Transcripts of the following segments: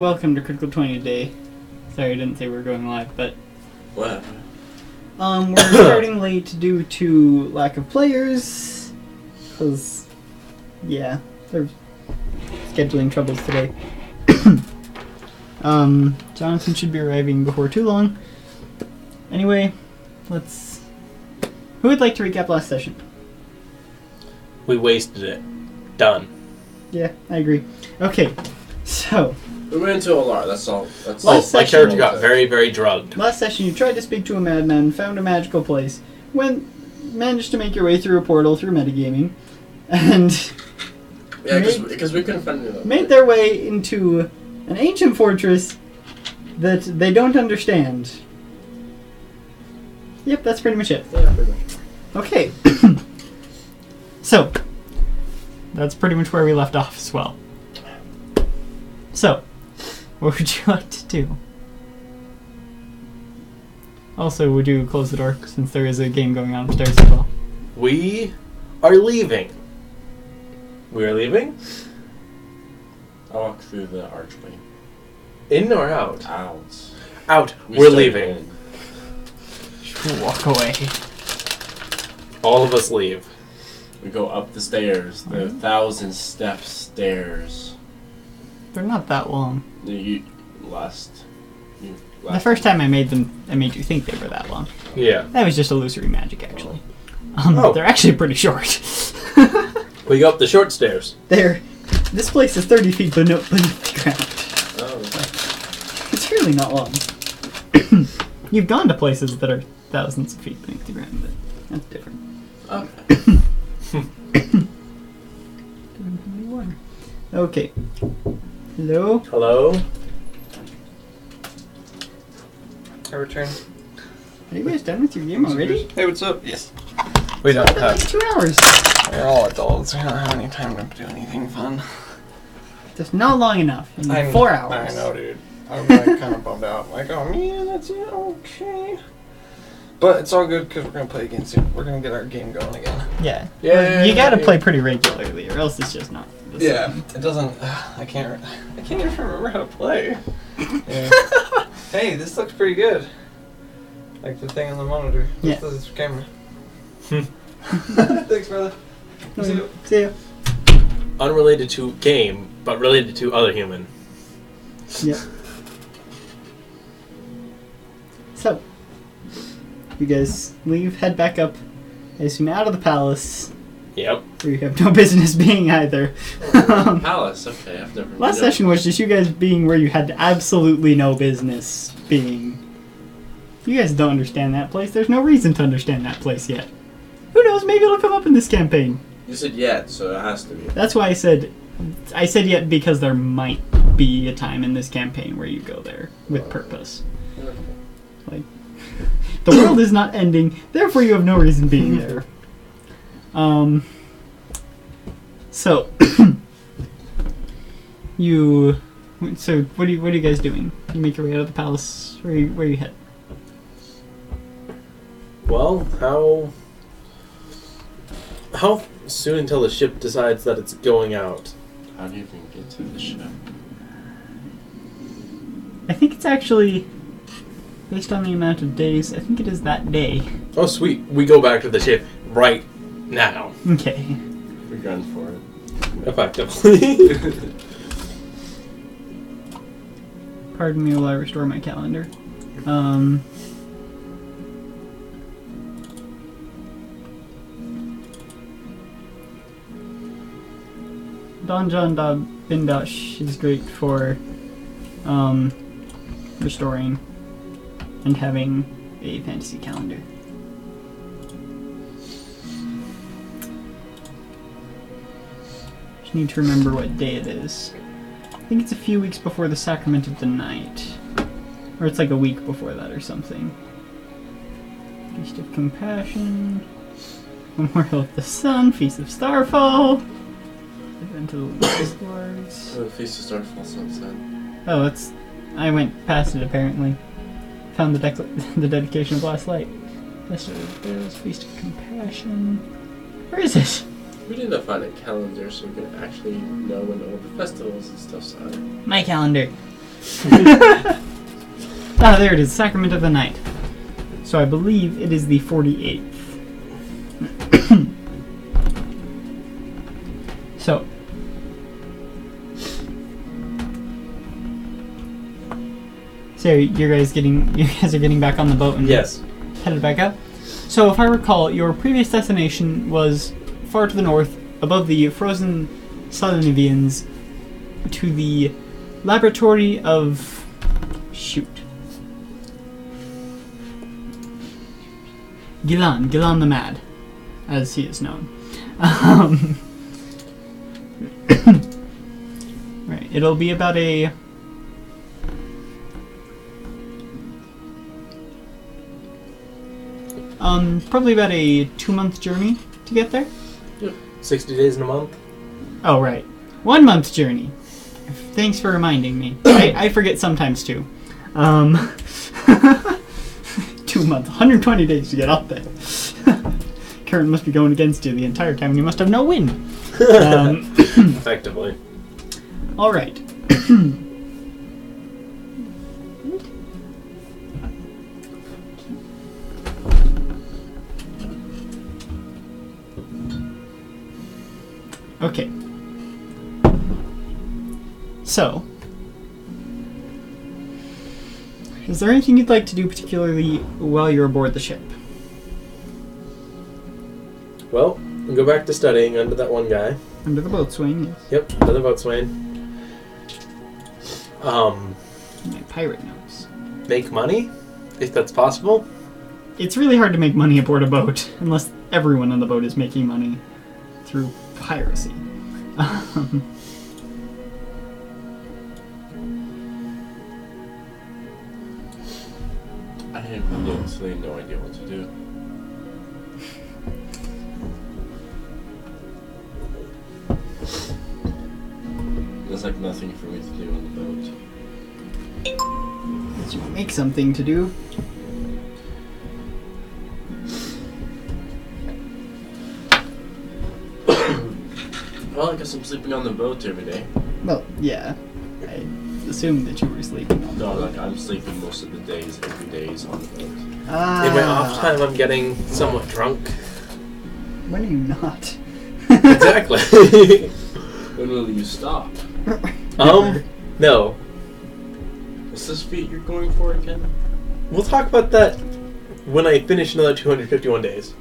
Welcome to Critical 20 today. Sorry I didn't say we were going live, but... What? We're starting late due to lack of players. Because, yeah, there's scheduling troubles today. Jonathan should be arriving before too long. Anyway, let's... Who would like to recap last session? We wasted it. Done. Yeah, I agree. Okay, so... We went into a lot, that's all. My character got very, very drugged. Last session, you tried to speak to a madman, found a magical place, managed to make your way through a portal through metagaming, and yeah, because we couldn't find anything. Made their way into an ancient fortress that they don't understand. Yep, that's pretty much it. Yeah, pretty much. Okay. So, that's pretty much where we left off as well. So, what would you like to do? Also, would you close the door since there is a game going on upstairs as well? We are leaving. We are leaving? I walk through the archway. In or out? Out. Out. We're leaving. Walk away. All of us leave. We go up the stairs, the 1,000-step stairs. They're not that long. The first time I made you think they were that long. Yeah. That was just illusory magic, actually. Oh. They're actually pretty short. We go up the short stairs. This place is 30 feet beneath the ground. Oh. It's really not long. You've gone to places that are thousands of feet beneath the ground, but that's different. Okay. Hello? Hello? I return. Are you guys done with your game already? Hey, what's up? Yes. We don't Like have. 2 hours. We're all adults. We don't have any time to do anything fun. That's not long enough. You need 4 hours. I know, dude. I'm like kind of bummed out. Like, oh man, that's it. Okay. But it's all good because we're gonna play again soon. We're gonna get our game going again. Yeah. Yeah. You gotta play pretty regularly, or else it's just not. the same. It doesn't. I can't even remember how to play. Yeah. Hey, this looks pretty good. Like the thing on the monitor. Yeah. This is the camera. Thanks, brother. See ya. Unrelated to game, but related to other human. Yeah. So, you guys leave, head back up, I assume out of the palace, Yep. where you have no business being either. Palace, okay, I've never... Last session was just you guys being where you had absolutely no business being. If you guys don't understand that place, there's no reason to understand that place yet. Who knows, maybe it'll come up in this campaign. You said yet, so it has to be. That's why I said yet because there might be a time in this campaign where you go there with purpose. Like, the world is not ending, therefore you have no reason being there. So what are you guys doing? You make your way out of the palace. Where you head? Well, how soon until the ship decides that it's going out? How do you even get to the ship? I think it's actually based on the amount of days. I think it is that day. Oh, sweet. We go back to the ship right now. Okay. We're going for it. Effectively. Pardon me while I restore my calendar. Donjon Bindash is great for restoring and having a fantasy calendar. Just need to remember what day it is. I think it's a few weeks before the Sacrament of the Night. Or it's like a week before that or something. Feast of Compassion, Memorial of the Sun, Feast of Starfall, Event of the Luminous Lords. Oh, the Feast of Starfall Sunset. Oh, I went past it apparently. Found the dedication of Last Light. Festival of Bells, Feast of Compassion. Where is it? We need to find a calendar so we can actually know when all the festivals and stuff are. My calendar. There it is, Sacrament of the Night. So I believe it is the 48th. So, you guys are getting back on the boat and Yes. headed back up. So if I recall, your previous destination was far to the north, above the frozen Salonivians, to the laboratory of Gilan the Mad, as he is known. Right, it'll be about a probably about a 2-month journey to get there. 60 days in a month. Oh, right. 1 month journey. Thanks for reminding me. I forget sometimes too. 2 months, 120 days to get up there. Current must be going against you the entire time, and you must have no wind. Effectively. All right. Okay. So, is there anything you'd like to do particularly while you're aboard the ship? Well, we'll go back to studying under that one guy. Under the boatswain, yes. Yep, under the boatswain. My pirate notes. Make money, if that's possible. It's really hard to make money aboard a boat, unless everyone on the boat is making money through piracy. I have literally no idea what to do. There's like nothing for me to do on the boat. So make something to do. Well, I guess I'm sleeping on the boat every day. Well, yeah. I assumed that you were sleeping on the No, boat. like I'm sleeping most of the days, every day is on the boat. In my off time, I'm getting somewhat drunk. When are you not? Exactly. When will you stop? No. What's this feat you're going for again? We'll talk about that when I finish another 251 days.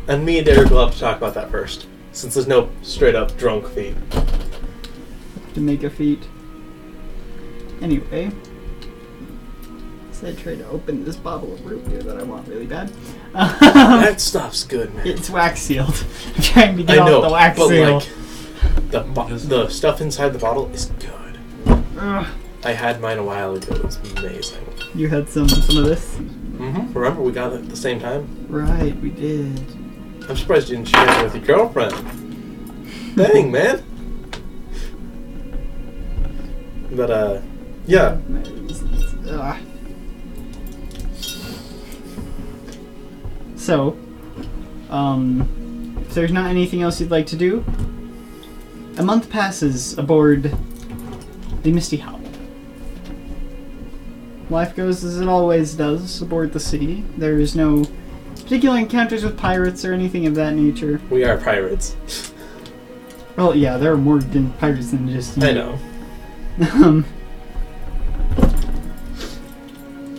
And me and Derek will have to talk about that first, since there's no straight up drunk feat. To make a feat. Anyway. So I try to open this bottle of root beer that I want really bad. That stuff's good, man. It's wax sealed. I'm trying to get I know, off the wax but seal. like, the stuff inside the bottle is good. Ugh. I had mine a while ago. It was amazing. You had some of this? Mm-hmm. Remember, we got it at the same time? Right, we did. I'm surprised you didn't share it with your girlfriend. Dang, man. But, yeah. Ugh. So, if there's not anything else you'd like to do, a month passes aboard the Misty Howl. Life goes as it always does aboard the sea. There is no particular encounters with pirates or anything of that nature. We are pirates. Well, yeah, there are more than pirates than just you. I know.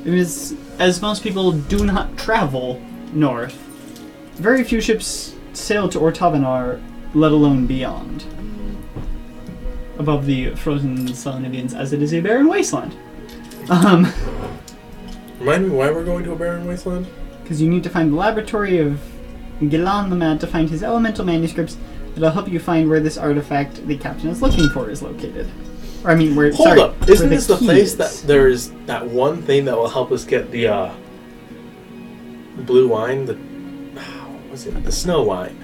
It is, as most people do not travel north, very few ships sail to Ortavanar, let alone beyond. Above the frozen Salonivians, as it is a barren wasteland. Remind me why we're going to a barren wasteland? Because you need to find the laboratory of Gilan the Mad to find his elemental manuscripts that'll help you find where this artifact the captain is looking for is located. Or I mean, where. Hold up! Isn't where this the key place is. that there's that one thing that will help us get the blue wine? What was it? The snow wine.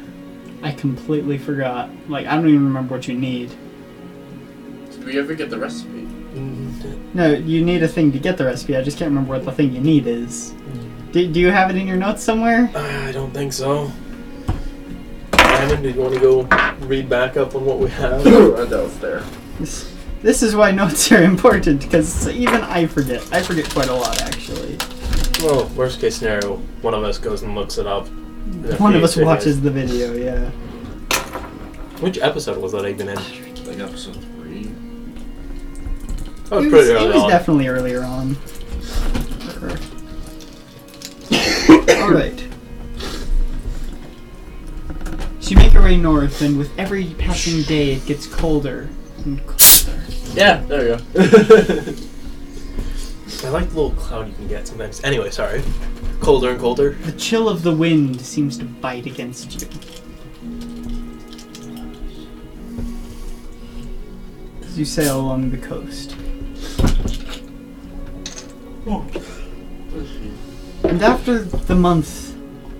I completely forgot. Like, I don't even remember what you need. Did we ever get the recipe? No, you need a thing to get the recipe. I just can't remember what the thing you need is. Do you have it in your notes somewhere? I don't think so. Simon, did you want to go read back up on what we have? Right downstairs. This is why notes are important, because even I forget. I forget quite a lot, actually. Well, worst case scenario, one of us goes and looks it up. One of us watches the video, yeah. Which episode was that even in? Like episode 3. That was pretty early It was on. definitely earlier on. Alright. So you make your way north, and with every passing day it gets colder and colder. Yeah, there we go. I like the little cloud you can get sometimes. Anyway, sorry. Colder and colder. The chill of the wind seems to bite against you. As you sail along the coast. And after the month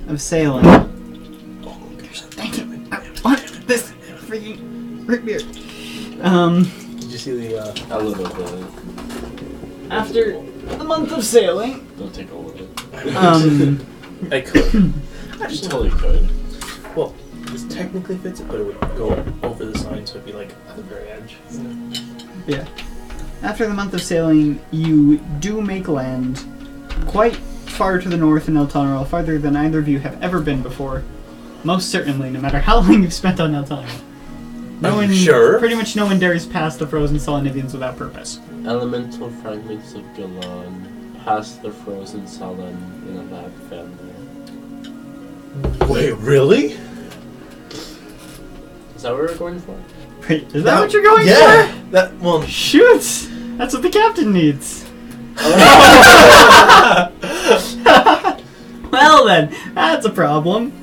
of sailing, thank you. I want this freaking root beer. Did you see the, A little bit. After the month of sailing, Don't take all of it. I could. You totally could. Well, this technically fits it, but it would go over the sign, so it'd be like at the very edge. yeah. After the month of sailing, you do make land quite far to the north in El Tonneral, farther than either of you have ever been before. Most certainly, no matter how long you've spent on El Tonneral. Pretty much no one dares pass the frozen Salonivians without purpose. Elemental fragments of Galan past the frozen Salon in a lab family. Wait, really? Is that what we're going for? Wait, is that what you're going Yeah! for? That, well... Shoot! That's what the captain needs. Well then, that's a problem.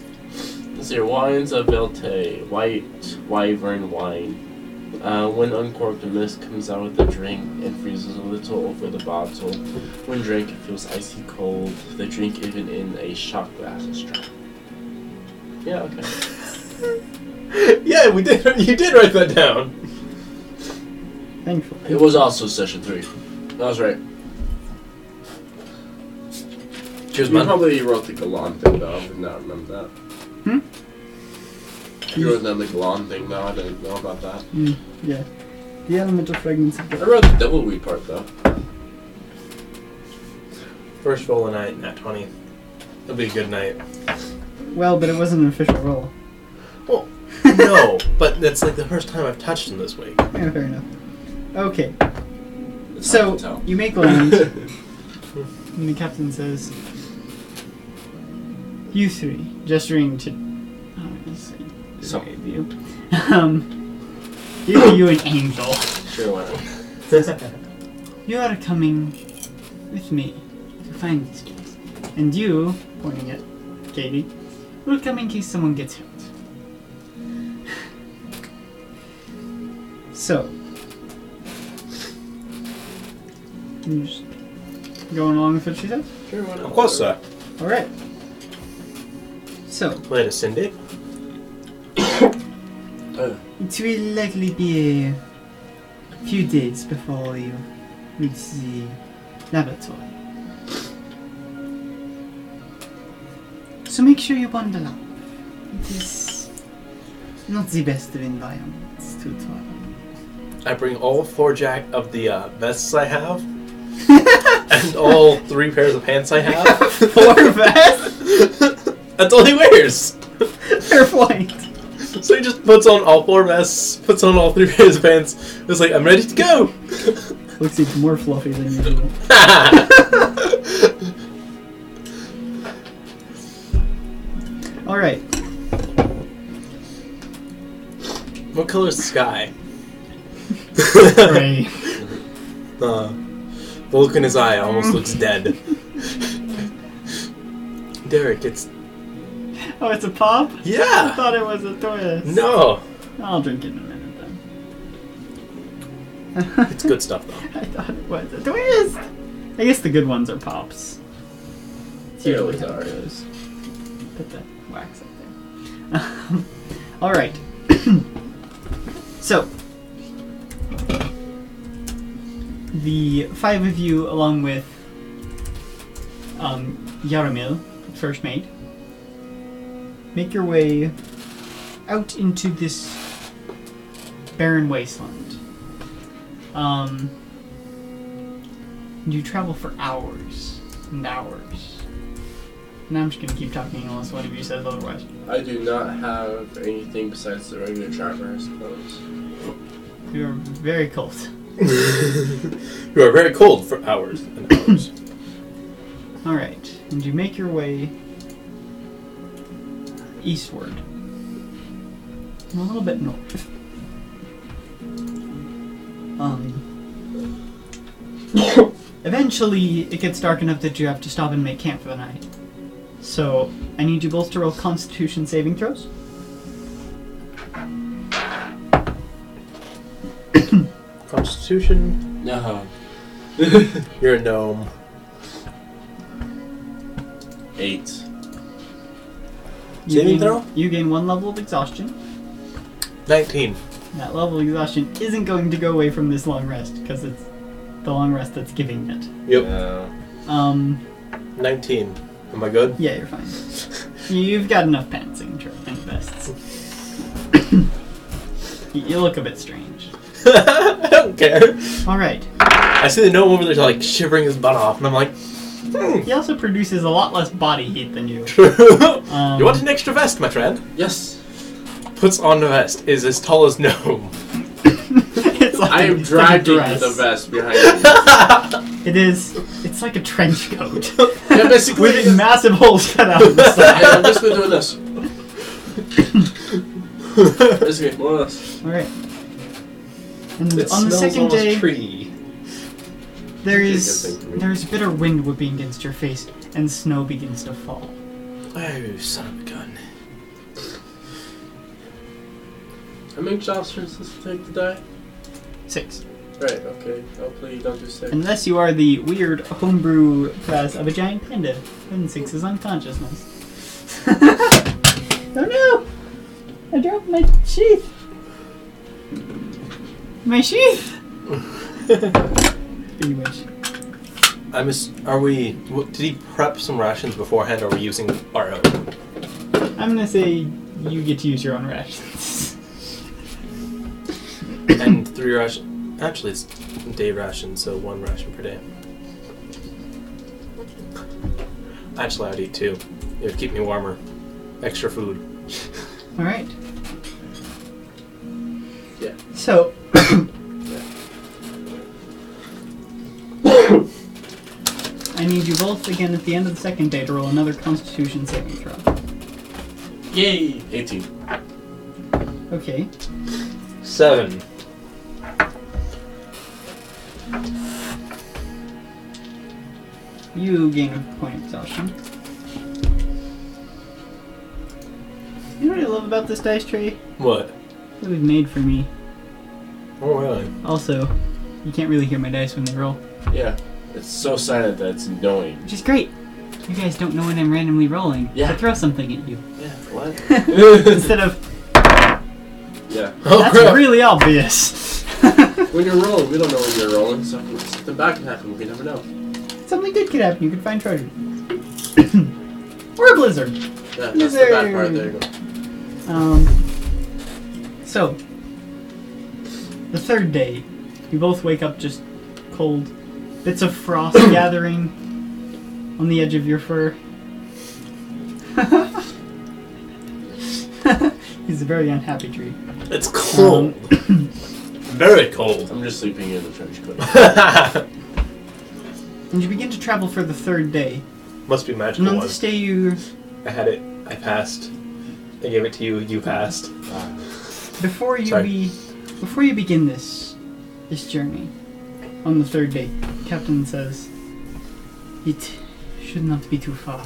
Let's see, wines of Velte, white wyvern wine. When uncorked, the mist comes out of the drink and freezes a little over the bottle. When drank, it feels icy cold. The drink even in a shot glass is dry. Yeah, okay. Yeah, we did. You did write that down. Thankfully. It was also session 3. That was right. Cheers, You man. probably wrote the Galan thing though, I did not remember that. Hmm? You wrote down the Galan thing though, I didn't know about that. Yeah. The elemental fragments of I wrote the Devilweed part though. First roll of the night, nat 20. It'll be a good night. Well, but it wasn't an official roll. Well, no, but that's like the first time I've touched him this week. Yeah, fair enough. Okay, It's so hard to tell. you make land, and the captain says, "You three," gesturing to, Some- you, you an angel. Sure, why not? You are coming with me to find this place, and you, pointing at Katie, will come in case someone gets hurt. So, you just going along with what she says? Sure, why not? Of course, sir. All right. So, Wait a Cindy. it will likely be a few days before you reach the laboratory. So make sure you bundle up. It is not the best of environments to travel. I bring all 4 of the vests I have, and all 3 pairs of pants I have. 4 vests? That's all he wears. Fair point. So he just puts on all 4 vests, puts on all 3 pairs of pants. It's like, I'm ready to go. Looks even more fluffy than usual. All right. What color is the sky? Gray. The look in his eye almost looks dead. Derek, it's... Oh, it's a pop? I Yeah! thought it was a twist. No! I'll drink it in a minute then. It's good stuff, though. I thought it was a twist. I guess the good ones are pops. It's Yeah, usually they how it are. goes. Put the wax up there. All right. So, the 5 of you, along with Yaramil, first mate, make your way out into this barren wasteland. You travel for hours and hours. And I'm just gonna keep talking unless one of you says otherwise. I do not have anything besides the regular traveler, I suppose. You're very cold. You are very cold for hours and hours. Alright, and you make your way eastward. And a little bit north. Eventually, it gets dark enough that you have to stop and make camp for the night. So, I need you both to roll Constitution saving throws. Constitution. No. You're a gnome. 8. Saving throw? You gain 1 level of exhaustion. 19. That level of exhaustion isn't going to go away from this long rest, because it's the long rest that's giving it. Yep. 19. Am I good? Yeah, you're fine. You've got enough pants and vests. You look a bit strange. I don't care. Alright. I see the gnome over there like shivering his butt off, and I'm like, He also produces a lot less body heat than you. You want an extra vest, my friend? Yes. Puts on the vest, is as tall as gnome. It's like I am it's like a dragging dress. the vest behind me. It is. It's like a trench coat. Yeah, basically. With massive holes cut out in the side. Yeah, I'm basically doing this. Basically, more or less. Alright. And It on the smells second almost day, tree. there's bitter wind whipping against your face, and snow begins to fall. Oh, son of a gun. How many exhaustions does it take to die? 6. Right, okay. Hopefully you don't do 6. Unless you are the weird homebrew class of a giant panda, then 6 is unconsciousness. Oh no! I dropped my sheath! My sheath! Anyways. Did he prep some rations beforehand, or are we using our own? I'm gonna say you get to use your own rations. And 3 rations. Actually, it's day ration, so 1 ration per day. Actually, I'd eat 2. It would keep me warmer. Extra food. Alright. Yeah. So. I need you both again at the end of the second day to roll another Constitution saving throw. Yay! 18. Okay. 7. You gain a point of exhaustion. You know what I love about this dice tray? What? It was made for me. Oh, really? Also, you can't really hear my dice when they roll. Yeah. It's so silent that it's annoying. Which is great. You guys don't know when I'm randomly rolling. Yeah. I throw something at you. Yeah, what? Instead of, Yeah. Oh, that's crap. really obvious. When you're rolling, we don't know when you're rolling, so something bad can happen, we never know. Something good could happen. You could find treasure. Or a blizzard. Yeah, that's the bad part, there you go. So, the third day, you both wake up just cold. Bits of frost gathering on the edge of your fur. He's a very unhappy tree. It's cold. Very cold. I'm just sleeping in the trench coat. And you begin to travel for the third day. Must be And magical on one. this day you... I had it. I passed. I gave it to you. You passed. Before you begin this journey, on the third day, Captain says, it should not be too far.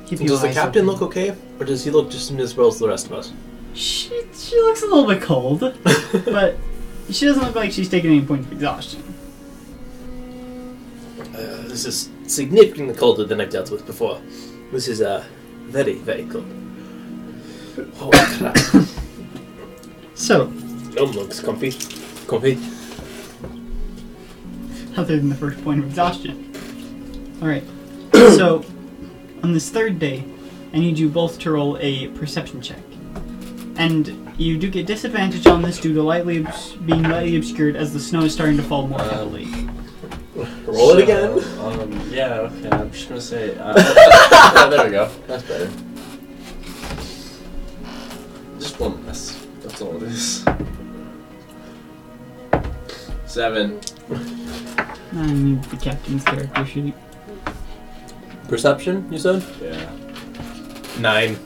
Keep your Does the eyes captain open. look okay? Or does he look just as well as the rest of us? She looks a little bit cold, but she doesn't look like she's taking any points of exhaustion. This is significantly colder than I've dealt with before. This is very, very cold. Oh crap. So, Gnome looks comfy. Comfy. other than the first point of exhaustion. Alright, so, on this third day, I need you both to roll a perception check. And you do get disadvantage on this due to being lightly obscured as the snow is starting to fall more heavily. Roll it again. Yeah, okay. I'm just gonna say. Oh, there we go. That's better. Just one less. That's all it is. 7. I need the captain's character sheet. Perception, you said? Yeah. 9.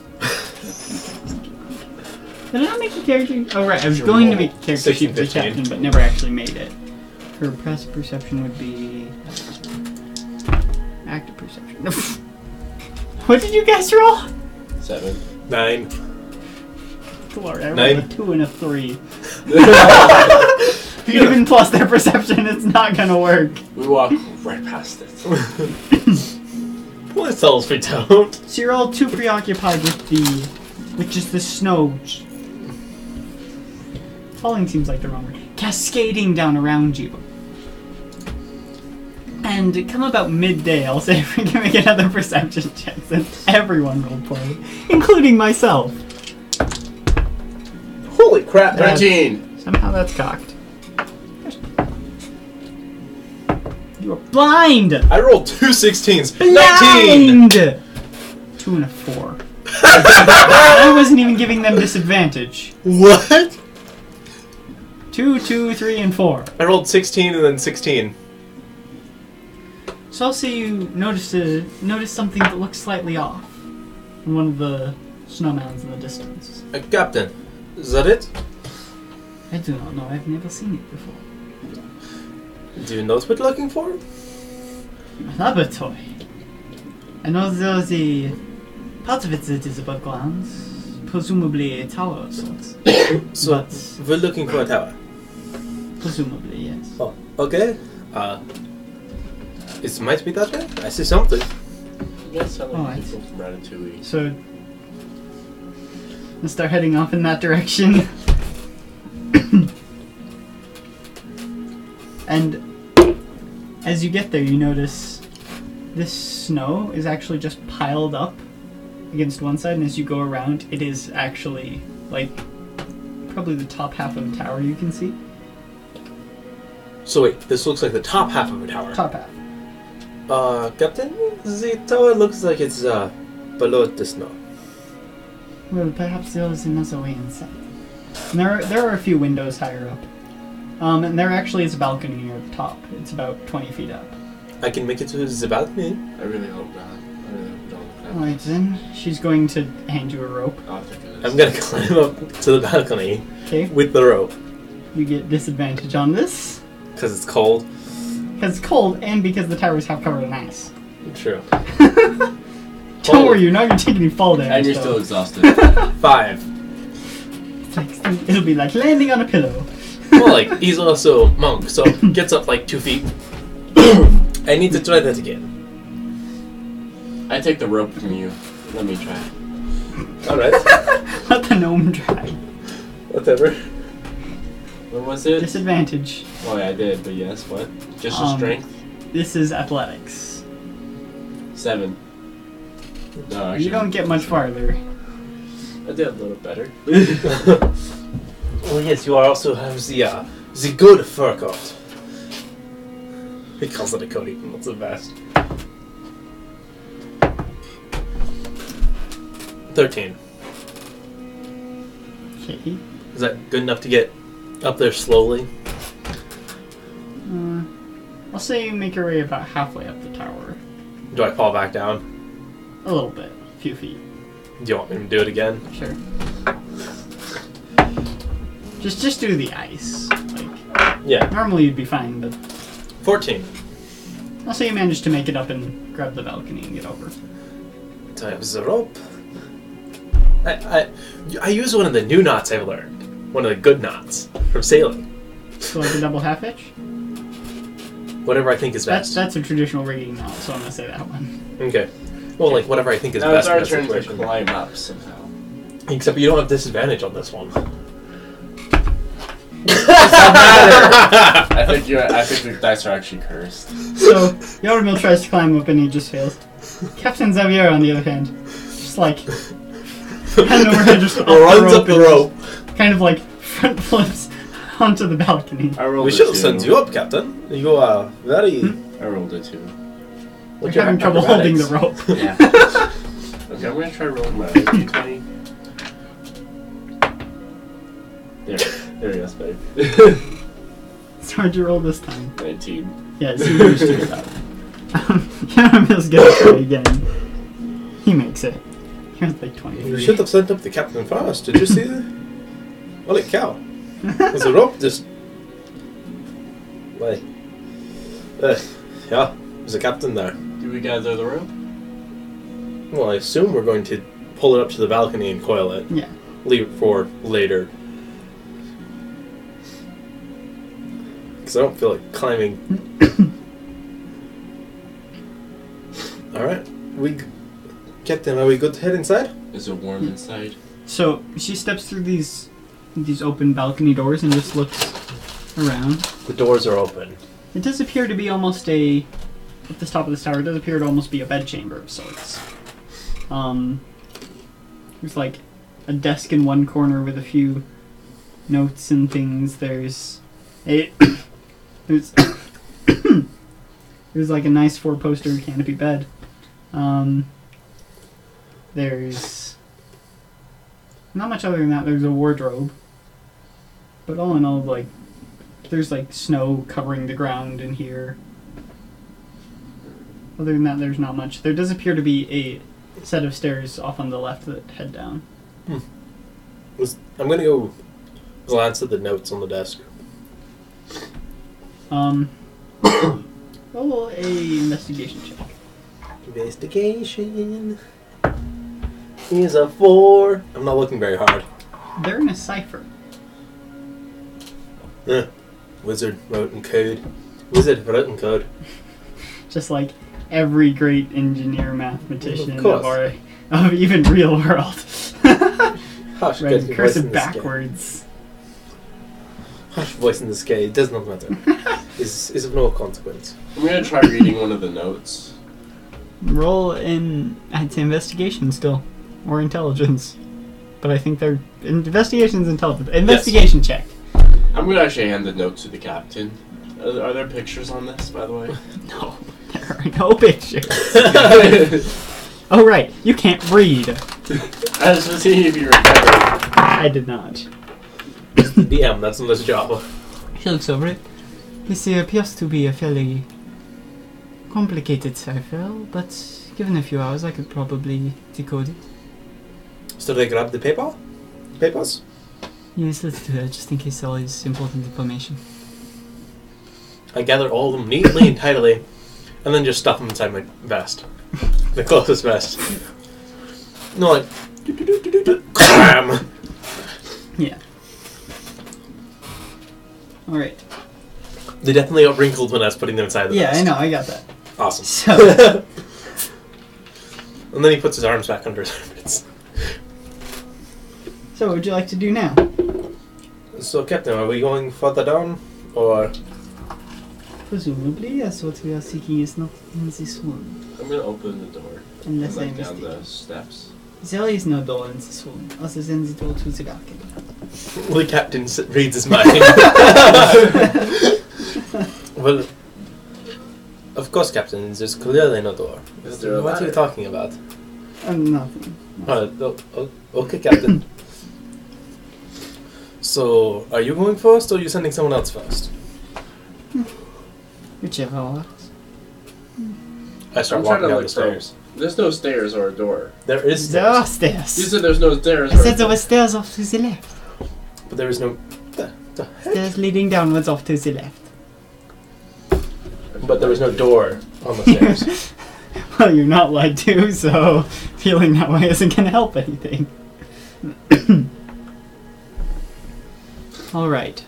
Did I not make a character? Oh right, I was going to make a character sheet for the 16, captain, but never actually made it. Her passive perception would be active perception. What did you guys roll? 7. 9. Lord, I rolled 9. a 2 and a 3. Even plus their perception, it's not gonna work. We walk right past it. Please tell us we don't. So you're all too preoccupied with just the snow. Falling seems like the wrong word. Cascading down around you. And come about midday, I'll say if we can make another perception check since everyone rolled poorly, including myself. Holy crap. 13. Somehow that's cocked. You are blind! I rolled 2 16s. Blind! 19! 2 and a 4. I wasn't even giving them disadvantage. What? 2, 2, 3, and 4. I rolled 16 and then 16. So I'll say you notice something that looks slightly off in one of the snow mounds in the distance. Captain, is that it? I do not know. I've never seen it before. Do you know what we're looking for? A laboratory. I know there's a part of it that is above ground, presumably a tower of sorts. So, But we're looking for a tower. presumably, yes. Oh, okay. It might be that way. I see something. You guys sound like Alright. people from Ratatouille. So let's start heading off in that direction. And as you get there, you notice this snow is actually just piled up against one side, and as you go around, it is actually like probably the top half of a tower you can see. So wait, this looks like the top half of a tower. Top half. Captain, the tower looks like it's below the snow. Well, perhaps there is another way inside. And there are a few windows higher up. And there actually is a balcony near the top. It's about 20 feet up. I can make it to the balcony. I really hope not. I really hope not. Alright then, she's going to hand you a rope. Oh, thank goodness. I'm gonna climb up to the balcony Okay, with the rope you get disadvantage on this. because it's cold. Because it's cold and because the tower's half covered in ice. True. Don't worry, you're not going to take any fall damage. And you're though. still exhausted. 5. It's like, it'll be like landing on a pillow. Well, like he's also a monk, so gets up like 2 feet. I need to try that again. I take the rope from you. Let me try. All right. Let the gnome try. Whatever. What was it? Disadvantage. Oh, yeah, I did, but yes, what? Just your strength? This is athletics. 7. No, actually. You don't get much farther. I did a little better. Well, yes, you also have the good fur coat. He calls it a coat, even that's the best. 13. Okay. Is that good enough to get up there slowly? I'll say you make your way about halfway up the tower. Do I fall back down? A little bit. A few feet. Do you want me to do it again? Sure. Just do the ice. Like, Yeah. normally you'd be fine, but 14. I'll say you managed to make it up and grab the balcony and get over. Do I have the rope? I use one of the new knots I've learned. One of the good knots from sailing. So like a double half hitch? Whatever I think is best. That's a traditional rigging knot, so I'm gonna say that one. Okay. Well, like whatever I think is Now best it's our in that turn to situation. climb up somehow. Except you don't have disadvantage on this one. I think the dice are actually cursed. So, Yoramil tries to climb up and he just fails. Captain Xavier, on the other hand, just like Head overhead, just runs up the rope. Kind of like front flips onto the balcony. I rolled We a should have 2. sent you up, Captain. You are very. I rolled a 2. We're having trouble holding the rope. Yeah. Okay, I'm gonna try rolling my d20. There he goes, babe. It's hard to roll this time. 19. Yeah, see, you screwed it up. Yaramir's gonna try again. He makes it. He was like 23. You should have sent up the captain first. Did you see that? Holy cow. Was the rope just. Wait. Yeah, there's a captain there. Do we gather the rope? Well, I assume we're going to pull it up to the balcony and coil it. Yeah. Leave it for later. Because I don't feel like climbing. Alright. Captain, are we good to head inside? Is it warm inside? So she steps through these open balcony doors and just looks around. The doors are open. It does appear to be almost at the top of this tower, it does appear to almost be a bedchamber of sorts. There's like a desk in one corner with a few notes and things. There's there's like a nice 4-poster canopy bed. There's not much other than that. There's a wardrobe, but all in all, like, there's like snow covering the ground in here. Other than that, there's not much. There does appear to be a set of stairs off on the left that head down. I'm going to go glance at the notes on the desk. Roll a investigation check. Investigation is a 4. I'm not looking very hard. They're in a cipher. Wizard wrote in code. Wizard wrote in code. Just like every great engineer, mathematician Of course. of even real world. Hush, Read get your voice cursive in the sky. backwards. Hush, voice in the sky. It does not matter. is of no consequence. I'm gonna try reading one of the notes. Roll in, I'd say investigation still, or intelligence. But I think they're investigation's intelligence. Investigation check. I'm gonna actually hand the note to the captain. Are there pictures on this, by the way? No, there are no pictures. Oh right, you can't read. I was just seeing if you remember. I did not. DM, that's not his job. He looks over it. This appears to be a fairly complicated cipher, but given a few hours I could probably decode it. So they grab the papers? Yes, let's do that, just in case all is important information. I gather all of them neatly and tidily, and then just stuff them inside my vest. The closest vest. No, like... Cram! Yeah. Alright. They definitely got wrinkled when I was putting them inside the Yeah, vest. I know, I got that. Awesome. So, And then he puts his arms back under his armpits. so what would you like to do now? So, Captain, are we going further down, or...? Presumably, yes, what we are seeking is not in this room. I'm gonna open the door. Unless and I'm down mistaken. the steps. There is no door in this room, other than the door to the balcony. Well, the captain reads his mind. Well, of course, Captain, there's clearly no door. Is there a What are you ladder? talking about? Nothing. Okay, Captain. So, are you going first, or are you sending someone else first? Whichever works. I start I'm trying walking to down look the stairs. There's no stairs or a door. There is There are stairs, stairs. You said there's no stairs I or a said there door. were stairs off to the left. but there is no... The heck? Stairs leading downwards off to the left. But there was no door on the stairs. Well, you're not lied to, so feeling that way isn't going to help anything. Alright.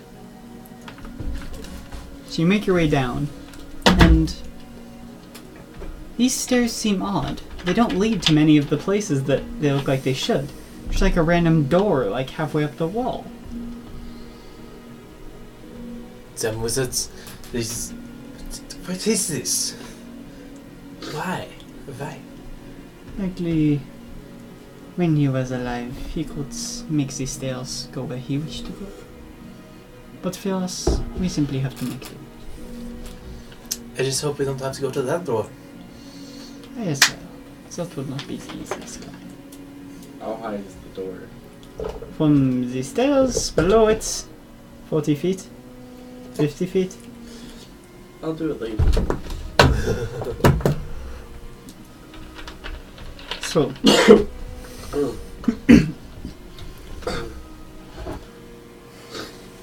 So you make your way down, and these stairs seem odd. They don't lead to many of the places that they look like they should. There's like a random door, like halfway up the wall. Some wizards... This... What is this? Why? Why? Likely when he was alive, he could make the stairs go where he wished to go. But for us, we simply have to make do. I just hope we don't have to go to that door. Yes, well, that would not be the easiest line. How high is the door? From the stairs below it, 40 feet, 50 feet. I'll do it later. So,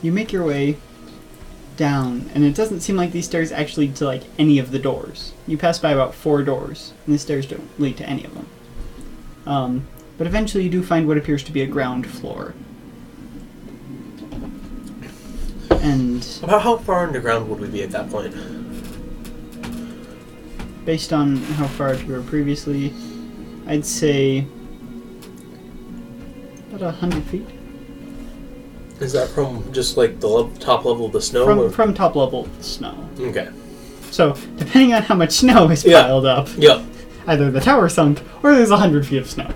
you make your way down, and it doesn't seem like these stairs actually lead to like any of the doors. You pass by about 4 doors, and the stairs don't lead to any of them. But eventually you do find what appears to be a ground floor. And About how far underground would we be at that point? based on how far you were previously, I'd say about 100 feet. Is that from just like the top level of the snow? From top level of the snow. Okay. So, depending on how much snow is Yeah. piled up, Yep. either the tower sunk or there's 100 feet of snow.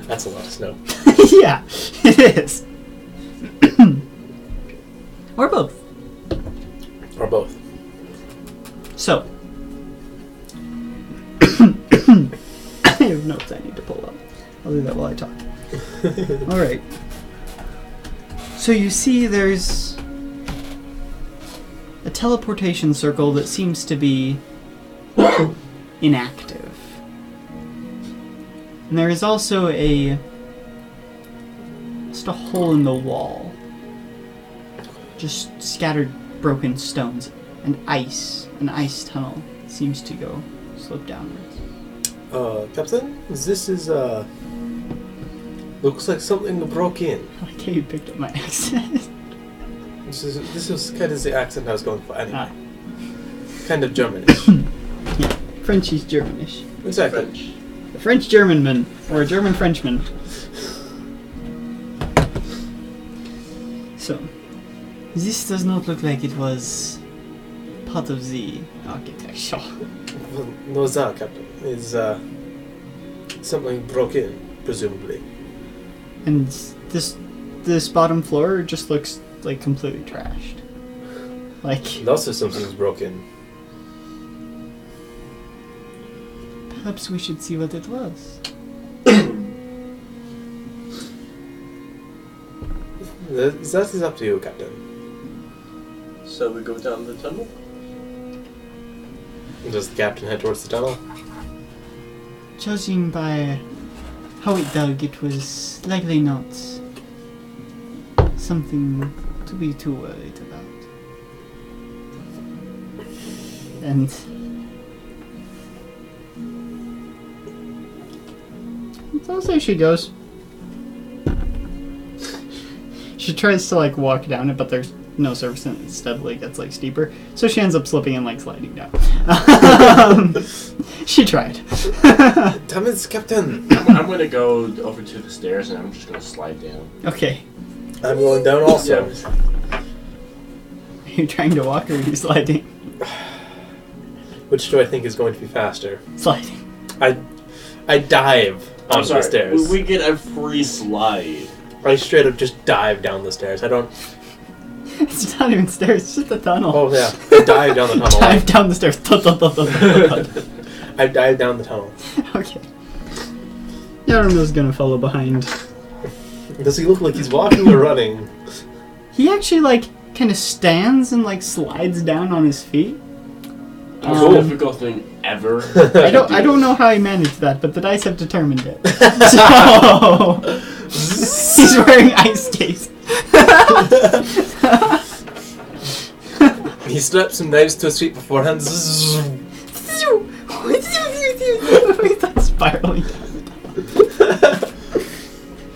That's a lot of snow. Yeah, it is. Or both. Or both. So, I have notes I need to pull up. I'll do that while I talk. Alright. So you see there's a teleportation circle that seems to be inactive. And there is also just a hole in the wall. Just scattered broken stones and ice. An ice tunnel seems to go slip downwards. Captain, this is, looks like something broke in. I like how you picked up my accent. This was kind of the accent I was going for anyway. Ah. Kind of Germanish. Yeah, Frenchie's Germanish. Exactly. French. A French Germanman, or a German Frenchman. So, this does not look like it was part of the architecture. No, that, Captain. Is, something broke in, presumably. And this bottom floor just looks like completely trashed. Like, And also something's broken. perhaps we should see what it was. That is up to you, Captain. So we go down the tunnel? Does the captain head towards the tunnel? Judging by how it dug, it was likely not something to be too worried about. And I'll say she goes. She tries to like walk down it, but there's no surface and it steadily gets like steeper. So she ends up slipping and like sliding down. She tried. Damn it, Captain! I'm gonna go over to the stairs and I'm just gonna slide down. Okay. I'm going down also. Yeah. Are you trying to walk or are you sliding? Which do I think is going to be faster? Sliding. I dive I'm onto sorry. the stairs. We get a free slide. I straight up just dive down the stairs. I don't... It's not even stairs, it's just a tunnel. Oh, yeah. I dive down the tunnel. Dive down the stairs. Thud, thud, thud, thud, thud, thud. I dive down the tunnel. Okay. Yarumo's gonna follow behind. Does he look like he's walking or running? He actually, like, kind of stands and, like, slides down on his feet. Most difficult thing ever. I don't know how he managed that, but the dice have determined it. So he's wearing ice skates. He straps some knives to his feet beforehand. He's like spiraling down.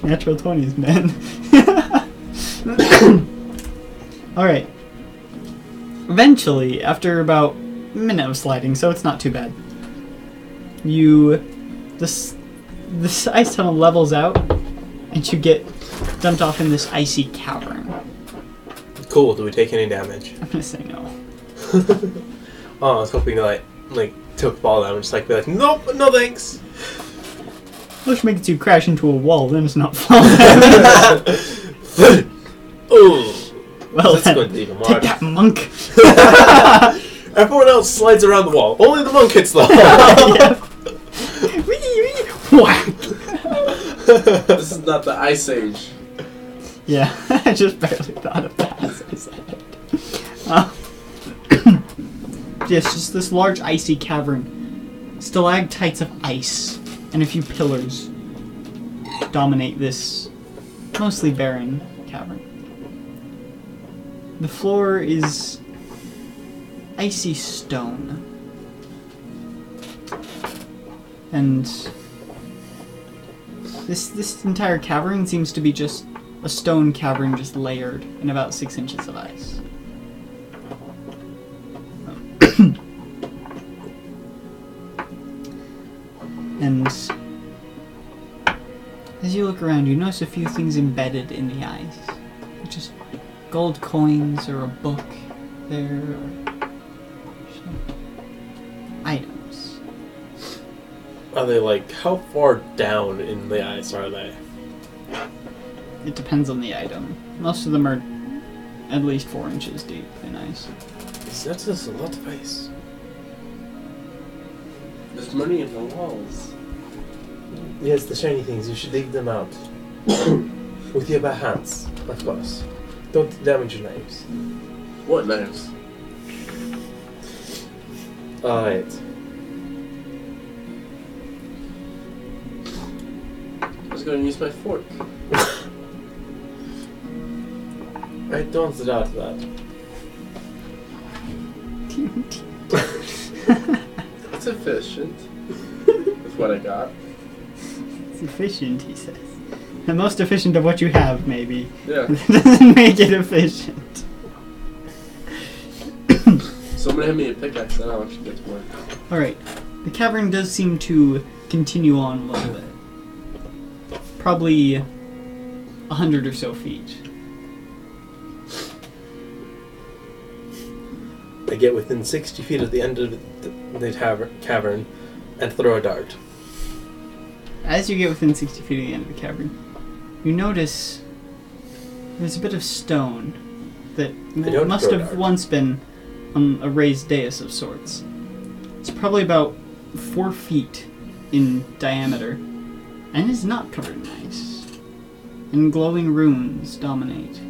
Natural 20s, man. Alright. Eventually, after about a minute of sliding, so it's not too bad, this ice tunnel levels out, and you get dumped off in this icy cavern. Cool, do we take any damage? I'm gonna say no. Oh, I was hoping to like took ball damage, like be like, nope, no thanks. Let's make it so you crash into a wall, then it's not falling. Oh, Well, that's then, going to even take worse. that, monk. Everyone else slides around the wall. Only the monk hits the wall. Yeah. Wee, wee. Whack. This is not the Ice Age. Yeah, I just barely thought of that as I said it. Yes, just this large icy cavern. Stalactites of ice and a few pillars dominate this mostly barren cavern. The floor is icy stone. And this entire cavern seems to be just a stone cavern just layered in about 6 inches of ice. And as you look around, you notice a few things embedded in the ice. Just gold coins or a book there, or items. Are they like, how far down in the ice are they? It depends on the item. Most of them are at least 4 inches deep in ice. That's just a lot of ice. There's money in the walls. Yes, the shiny things, you should dig them out. With your bare hands, of course. Don't damage your knives. What knives? Alright. I was going to use my fork. I don't doubt that. It's efficient. That's what I got. It's efficient, he says. The most efficient of what you have, maybe. Yeah. That doesn't make it efficient. Someone hand me a pickaxe, then I'll actually get to work. Alright. The cavern does seem to continue on a little bit. Probably 100 or so feet. I get within 60 feet of the end of the cavern and throw a dart. As you get within 60 feet of the end of the cavern, you notice there's a bit of stone that don't must throw have darts. once been on a raised dais of sorts. It's probably about 4 feet in diameter, and is not covered in ice. And glowing runes dominate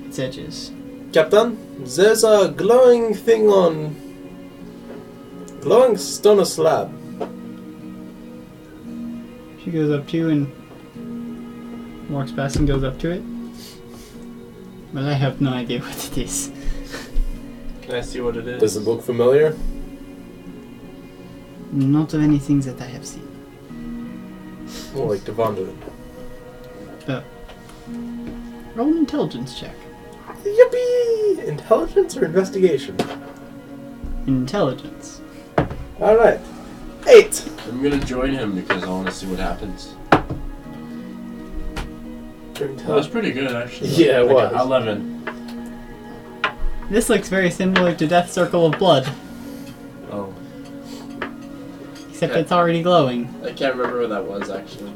its edges. Captain, there's a glowing thing on... glowing stone slab. She goes up to you and walks past and goes up to it. But I have no idea what it is. Can I see what it is? Does it look familiar? Not of anything that I have seen. More like Devondre. But roll an intelligence check. Yippee! Intelligence or investigation? Intelligence. Alright. 8! I'm gonna join him because I want to see what happens. That was pretty good, actually. Yeah, it was. 11. This looks very similar to Death Circle of Blood, Oh. except Okay. it's already glowing. I can't remember what that was, actually.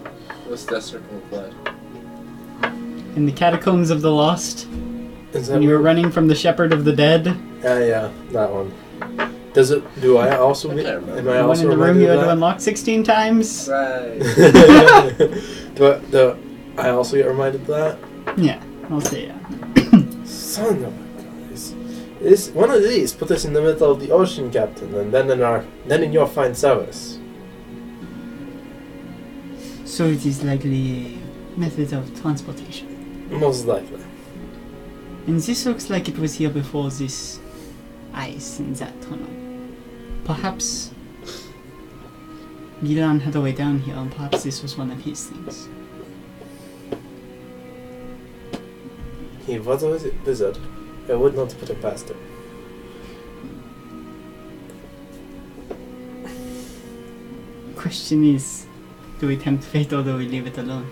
It was Death Circle of Blood. In the Catacombs of the Lost, Is that when you were running from the Shepherd of the Dead, yeah, that one. Does it... do I also... I can't remember. am I the one also in the room you had to reminded of unlock 16 times? Right. that? do I also get reminded of that? Yeah, I'll say yeah. Son of a guys. This one of these put us in the middle of the ocean, Captain, and then in your fine service. So it is likely a method of transportation. Most likely. And this looks like it was here before this ice in that tunnel. Perhaps Gilan had a way down here, and perhaps this was one of his things. He was a wizard. I would not put it past him. Question is, do we tempt fate or do we leave it alone?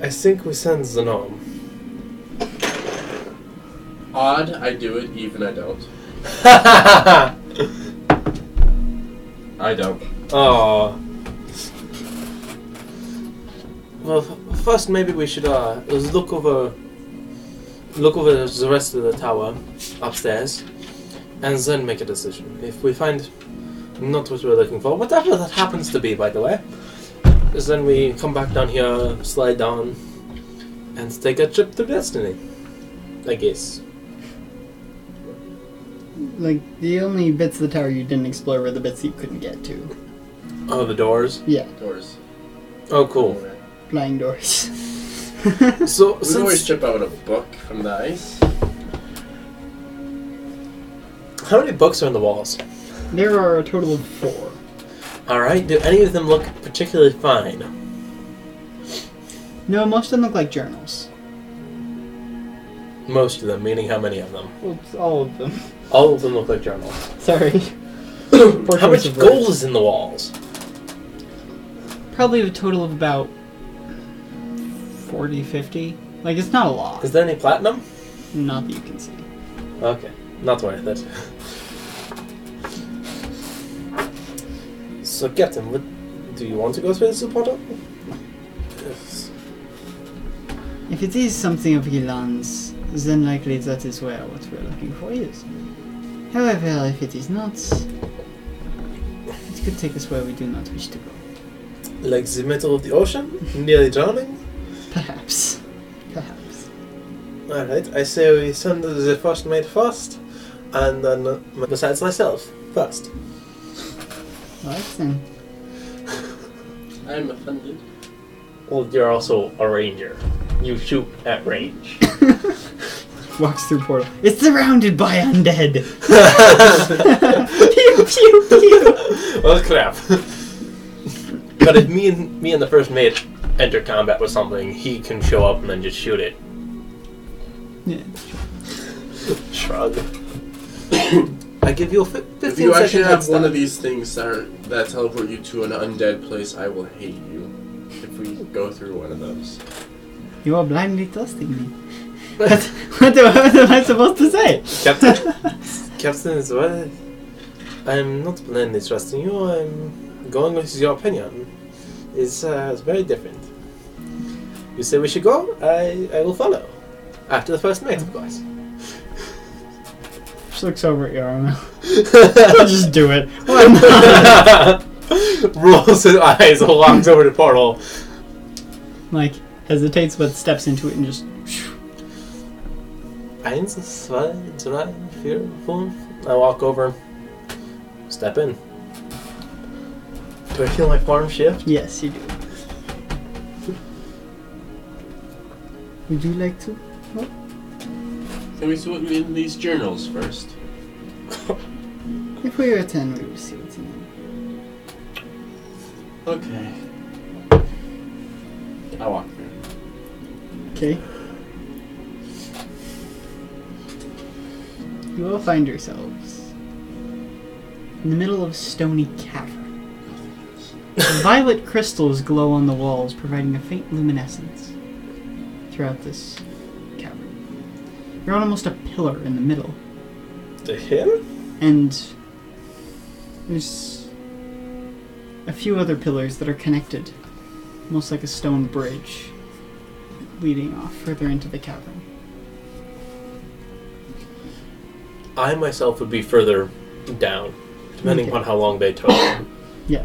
I think we sense the gnome. Odd, I do it, even I don't. I don't. Oh, Well, first maybe we should look over the rest of the tower upstairs, and then make a decision. If we find not what we're looking for, whatever that happens to be, by the way, then we come back down here, slide down, and take a trip to Destiny, I guess. Like, the only bits of the tower you didn't explore were the bits you couldn't get to. Oh, the doors? Yeah, Doors. Oh, cool. flying doors. So, We can always chip out a book from the ice. how many books are on the walls? There are a total of 4. Alright, do any of them look particularly fine? No, most of them look like journals. Most of them, meaning how many of them? Well, it's all of them. All of them look like journals. Sorry. How much gold is in the walls? Probably a total of about 40, 50. Like, it's not a lot. Is there any platinum? Not that you can see. Okay, not worth it. So, Captain, what, do you want to go through this portal? Yes. If it is something of Gilan's, then likely that is where what we're looking for is. However, if it is not, it could take us where we do not wish to go. Like the middle of the ocean? Nearly drowning? Perhaps. Perhaps. Alright, I say we send the first mate first, and then, besides myself, first. Right then. I'm offended. Well, you're also a ranger. You shoot at range. Walks through portal. It's surrounded by undead! Pew pew pew! Oh crap. But if me and the first mate enter combat with something, he can show up and then just shoot it. Yeah. Shrug. I give you a 15 If you actually second have head one of start. these things that teleport you to an undead place, I will hate you if we go through one of those. You are blindly trusting me. What am I supposed to say? Captain, what? I'm not blindly trusting you. I'm going with your opinion. It's very different. You say we should go, I will follow. After the first mate, of course. Just looks over at Yarmil. I'll just do it. Why not? Rolls his eyes, walks over the portal. Like, hesitates but steps into it and just... 1, 2, 3, 4, 5. I walk over. Step in. Do I feel my form shift? Yes, you do. Would you like to? Can we see what in these journals first? If we return, we will see what's in them. Okay. I walk through. Okay. You all find yourselves in the middle of a stony cavern. Violet crystals glow on the walls, providing a faint luminescence throughout this cavern. You're on almost a pillar in the middle, To him? and there's a few other pillars that are connected, almost like a stone bridge, leading off further into the cavern. I myself would be further down, depending Okay. upon how long they took. Yeah.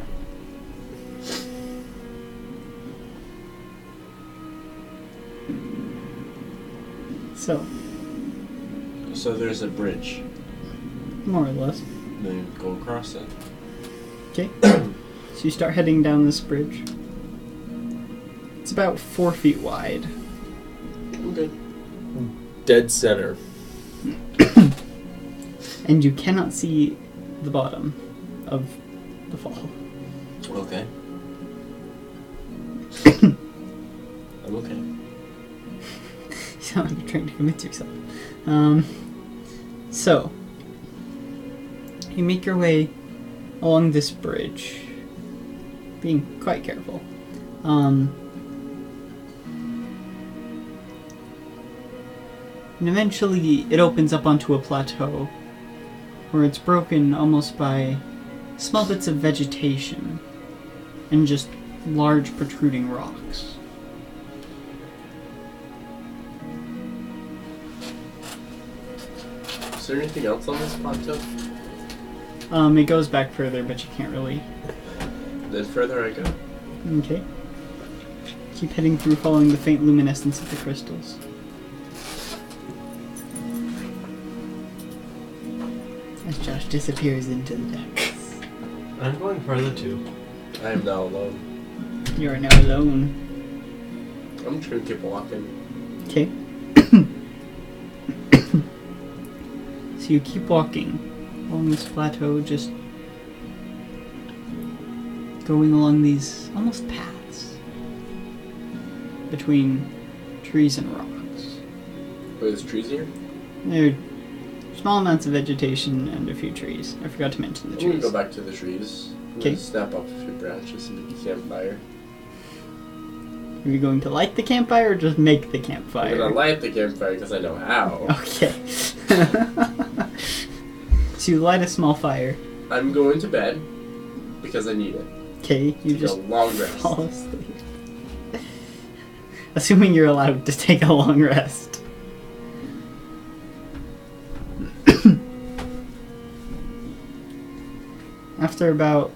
So there's a bridge. More or less. Then go across it. Okay. So you start heading down this bridge. It's about 4 feet wide. I'm good. Dead center. And you cannot see the bottom of the fall. Okay. I'm okay. You sound like you're trying to convince yourself. So, you make your way along this bridge, being quite careful. And eventually it opens up onto a plateau where it's broken almost by small bits of vegetation and just large protruding rocks. Is there anything else on this plateau? It goes back further, but you can't really. Then further I go. Okay. Keep heading through, following the faint luminescence of the crystals. As Josh disappears into the depths. I'm going further too. I am now alone. You are now alone. I'm just gonna keep walking. Okay. So you keep walking along this plateau, just going along these almost paths between trees and rocks. Wait, there's trees here? There are small amounts of vegetation and a few trees. I forgot to mention the I'm gonna trees. go back to the trees. I'm Okay. gonna snap up a few branches and make a campfire. Are you going to light the campfire or just make the I'm campfire? gonna light the campfire because I know how. Okay. So you light a small fire. I'm going to bed because I need it. Okay, you Take just a long rest. fall asleep. Assuming you're allowed to take a long rest. After about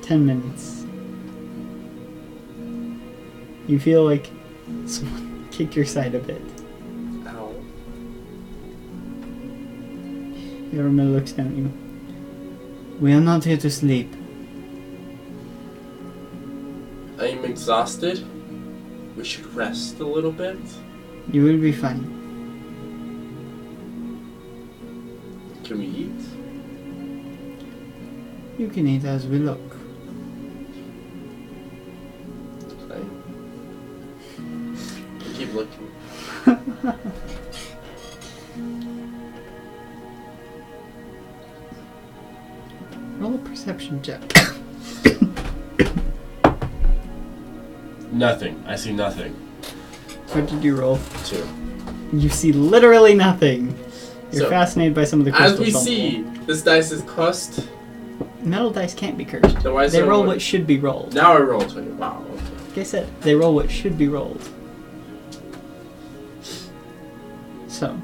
10 minutes, you feel like someone kicked your side a bit. Ow. Yorma looks down at you. We are not here to sleep. I am exhausted. We should rest a little bit. You will be fine. Can we eat? You can eat as we look. Fine. Keep looking. Roll a perception check. Nothing. I see nothing. What did you roll? 2. You see literally nothing. You're So, fascinated by some of the crystals. As we on the see, wall. this dice is cursed. Metal dice can't be cursed. So why is They there roll one- what should be rolled. Now I roll 20. Wow. Okay. Like I said, they roll what should be rolled. So,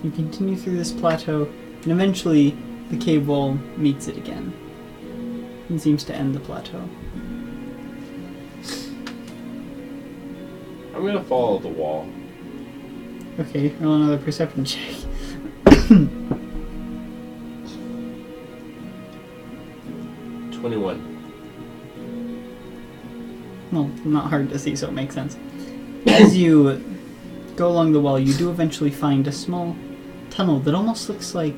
you continue through this plateau, and eventually the cave wall meets it again. And seems to end the plateau. I'm gonna follow the wall. Okay, roll another perception check. 21. Well, not hard to see, so it makes sense. As you go along the wall, you do eventually find a small tunnel that almost looks like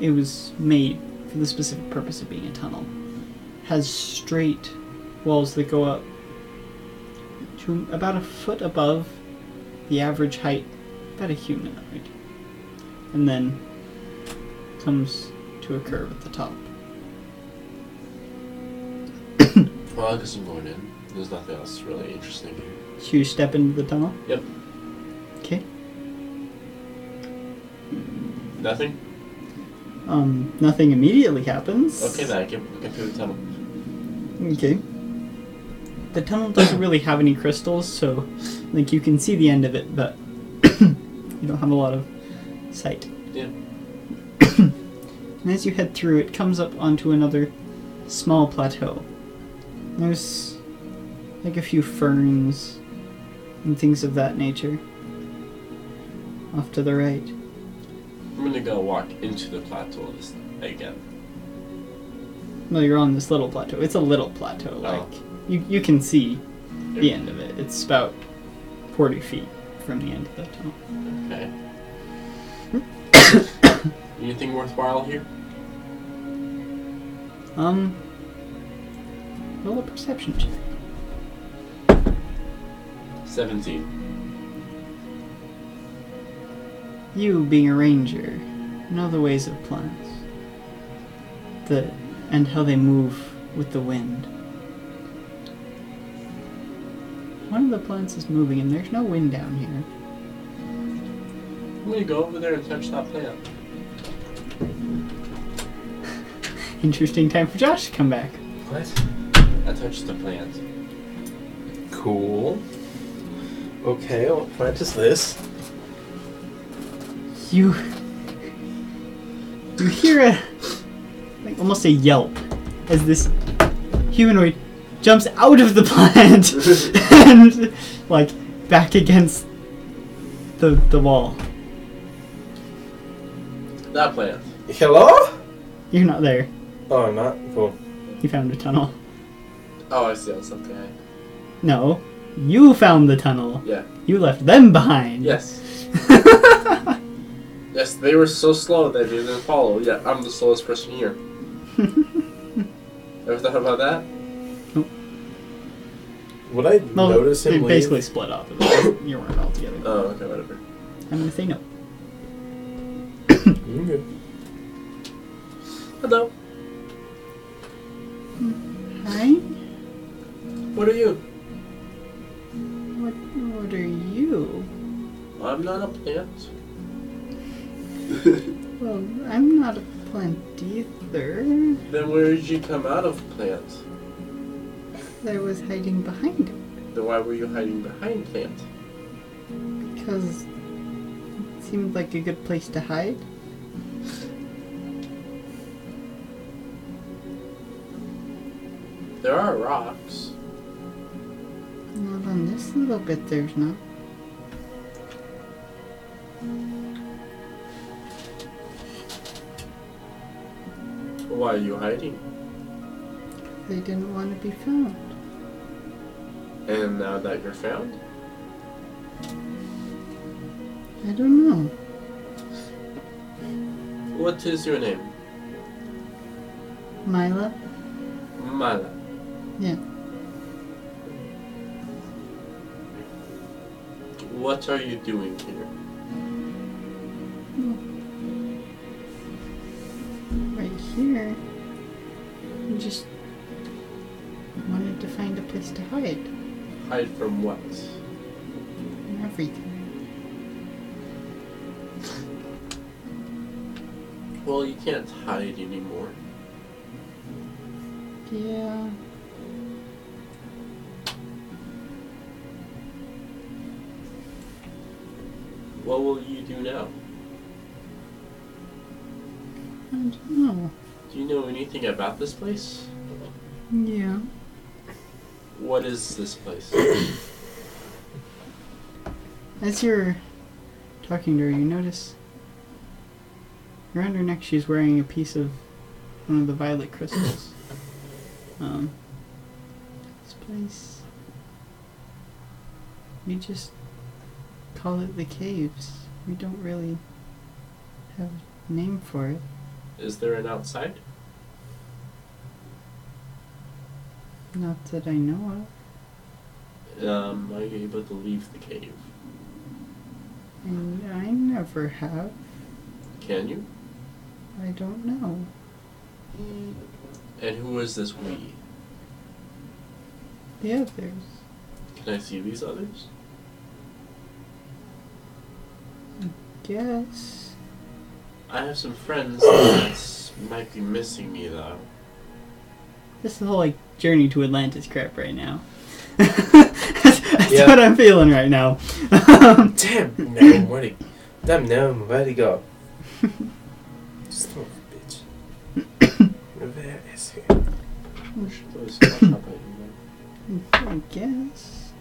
it was made for the specific purpose of being a tunnel. Has straight walls that go up to about a foot above the average height, about a humanoid, and then comes to a curve at the top. Well, I guess I'm going in. There's nothing else really interesting here. So you step into the tunnel? Yep. Okay. Nothing? Nothing immediately happens. Okay, then I can get through the tunnel. Okay. The tunnel doesn't really have any crystals, so like you can see the end of it, but you don't have a lot of sight. Yeah. And as you head through, it comes up onto another small plateau. There's like a few ferns and things of that nature off to the right. I'm gonna go walk into the plateau this again. Well, you're on this little plateau. It's a little plateau. Like you can see the end of it. It's about 40 feet from the end of the tunnel. Okay. Anything worthwhile here? Roll a perception check. 17. You, being a ranger, know the ways of plants. And how they move with the wind. One of the plants is moving and there's no wind down here. I'm gonna go over there and touch that plant. Interesting time for Josh to come back. What? I touched the plant. Cool. Okay, what plant is this? you hear almost a yelp as this humanoid jumps out of the plant and back against the wall. That plant. Hello? You're not there. Oh, I'm not? Cool. You found a tunnel. Oh, I see. That's that guy. No, you found the tunnel. Yeah. You left them behind. Yes. Yes, they were so slow that they didn't follow. Yeah, I'm the slowest person here. Ever thought about that? Would I Well, notice they him leave? basically split up. You weren't all together. Oh, okay, whatever. I'm gonna say no. Okay. Hello. Hi. What are you? What are you? I'm not a plant. Well, I'm not a plant either. Then where did you come out of plant? I was hiding behind it Then why were you hiding behind plant? because it seemed like a good place to hide. There are rocks. Not on this little bit, there's not. Why are you hiding? They didn't want to be found. And now that you're found? I don't know. What is your name? Mila? Mala. Yeah. What are you doing here? Right here. I just wanted to find a place to hide. Hide from what? And everything. Well, you can't hide anymore. Yeah. What will you do now? I don't know. Do you know anything about this place? Yeah. What is this place? As you're talking to her, you notice around her neck she's wearing a piece of one of the violet crystals. This place, we just call it the caves. We don't really have a name for it. Is there an outside? Not that I know Are you able to leave the cave? of. And I never have. Can you? I don't know. And who is this we? The others. Can I see these others? Guess. I have some friends that might be missing me though. This is the whole like journey to Atlantis crap right now. That's Yeah. what I'm feeling right now. Damn gnome, where'd he go? Son of a bitch. Where is he? Those catch up at you, I guess.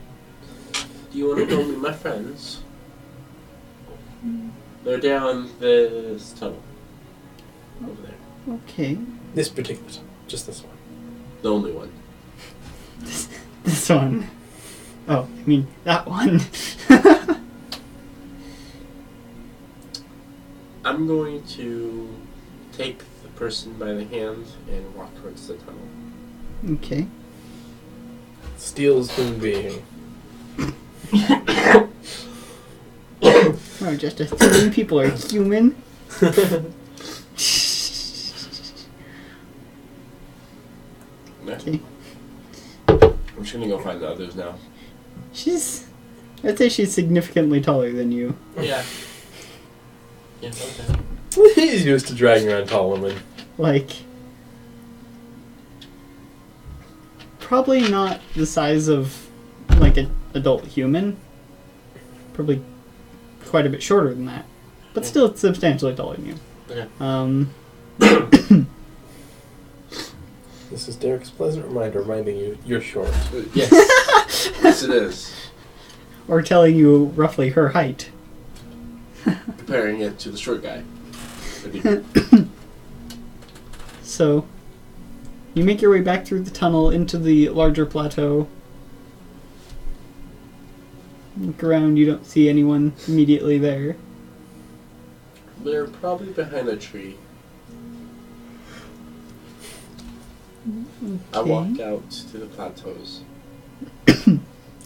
Do you want to go meet my friends? They're down this tunnel. Over there. Okay. This particular time. Just this one. The only one. This one. Oh, I mean that one. I'm going to take the person by the hand and walk towards the tunnel. Okay. Steel's human being. Oh, just assuming people are human. Yeah. Okay. I'm just gonna go find the others now. I'd say she's significantly taller than you. Yeah. Yeah, okay. He's used to dragging around tall women. Like, probably not the size of like an adult human. Probably quite a bit shorter than that. but still it's substantially taller than you. Okay. This is Derek's pleasant reminder reminding you you're short. Yes. Yes, it is. Or telling you roughly her height. Comparing it to the short guy. That'd be good. So, you make your way back through the tunnel into the larger plateau. Look around, you don't see anyone immediately there. They're probably behind a tree. I Okay. walk out to the plateaus.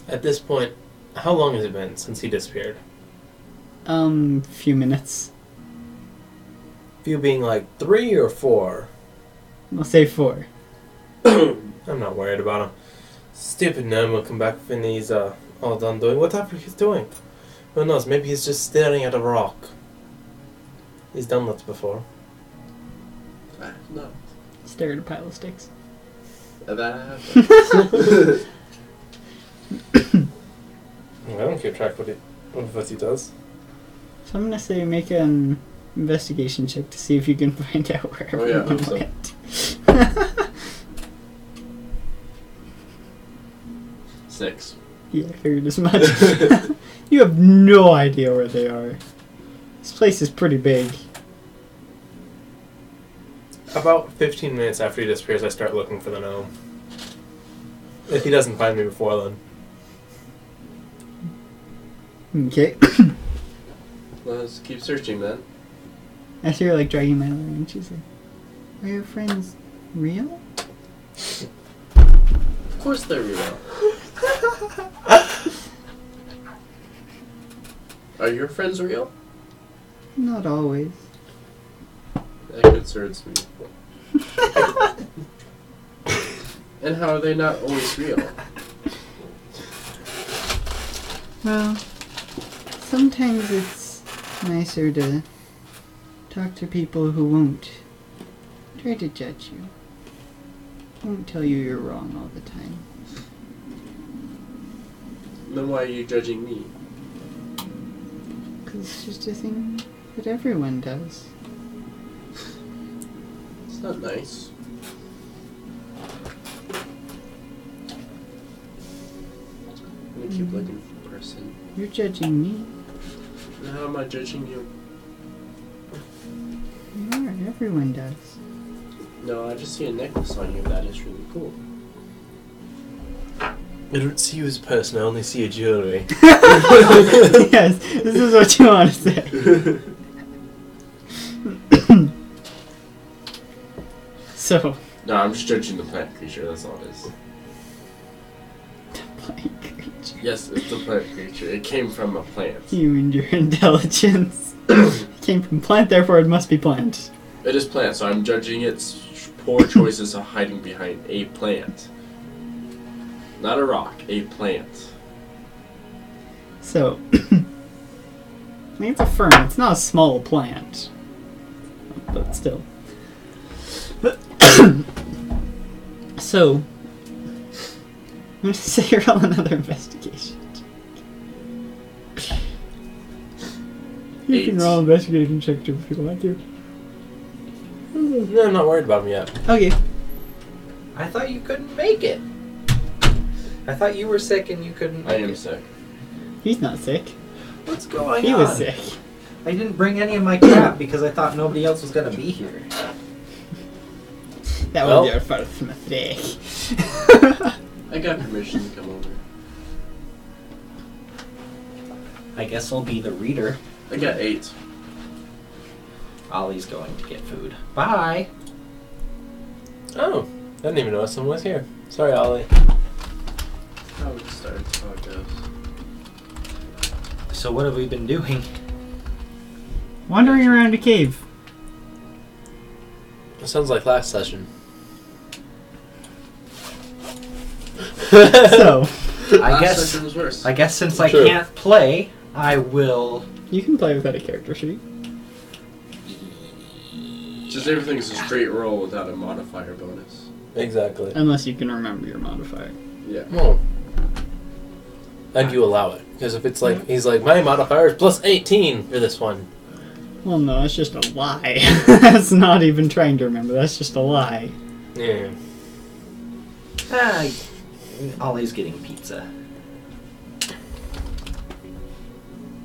At this point, how long has it been since he disappeared? Few minutes. You being like 3 or 4? I'll say 4. I'm not worried about him. Stupid gnome will come back when he's all done doing whatever he's doing. Who knows, maybe he's just staring at a rock. He's done that before. No. Stare at a pile of sticks. That happened. I don't keep track of what he does. So I'm gonna say make an investigation check to see if you can find out where Oh, yeah, everyone so. went. 6. Yeah, I figured as much. You have no idea where they are. This place is pretty big. About 15 minutes after he disappears, I start looking for the gnome. If he doesn't find me before then. Okay. Let's keep searching then. After you're like dragging my around, she's like, "Are your friends real?" Of course they're real. Are your friends real? Not always. That concerns me. And how are they not always real? Well, sometimes it's nicer to talk to people who won't try to judge you. Won't tell you you're wrong all the time. Then why are you judging me? Because it's just a thing that everyone does. It's not nice. I'm gonna keep looking for the person. You're judging me. And how am I judging you? You are. Everyone does. No, I just see a necklace on you. That is really cool. I don't see you as a person, I only see your jewelry. Yes, this is what you want to say. So, No, I'm just judging the plant creature. That's all it is. plant creature. Yes, it's the plant creature. It came from a plant. You and your intelligence. It came from plant, therefore it must be plant. It is plant, so I'm judging its poor choices of hiding behind a plant. Not a rock, a plant. So, I think it's a fern. It's not a small plant. But still. So, I'm going to say roll another investigation. You can 8. roll investigation check too if you want to. No, I'm not worried about him yet. Okay. I thought you couldn't make it. I thought you were sick and you couldn't I make am it. sick. He's not sick. What's going He on? was sick. I didn't bring any of my crap because I thought nobody else was going to be here. That Well. was your first mistake. I got permission to come over. I guess I'll be the reader. I got 8. Ollie's going to get food. Bye. Oh, I didn't even know someone was here. Sorry, Ollie. How it starts, how it goes. So what have we been doing? Wandering around a cave. It sounds like last session. So, Last session was worse. I guess since I True. can't play, I will. you can play without a character sheet. Just everything's a straight roll without a modifier bonus. Exactly. Unless you can remember your modifier. Yeah. Well, and you allow it. Because if it's like, he's like, my modifier is plus 18 for this one. Well, no, that's just a lie. That's not even trying to remember. That's just a lie. Yeah. Ollie's getting pizza.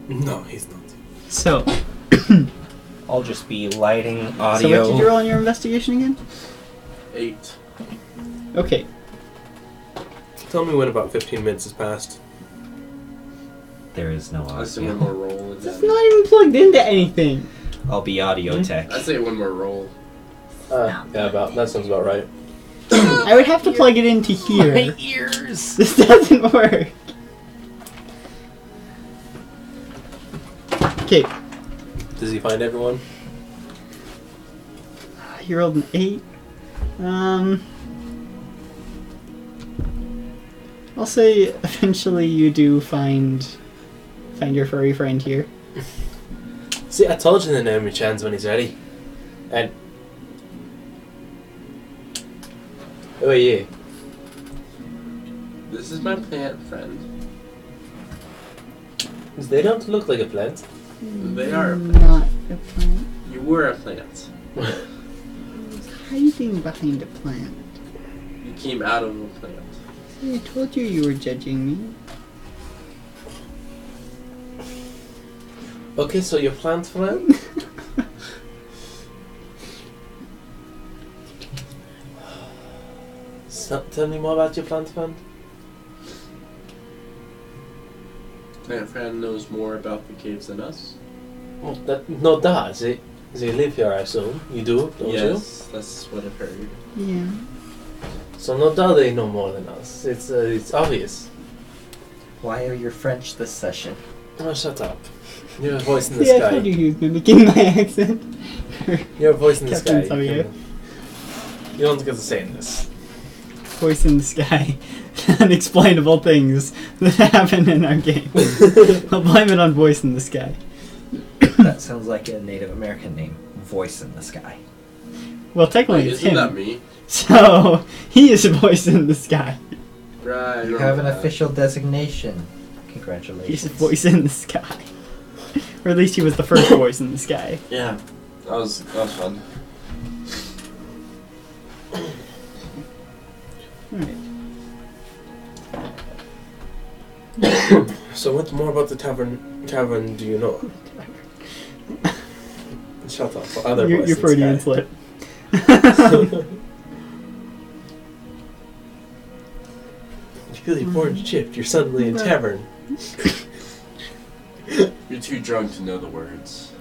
No, he's not. So, I'll just be lighting so audio. what did you roll on your investigation again? 8. Okay. Tell me when about 15 minutes has passed. There is no I say audio. one more roll. And It's then not even plugged into anything. I'll be audio tech. I say one more roll. Yeah, that sounds about right. I would have to plug it into here. My ears! This doesn't work. Okay, Does he find everyone? you rolled an 8. I'll say eventually you do find your furry friend here. See, I told you the name of Chan's when he's ready. And... Who are you? This is my plant friend. They don't look like a plant. They are a Not a plant. You were a plant. It's hiding behind a plant. You came out of a plant. See, I told you were judging me. Okay, so your plant friend? So, tell me more about your plant friend. Plant friend knows more about the caves than us. Well, does it? They live here, I assume. You do, don't Yes, that's what I've heard. Yeah. you? So no doubt they know more than us. It's obvious. Why are your French this session? Oh, shut up. You're a voice in the Yeah, I sky. told you he was mimicking my accent. You're a voice in the Captain sky. Sawyer. You don't get to say this. Voice in the sky. Unexplainable things that happen in our game. I'll blame it on Voice in the Sky. That sounds like a Native American name. Voice in the sky. Well, technically Wait, it's isn't him. that me? So, he is a Voice in the Sky. Right. You I have an remember that. official designation. Congratulations. He's a Voice in the Sky. Or at least he was the first Voice in the Sky. Yeah, that was fun. Alright. So what more about the tavern do you know? Shut up. Other voice You're in Freudian sky. slip. You feel your orange chipped, you're suddenly in tavern. You're too drunk to know the words.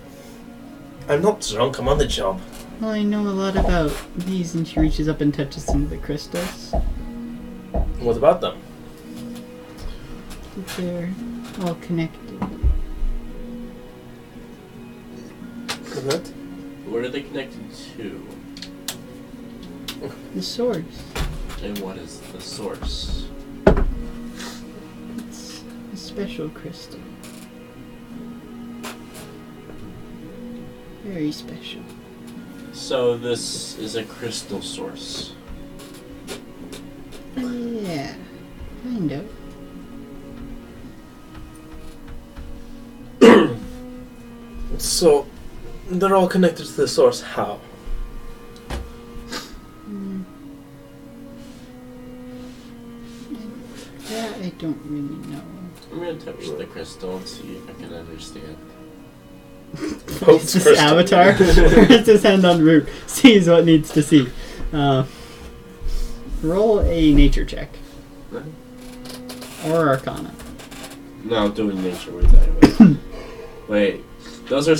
I'm not drunk, I'm on the job. Well, I know a lot about these, and she reaches up and touches some of the crystals. What about them? They're all connected. What? What are they connected to? The source. And what is the source? It's a special crystal. Very special. So this is a crystal source. Yeah, kind of. So, they're all connected to the source. How? Mm. That I don't really know. I'm gonna touch the crystal and see if I can understand. Pope's This crystal. avatar puts his hand on root, sees what needs to see. Roll a nature check. Or arcana. No, I'm doing nature with that. Wait, those are.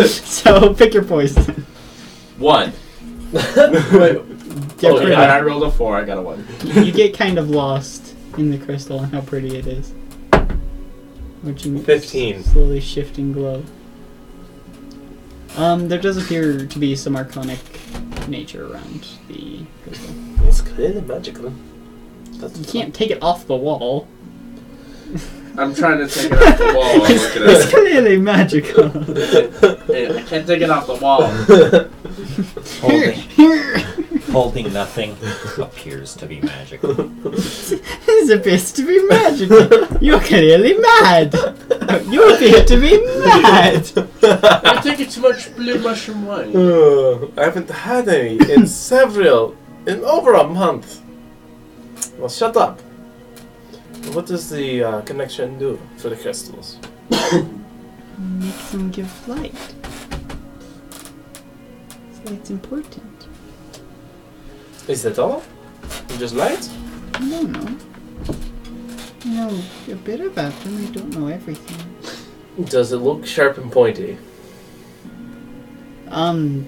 So pick your poison. 1. Wait, Get Oh, pretty. I rolled a 4. I got a 1. You get kind of lost in the crystal and how pretty it is. Watching it 15. slowly shift and glow. There does appear to be some arcanic nature around the crystal. it's clearly magical. That's You can't take it off the wall. I'm trying to take it off the wall. I'm looking It's at clearly magical. it. Hey, I can't take it off the wall. Hold it. Here. Holding nothing appears to be magical. This appears to be magical. You're clearly mad. You appear to be mad. You're taking too much blue mushroom wine. I haven't had any in over a month. Well, shut up. What does the connection do for the crystals? Makes them give light. So it's important. Is that all? Just light? I don't know. I know a bit about them. I don't know everything. Does it look sharp and pointy? Some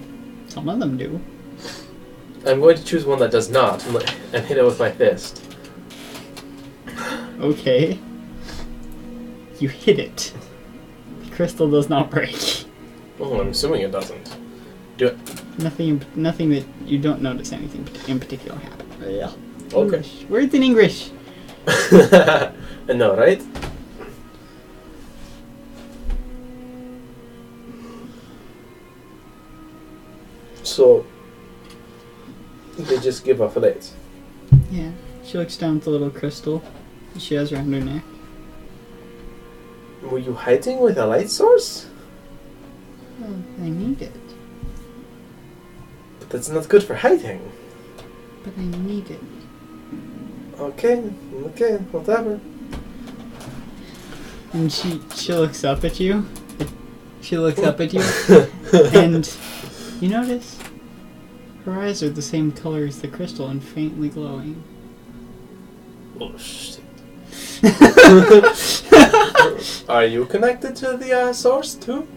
of them do. I'm going to choose one that does not and hit it with my fist. Okay. You hit it. The crystal does not break. Oh, I'm assuming it doesn't. Do it. Nothing that you don't notice anything in particular happen. Yeah. Okay. English. Words in English. I know, right? So, they just give off a light. Yeah. She looks down at the little crystal that she has around her neck. Were you hiding with a light source? Oh, I need it. But that's not good for hiding. But I need it. Okay, whatever. And she looks up at you. She looks up at you, and you notice her eyes are the same color as the crystal and faintly glowing. Oh, shit. Are you connected to the source too?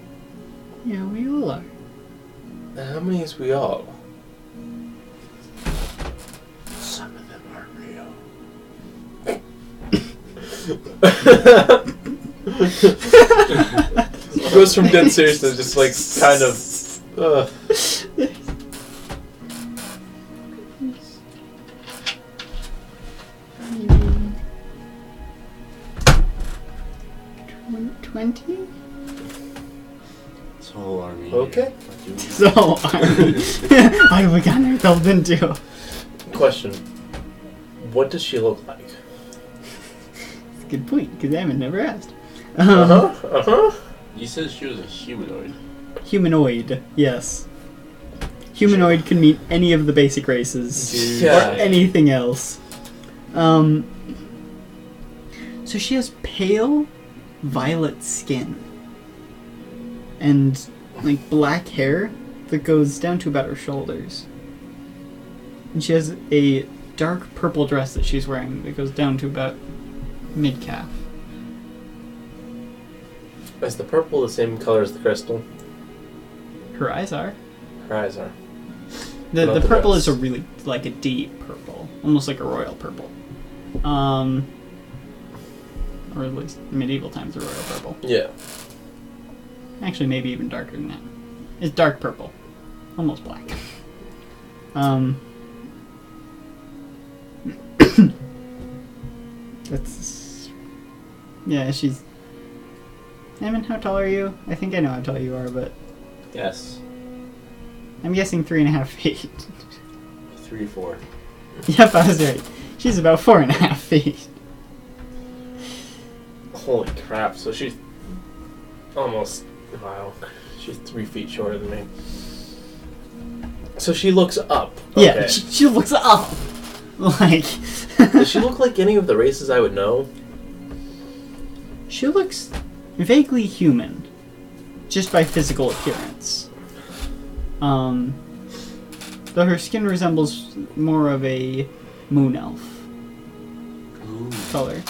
Yeah, we all are. How many is we all? Some of them are real. Goes from dead serious to just like kind of. 20? It's a whole army. Okay. So, I we got ourselves into. Question: what does she look like? It's a good point, because I haven't never asked. You said she was a humanoid. Humanoid, yes. Humanoid can mean any of the basic races. Yeah. Or anything else. So she has pale violet skin. And like black hair that goes down to about her shoulders. And she has a dark purple dress that she's wearing that goes down to about mid-calf. Is the purple the same color as the crystal? Her eyes are. Her eyes are. The Not the purple dress. is a really, like a deep purple. Almost like a royal purple. Or at least medieval times a royal purple. Yeah. Actually, maybe even darker than that. It's dark purple. Almost black. That's... Yeah, she's... Eamon, how tall are you? I think I know how tall you are, but... Yes. I'm guessing 3.5 feet. 3, 4. Yep, I was right. She's about 4.5 feet. Holy crap! So she's almost. Wow. She's 3 feet shorter than me. So she looks up. Yeah, Okay. she looks up. Like... Does she look like any of the races I would know? She looks vaguely human, just by physical appearance. Though her skin resembles more of a moon elf color.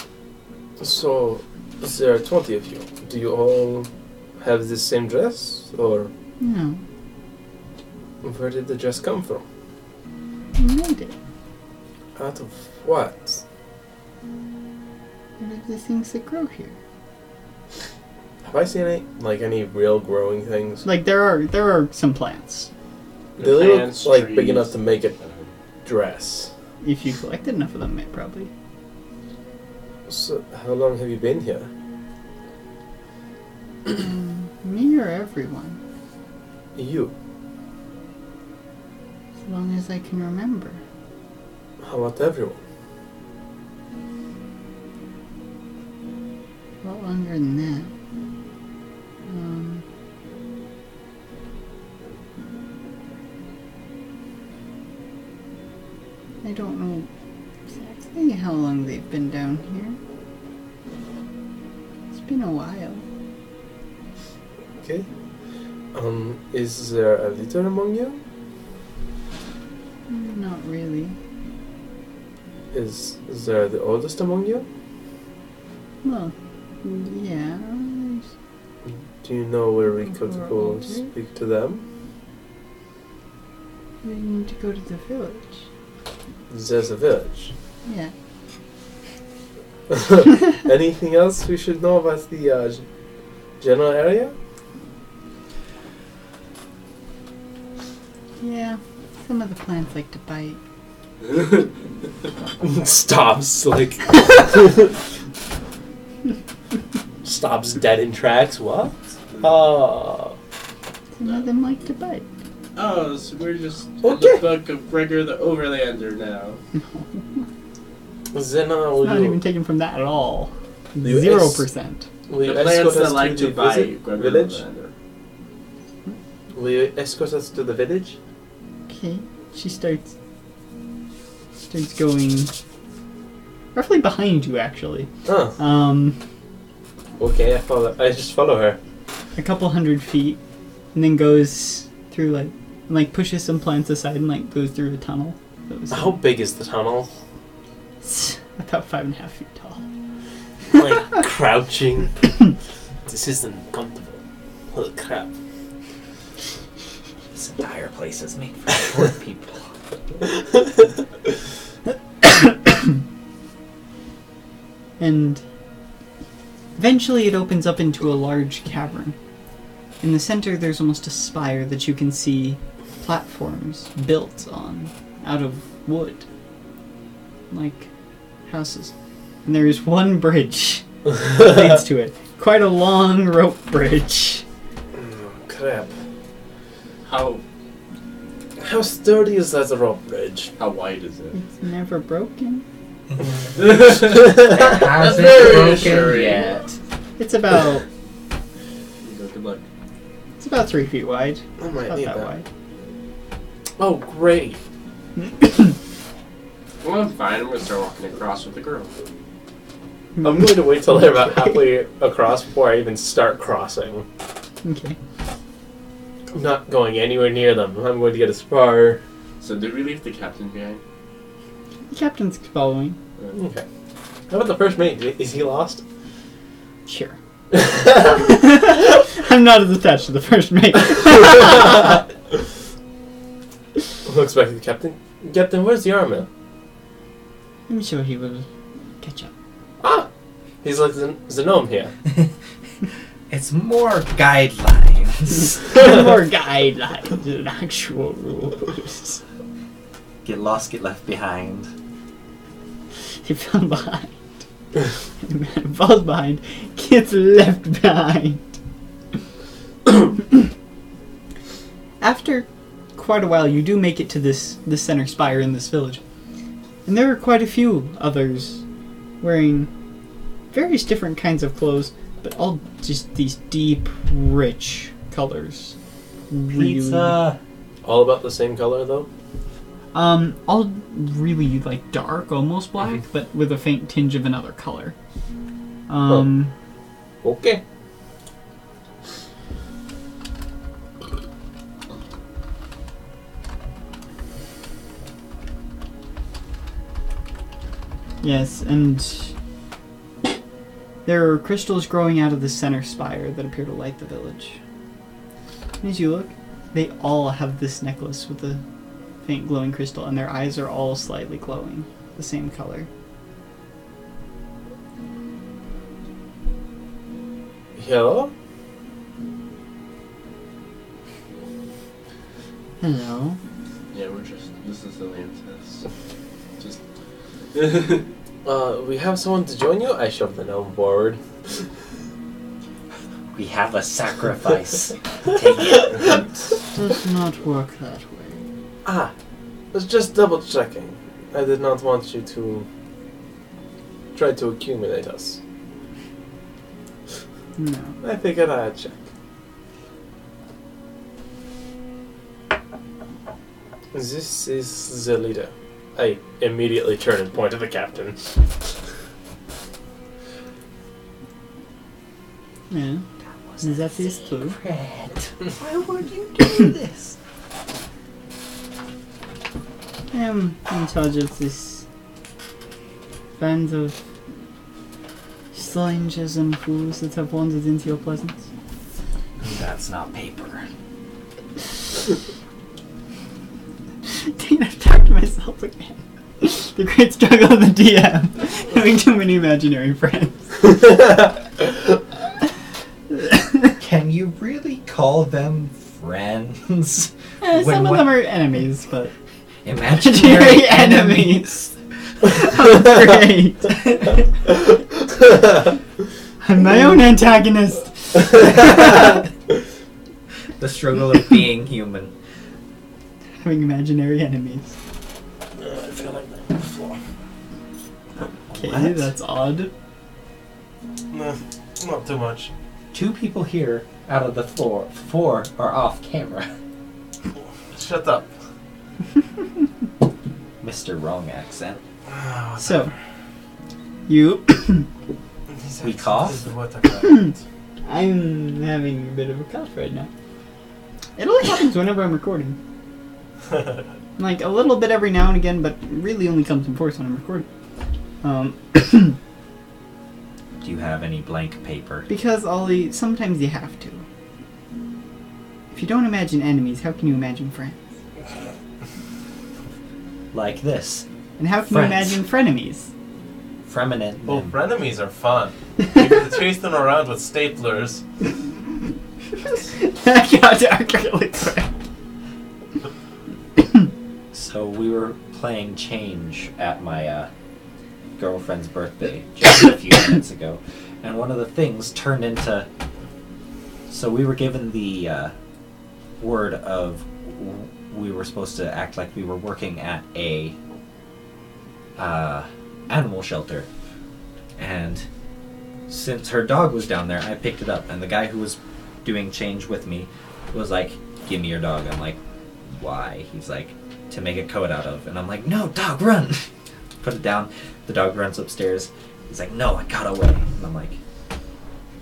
So, there are 20 of you. Do you all have the same dress? Or No, where did the dress come from? I made it. Out of what? Out of the things that grow here. Have I seen any real growing things? Like there are some plants. They look plants, like big trees. enough to make a dress. If you collected enough of them, probably. So, how long have you been here? Me or everyone. You. long as I can remember. How about everyone? A lot longer than that. I don't know exactly how long they've been down here. It's been a while. Okay. Is there a leader among you? Not really. Is there the oldest among you? Well, yeah. Do you know where we could Who are go older? speak to them? We need to go to the village. There's a village. Yeah. Anything else we should know about the general area? Yeah. Some of the plants like to bite. Stops like stops dead in tracks. What? Oh, Some of them like to bite. Oh, so we're just in Okay. the book of Gregor the Overlander now. Zena, It's not even taken from that at all. You 0%. will you The escort plants that us like to to the bite Gregor the village? Overlander. Will you escort us to the village? Okay. She starts going roughly behind you, actually. Oh, okay. I just follow her. A couple 100 feet, and then goes through and pushes some plants aside and goes through a tunnel. That was How big is the tunnel? about 5.5 feet tall. Like crouching. This isn't comfortable. Holy crap. This entire place is made for short people. And eventually it opens up into a large cavern. In the center there's almost a spire that you can see platforms built on out of wood. Like houses. And there is one bridge that leads to it. Quite a long rope bridge. Oh, crap. How sturdy is that rope bridge? how wide is it? It's never broken. That's Hasn't very broken reassuring. yet. It's about Good luck. 3 feet wide. I might Not need that that. wide. Oh, great. Well, I'm fine. I'm gonna start walking across with the girl. I'm going to wait till they're about halfway across before I even start crossing. Okay. I'm not going anywhere near them. I'm going to get as far. So did we leave the captain behind? The captain's following. Okay. How about the first mate? Is he lost? Sure. I'm not as attached to the first mate. Looks back at the captain. Captain, where's the armor? I'm sure he will catch up. Ah! He's like the gnome here. It's more guidelines. More guidelines than actual rules. Get lost, get left behind. He fell behind. The man falls behind, gets left behind. After quite a while, you do make it to this center spire in this village. And there are quite a few others wearing various different kinds of clothes, but all just these deep, rich colors. Really, Pizza. All about the same color, though? all really dark, almost black, but with a faint tinge of another color. Okay. Yes, and there are crystals growing out of the center spire that appear to light the village. And as you look, they all have this necklace with the faint glowing crystal, and their eyes are all slightly glowing, the same color. Hello? Hello. Yeah, this is the Atlantis. Just. We have someone to join you? I shove the gnome forward. We have a sacrifice. Take it. Does not work that way. Ah, was just double checking. I did not want you to try to accumulate us. No. I figured I'd check. This is the leader. I immediately turn and point to the captain. Yeah. That is true. Why would you do this? I'm in charge of this band of strangers and fools that have wandered into your presence. That's not paper. Dang, I've talked to myself again. The great struggle of the DM. Having too many imaginary friends. Can you really call them friends? Some of them are enemies, but... Imaginary enemies. Oh, great. I'm my own antagonist. The struggle of being human. Having imaginary enemies. I feel like I'm on the floor. Okay, What? that's odd. No, not too much. 2 people here out of the 4 are off camera. Shut up. Mr. Wrong accent. So, you... We cough? I'm having a bit of a cough right now. It only happens whenever I'm recording. Like, a little bit every now and again, but really only comes in force when I'm recording. Do you have any blank paper? Because, Ollie, sometimes you have to. If you don't imagine enemies, how can you imagine friends? Like this. And how can Friends. you imagine frenemies? Feminine. Well, frenemies are fun. You can chase them around with staplers. That got accurately correct. So we were playing Change at my girlfriend's birthday just a few minutes ago, and one of the things turned into... So we were given the word of we were supposed to act like we were working at a animal shelter, and since her dog was down there, I picked it up, and the guy who was doing Change with me was like, "Give me your dog." I'm like, "Why?" He's like, "To make a coat out of." And I'm like, "No, dog, run!" Put it down. The dog runs upstairs. He's like, "No, I got away." And I'm like,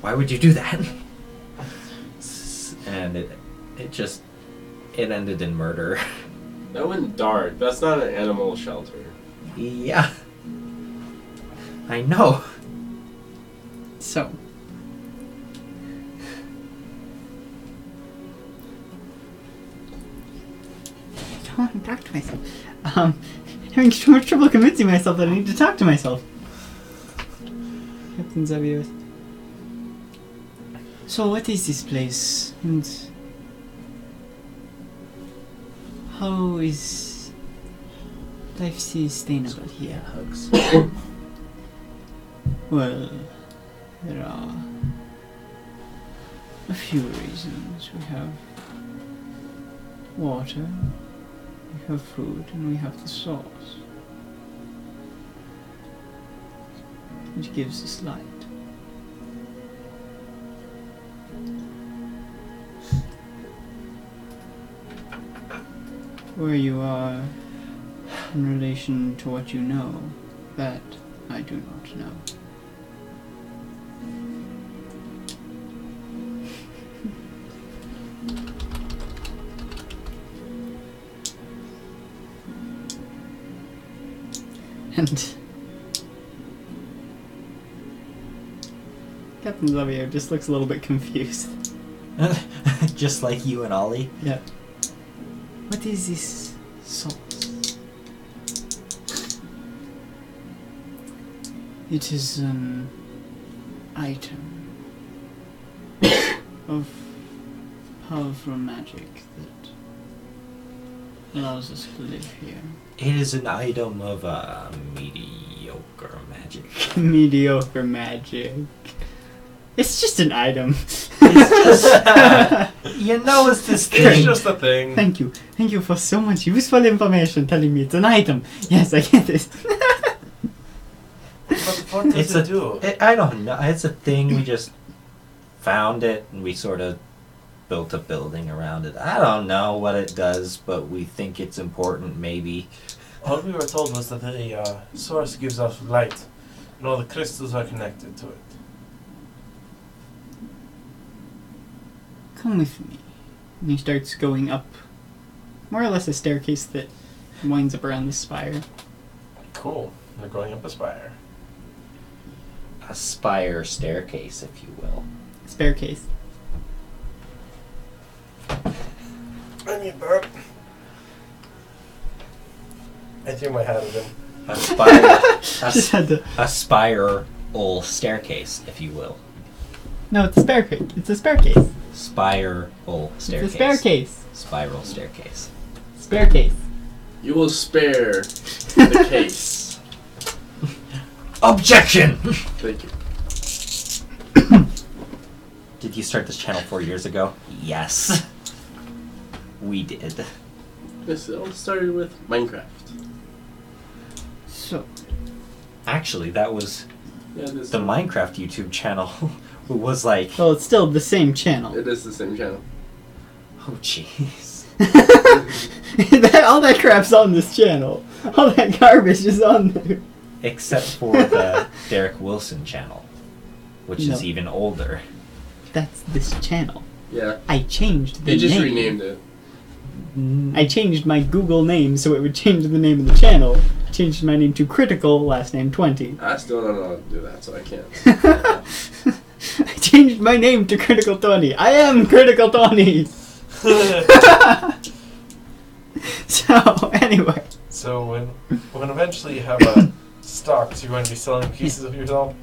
"Why would you do that?" And it ended in murder. That went dark. That's not an animal shelter. Yeah. I know. So. I don't want to talk to myself. Having so much trouble convincing myself that I need to talk to myself. Captain Xavier. So what is this place? And how is life sustainable here? Hugs. Well, there are a few reasons. We have water, we have food, and we have the source, which gives us light. Where you are in relation to what you know, that I do not know. And Captain Xavier just looks a little bit confused. Just like you and Ollie. Yeah. What is this sauce? It is an item of powerful magic that allows us to live here. It is an item of mediocre magic. Mediocre magic. It's just an item. It's just, You know it's this It's thing. just a thing. Thank you. Thank you for so much useful information telling me it's an item. Yes, I get it. But what does it do? I don't know. It's a thing. We just found it and we sort of built a building around it. I don't know what it does, but we think it's important, maybe. All we were told was that the source gives off light, and all the crystals are connected to it. Come with me. And he starts going up more or less a staircase that winds up around the spire. Cool. They're going up a spire. A spire staircase, if you will. Staircase. I need burp. I threw my hat at him. A spire. Just had to. A spiral staircase, if you will. No, it's a staircase. It's a staircase. Spiral staircase. It's a staircase. Spiral staircase. Staircase. You will spare the case. Objection! Thank you. Did you start this channel 4 years ago? Yes. We did. This all started with Minecraft. So, Actually, that was Yeah, this the Minecraft YouTube channel. It was like, well, it's still the same channel. It is the same channel. oh jeez. All that crap's on this channel. All that garbage is on there. Except for the Derek Wilson channel, which is No. even older. That's this channel. Yeah. I changed the They just name. renamed it. I changed my Google name so it would change the name of the channel. I changed my name to Critical, last name 20. I still don't know how to do that, so I can't. I changed my name to Critical 20. I am Critical 20! So, anyway. So when eventually you have a stocks, you're going to be selling pieces of yourself.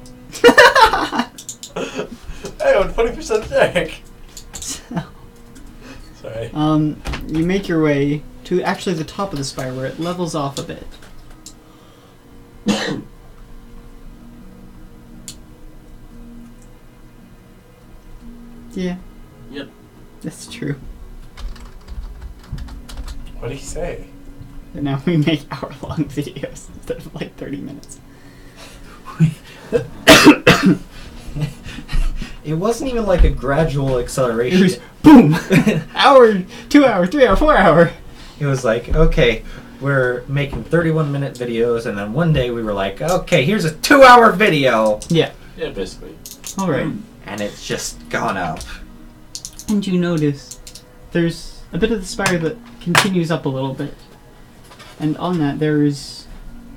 Hey, I'm 20% Derek. Sorry. You make your way to actually the top of the spire where it levels off a bit. Yeah. Yep. That's true. What did he say? And now we make hour-long videos instead of like 30 minutes. It wasn't even like a gradual acceleration. It was boom! Hour, 2 hour, 3 hour, 4 hour. It was like, okay, we're making 31-minute videos, and then one day we were like, okay, here's a 2-hour video. Yeah. Yeah, basically. Alright. And it's just gone up. And you notice there's a bit of the spire that continues up a little bit. And on that there's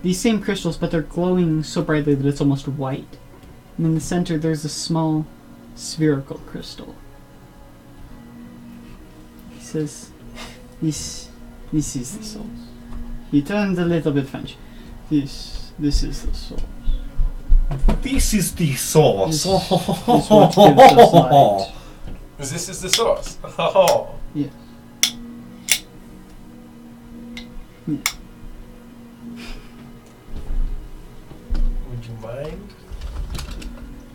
these same crystals, but they're glowing so brightly that it's almost white. And in the center there's a small spherical crystal. He says, this is the source. He turns a little bit French. This is the source. This is the source. This what gives us light. This is the source. Oh. Yeah. Yeah. Would you mind?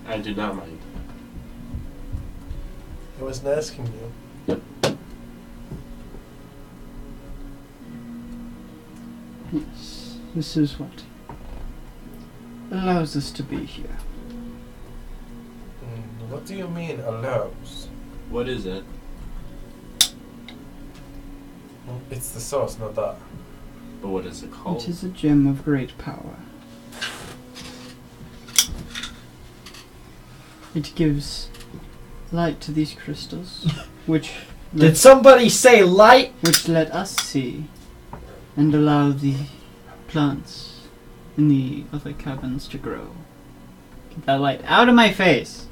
I do not mind. I wasn't asking you. Yes. This is what allows us to be here. What do you mean allows? What is it? It's the source, not that. But what is it called? It is a gem of great power. It gives light to these crystals, which Did somebody say light? let us see, and allow the plants in the other cabins to grow. Get that light out of my face!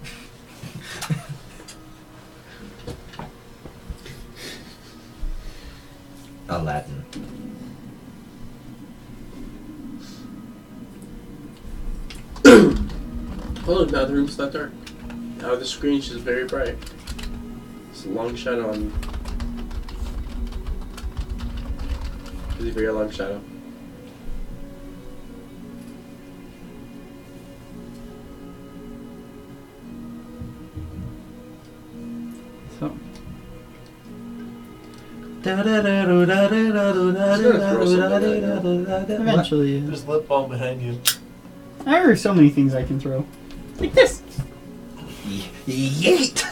Aladdin. Oh look, now the room's not dark. Now the screen's just very bright. It's a long shadow on... It's a very long shadow. So, Eventually, yeah. There's lip balm behind you. There are so many things I can throw. Like this. Yeet!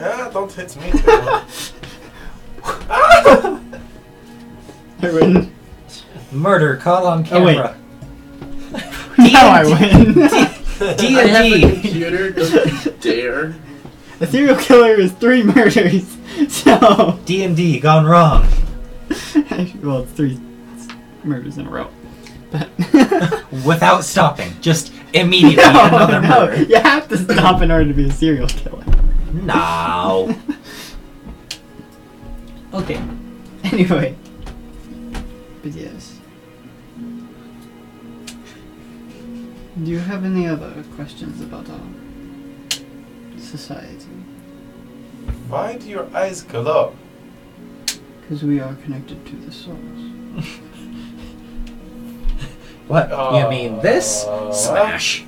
Ah, don't hit me. I win. Murder caught on Oh, wait. camera. Now I win. I have a D&D. computer, don't you dare. A serial killer is 3 murders. So, D&D gone wrong. well, it's 3 murders in a row. But Without stopping. Just immediately another murder. you have to stop in order to be a serial killer. No. Okay. Anyway. But yes. Do you have any other questions about our society? Why do your eyes glow? Because we are connected to the source. What? You mean this? Smash.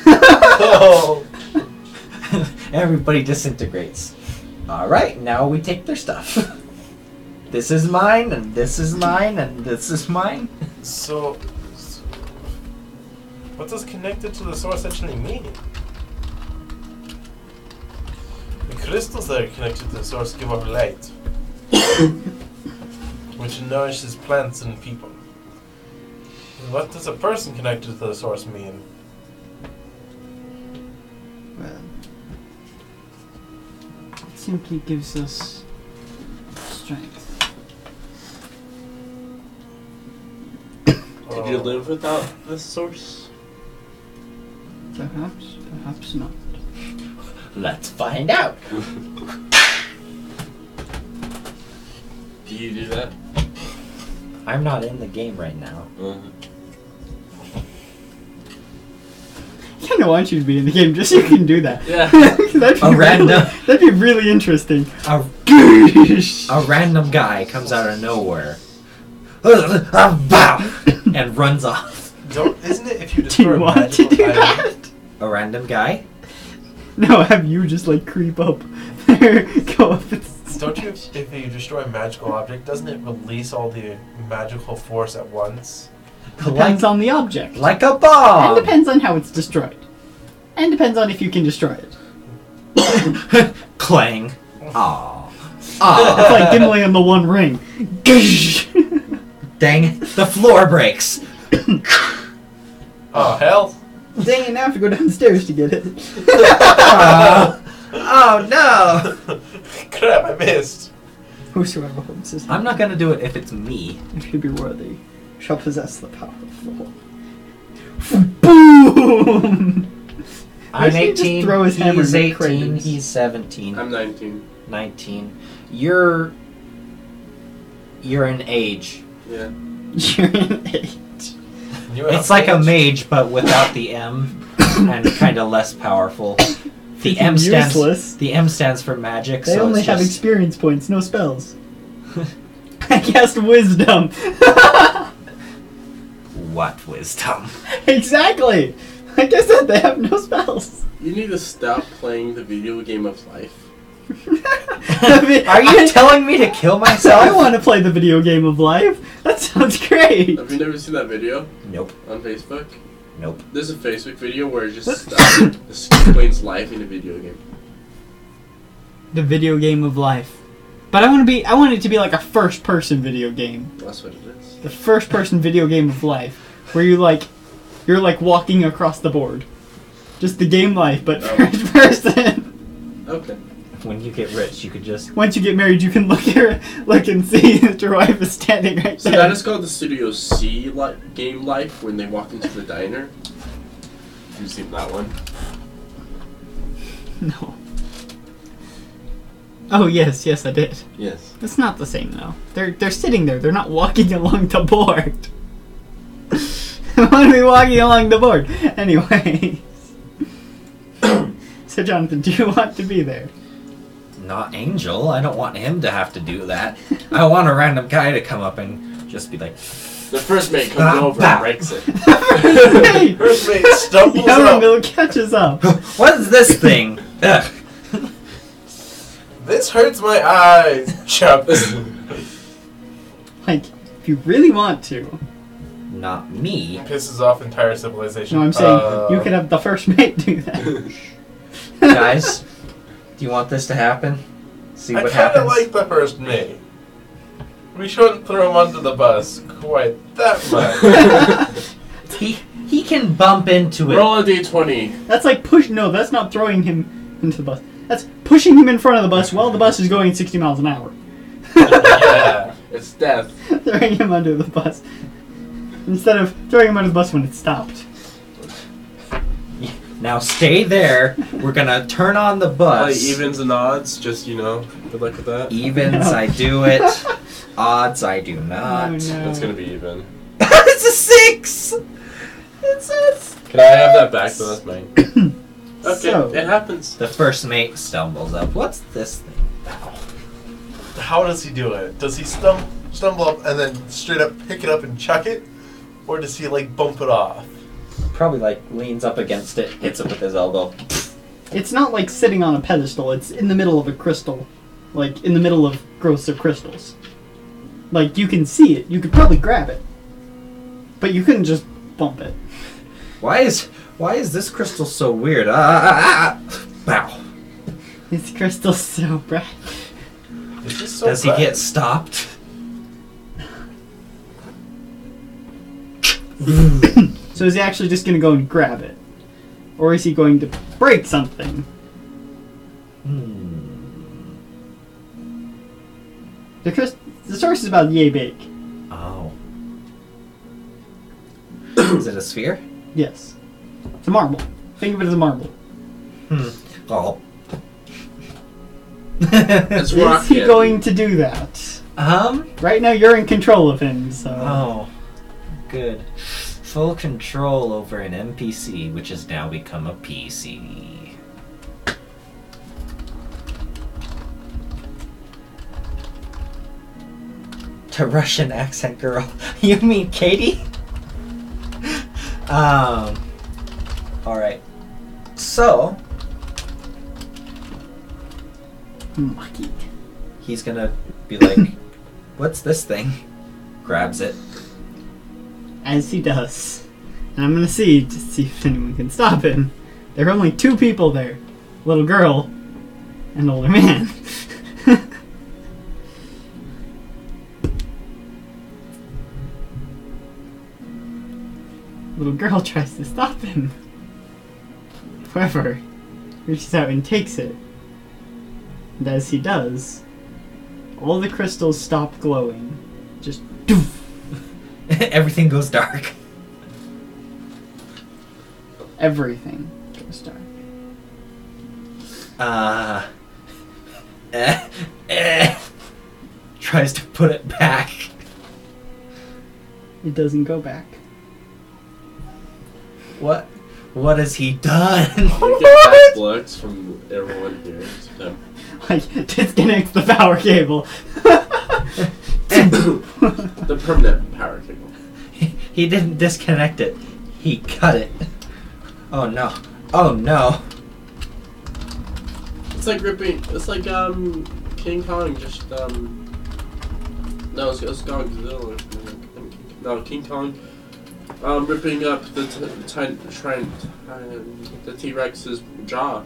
Oh. Everybody disintegrates. Alright, now we take their stuff. This is mine, and this is mine, and this is mine. So, what does connected to the source actually mean? The crystals that are connected to the source give off light, which nourishes plants and people. What does a person connected to the source mean? Well, it simply gives us strength. Did you live without this source? Perhaps, perhaps not. Let's find out. Do you do that? I'm not in the game right now. I kind of want you to be in the game just so you can do that. Yeah. That'd be really interesting. A random guy comes out of nowhere. And runs off. Isn't it if you Do destroy you a want to magical do item? that? A random guy? No, have you just like creep up there, go up and Don't you, if you destroy a magical object, doesn't it release all the magical force at once? Depends on the object. Like a bomb! And depends on how it's destroyed. And depends on if you can destroy it. Clang. Aww. It's Aww. like Gimli and the One Ring. Dang it. The floor breaks. Oh, hell. Dang it, now I have to go downstairs to get it. Oh no! Crap, I missed. Whosoever holds his I'm not gonna do it if it's me. if you be worthy, shall possess the power of the whole. Boom! I'm Why doesn't he just 18, throw his hammer he's and 18, make craters? he's 17, I'm 19. 19. You're an age. Yeah. You're an 8. It's like a mage, but without the M, and kind of less powerful. The M stands. Useless. The M stands for magic. They so only it's have just, experience points, no spells. I cast wisdom. What wisdom? Exactly! Like I said, they have no spells. You need to stop playing the video game of life. Are you telling me to kill myself? I want to play the video game of life. That sounds great. Have you never seen that video Nope. on Facebook? Nope. There's a Facebook video where it just explains life in a video game. The video game of life. But I want it to be like a first person video game. That's what it is. The first person video game of life. Where you're like walking across the board. Just the game life, but Oh. first person. Okay. When you get rich, you could just. Once you get married, you can look and see that your wife is standing right So there. that is called the Studio C game life when they walk into the diner. Have you seen that one? No. Oh yes, I did. Yes. It's not the same though. They're sitting there. They're not walking along the board. I want to be walking along the board. Anyway. So Jonathan, do you want to be there? Not Angel. I don't want him to have to do that. I want a random guy to come up and just be like. The first mate comes over and breaks it. Hey! First mate stumbles up. Yellowmill catches up. What is this thing? Ugh. This hurts my eyes. Chucks. Like, if you really want to. Not me. Pisses off entire civilization. No, I'm saying you could have the first mate do that. Guys, do you want this to happen? See I what kind happens? of like the first mate. We shouldn't throw him under the bus quite that much. He can bump into it. Roll a d20. That's like No, that's not throwing him into the bus. That's pushing him in front of the bus while the bus is going 60 miles an hour. Yeah. It's death. Throwing him under the bus. Instead of throwing him under the bus when it stopped. Now stay there. We're gonna turn on the bus. Like evens and odds, just, good luck with that. Evens, No. I do it. Odds, I do not. Oh, no. It's gonna be even. It's a 6! It's a... Can I have that back? So that's mine. Okay, So- it happens. The first mate stumbles up. What's this thing? How does he do it? Does he stumble up and then straight up pick it up and chuck it? Or does he, like, bump it off? Probably leans up against it, hits it with his elbow. It's not like sitting on a pedestal. It's in the middle of a crystal. Like, in the middle of growths of crystals. Like, you can see it. You could probably grab it. But you couldn't just bump it. Why is this crystal so weird? Bow. This crystal's so bright. Is this so Does he bad? get stopped? So is he actually just going to go and grab it? Or is he going to break something? The source is about yay big. Oh. Is it a sphere? Yes. It's a marble. Think of it as a marble. Oh. It's Is he rocket. going to do that? Right now you're in control of him, so... Oh. Good. Full control over an NPC, which has now become a PC. To Russian accent girl. You mean Katie? Alright. So, Mucky. he's gonna be like, what's this thing? Grabs it. As he does. And I'm gonna see to see if anyone can stop him. There are only two people there. Little girl and older man. Little girl tries to stop him. However, reaches out and takes it. And as he does, all the crystals stop glowing. Just doof. Everything goes dark. Everything goes dark. Tries to put it back. It doesn't go back. What has he done? You get fast looks from everyone here. So. Like, disconnects the power cable. The permanent power cable. He didn't disconnect it. He cut it. Oh no. Oh no. It's like ripping. It's like King Kong just No, it's Godzilla. No, King Kong. Ripping up the the T-Rex's jaw.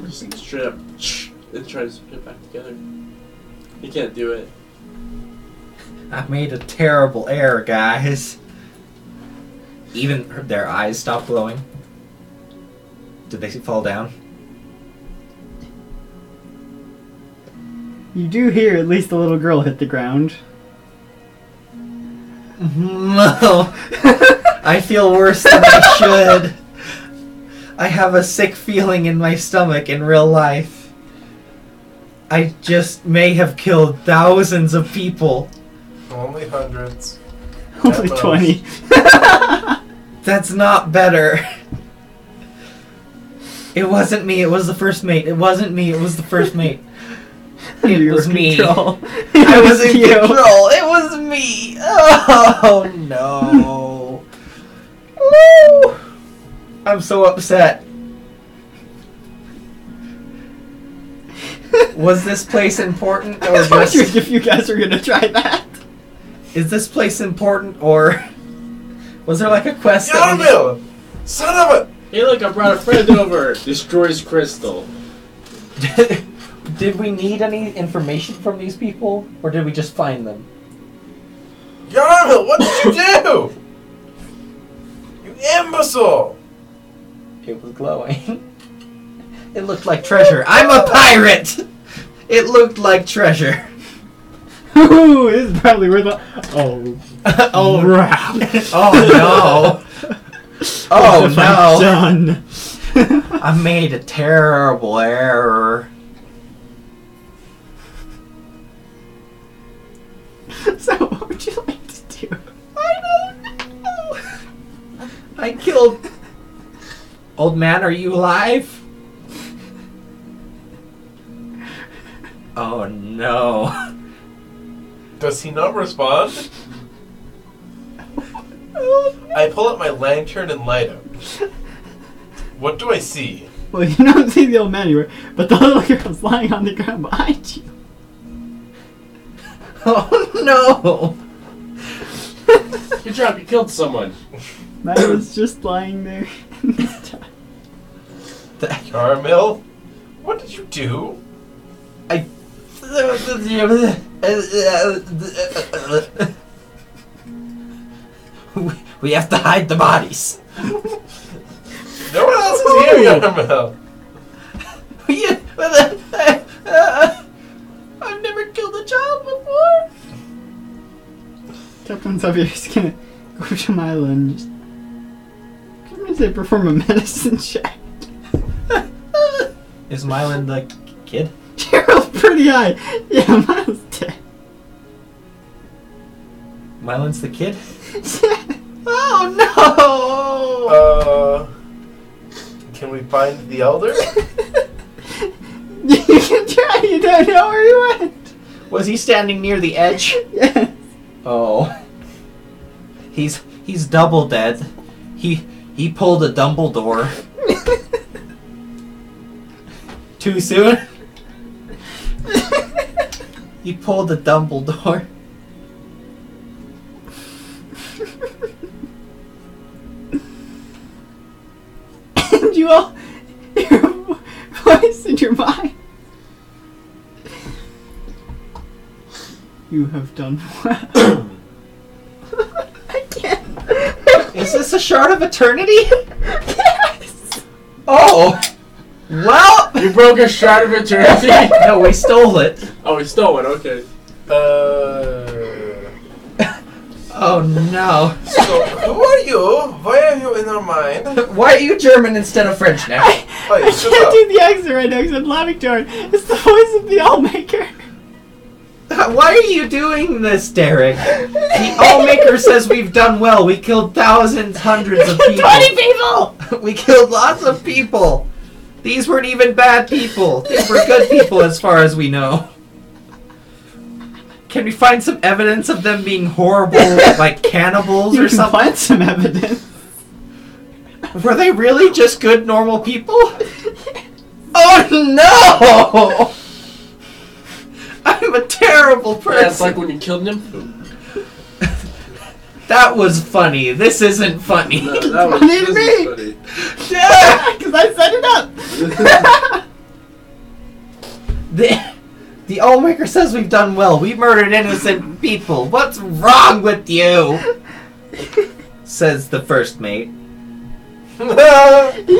Just straight up, and tries to put it back together. He can't do it. I made a terrible error, guys. Even their eyes stopped glowing. Did they fall down? You do hear at least a little girl hit the ground. No. I feel worse than I should. I have a sick feeling in my stomach in real life. I just may have killed thousands of people. Only hundreds. Only most. 20. That's not better. It wasn't me, it was the first mate. It wasn't me, it was the first mate. It You was were me. control. I was in you. control. It was me. Oh no. Woo! I'm so upset. Was this place important, I or was wondering just... if you guys were gonna try that. Is this place important, or... Was there like a quest that we... Yarmil! Son of a... Hey, look, I brought a friend over. Destroys crystal. Did we need any information from these people, or did we just find them? Yarmil, what did you do? You imbecile! It was glowing. It looked like treasure. I'm a pirate! It looked like treasure. Ooh, this is probably worth a... Oh. Oh, crap. Oh no. Oh What have I no. done? I made a terrible error. So, what would you like to do? I don't know. I killed... Old man, are you alive? Oh no. Does he not respond? I pull out my lantern and light him. What do I see? Well, you don't see the old man anywhere, but the little girl's lying on the ground behind you. Oh no. Good job, you killed someone. Matt was just lying there. Yarmil, what did you do? We have to hide the bodies. No one else is here, Yarmil. I've never killed a child before. Captain Xavier's gonna go to Milo and just... I'm gonna say perform a medicine check. Is Mylan the kid? Gerald's pretty high. Yeah, Milo's dead. Mylan's the kid? Oh no! Can we find the elder? You can try, you don't know where he went. Was he standing near the edge? Yes. Oh. He's double dead. He pulled a Dumbledore. Too soon? He pulled a Dumbledore. And you all hear a voice in your mind. You have done well. I can't. Is this a shard of eternity? Yes. Oh! Well! You broke a shard of eternity. No, we stole it. Oh, we stole it. Okay. Oh no. So, who are you? Why are you in our mind? Why are you German instead of French now? I Shut can't up. do the accent right now because I'm laughing too hard. It's the voice of the Allmaker. Why are you doing this, Derek? The Allmaker says we've done well. We killed thousands, hundreds of people. 20 people! We killed lots of people. These weren't even bad people. These were good people as far as we know. Can we find some evidence of them being horrible, like cannibals You or can something? find some evidence. Were they really just good, normal people? Oh no! I'm a terrible person. Yeah, it's like when you killed Nympho. That was funny. This isn't funny. No, that was Funny to this me. is funny. Yeah, because I set it up. The Allmaker says we've done well. We murdered innocent people. What's wrong with you? Says the first mate. He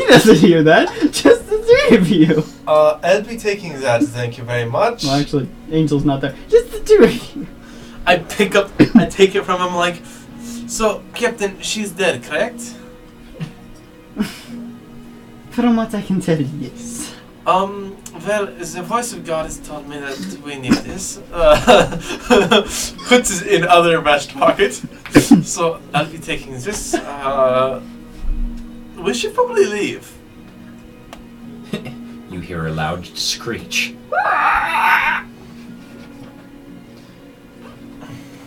doesn't hear that. Just the three of you. I'll be taking that, thank you very much. Well, actually, Angel's not there. Just the two of you. I take it from him like, so, Captain, she's dead, correct? From what I can tell, yes. Well, the voice of God has told me that we need this. Puts it in other vest pocket. So, I'll be taking this. We should probably leave. You hear a loud screech.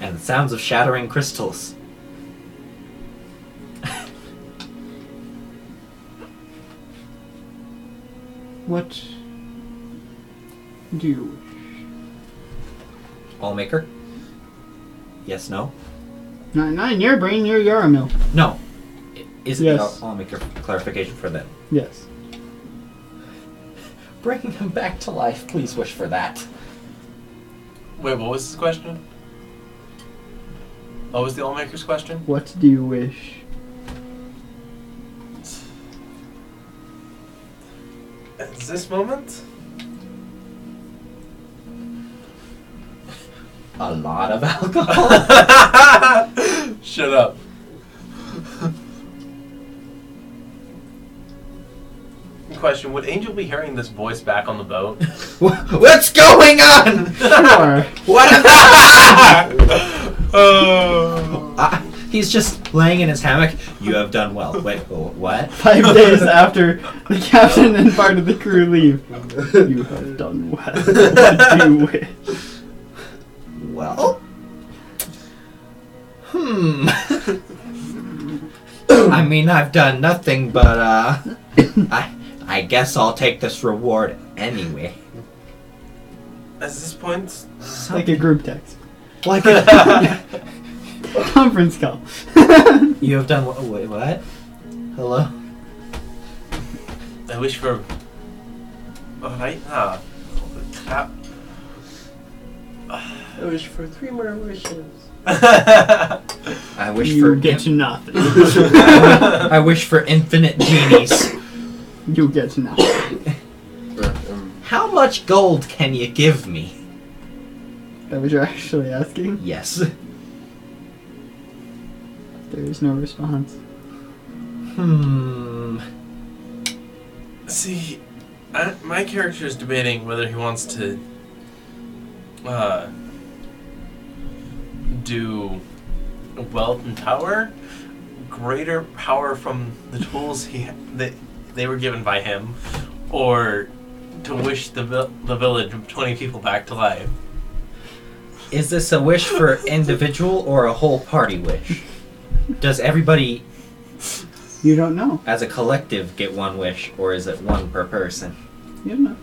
And the sounds of shattering crystals. What Do you wish? Allmaker? Yes, no? Not in your brain, you're Yaramil. No. Is it Yes. the Allmaker clarification for them? Yes. Bringing him back to life, please wish for that. Wait, what was his question? What was the Allmaker's question? What do you wish? At this moment? A lot of alcohol? Shut up. Question, would Angel be hearing this voice back on the boat? What's going on? Sure. What? Oh. He's just laying in his hammock. You have done well. Wait, what? 5 days after the captain and part of the crew leave. You have done well. What do you wish? Well. I mean, I've done nothing, but I guess I'll take this reward anyway. At this point, Like a group text. Like a Conference call. You have done wait, what? Hello? I wish for. Alright, crap. I wish for 3 more wishes. I wish You for get nothing. I wish for infinite genies. You get nothing. How much gold can you give me? That was you're actually asking? Yes. There is no response. See, my character is debating whether he wants to do wealth and power, greater power from the tools that they were given by him, or to wish the village of 20 people back to life. Is this a wish for individual or a whole party wish? Does everybody You don't know. as a collective get one wish, or is it one per person? You don't know.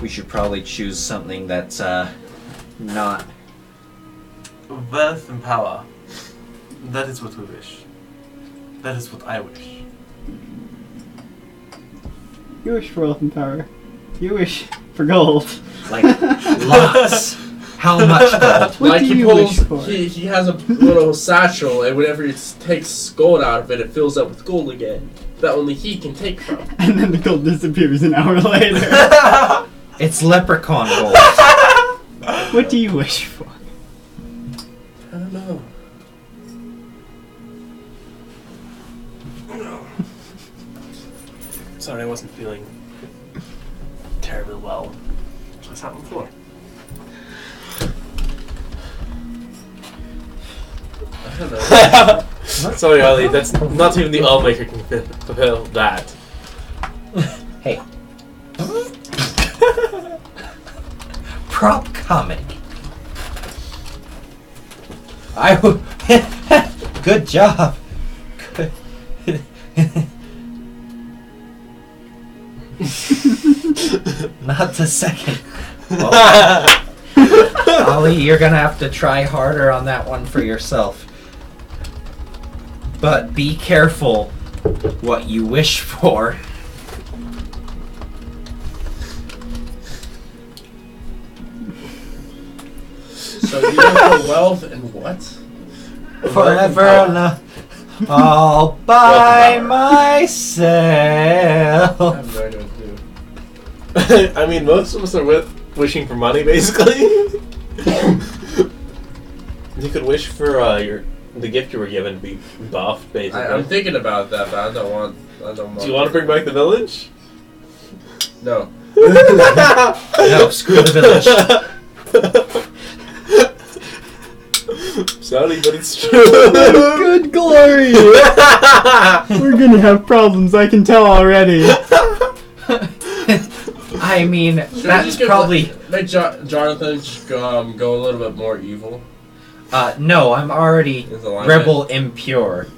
We should probably choose something that's not. Wealth and power. That is what we wish. That is what I wish. You wish for wealth and power. You wish for gold. Like, lots. How much gold? What Like do he you pulls, wish for? he has a little satchel, and whenever he takes gold out of it, it fills up with gold again. That only he can take from. And then the gold disappears an hour later. It's leprechaun gold. What do you wish for? I don't know. Sorry, I wasn't feeling terribly well. I sat on the floor. I don't know. Sorry, Ollie, that's not even the Allmaker can fulfill that. Hey. Prop comedy. Good job. Good. Not the second. Ollie, you're gonna have to try harder on that one for yourself. But be careful what you wish for. So you have for wealth and what? Forever and all by myself. I have no idea what to do. I mean, most of us are wishing for money, basically. You could wish for the gift you were given to be buffed, basically. I'm thinking about that, but I don't want. Do you want to bring back the village? No. No, screw the village. Sorry, but it's true. Good glory! We're gonna have problems, I can tell already. I mean, Should we that's just give, probably... make Jonathan just go a little bit more evil no, I'm already His alignment. rebel impure.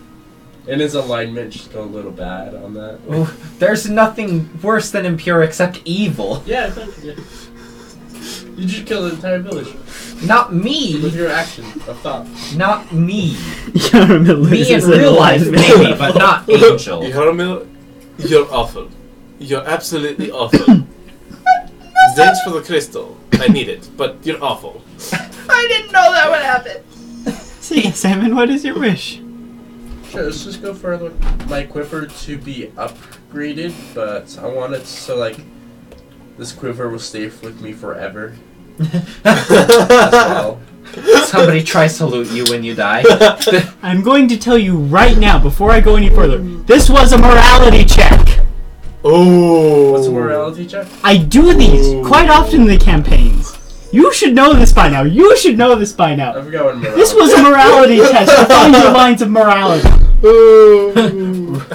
in his alignment. Just go a little bad on that. Ooh, there's nothing worse than impure except evil. Yeah, I think. Yeah. You just killed the entire village Not with me. your action of thought. Not me. Yaramil Me in loses real a life, lot. maybe, but not Angel. Yaramil, you're awful. You're absolutely awful. Thanks for the crystal. I need it, but you're awful. I didn't know that would happen. So yeah, Simon, what is your wish? Sure, let's just go for my quiver to be upgraded, but I want it so like this quiver will stay with me forever. As well. Somebody try salute you when you die. I'm going to tell you right now, before I go any further, this was a morality check. Oh. What's a morality check? I do these Ooh. quite often in the campaigns. You should know this by now. You should know this by I now. forgot what morality. This was a morality test to find your lines of morality.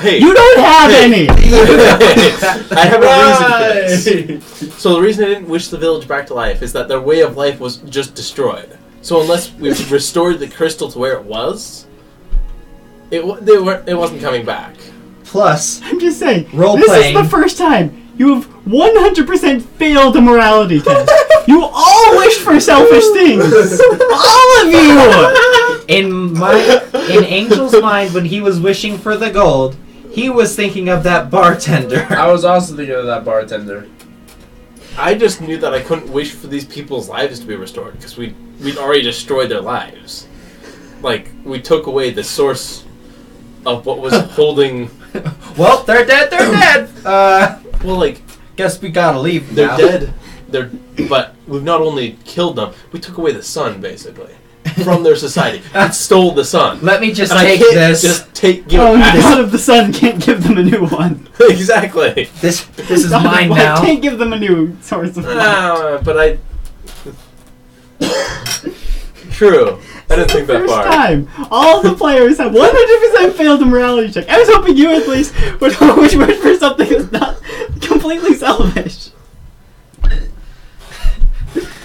Hey. You don't have any. I have a reason for this. So the reason I didn't wish the village back to life is that their way of life was just destroyed. So unless we restored the crystal to where it was, it wasn't coming back. Plus, I'm just saying. Role this playing. is the first time you have 100% failed a morality test. You all wished for selfish things. All of you. in Angel's mind, when he was wishing for the gold, he was thinking of that bartender. I was also thinking of that bartender. I just knew that I couldn't wish for these people's lives to be restored because we'd already destroyed their lives. Like, we took away the source of what was holding... Well, they're dead. They're dead. Well, like, Guess we gotta leave they're now. dead. But we've not only killed them, we took away the sun, basically, from their society. We stole the sun. Let me just And I take can't this. just give Oh, it and back. the God of the Sun can't give them a new one. Exactly. This is God of mine Light now. can't give them a new source of light. But I... True. I didn't think that First far. time, all the players have 100% failed a morality check. I was hoping you at least would wish for something that's not completely selfish.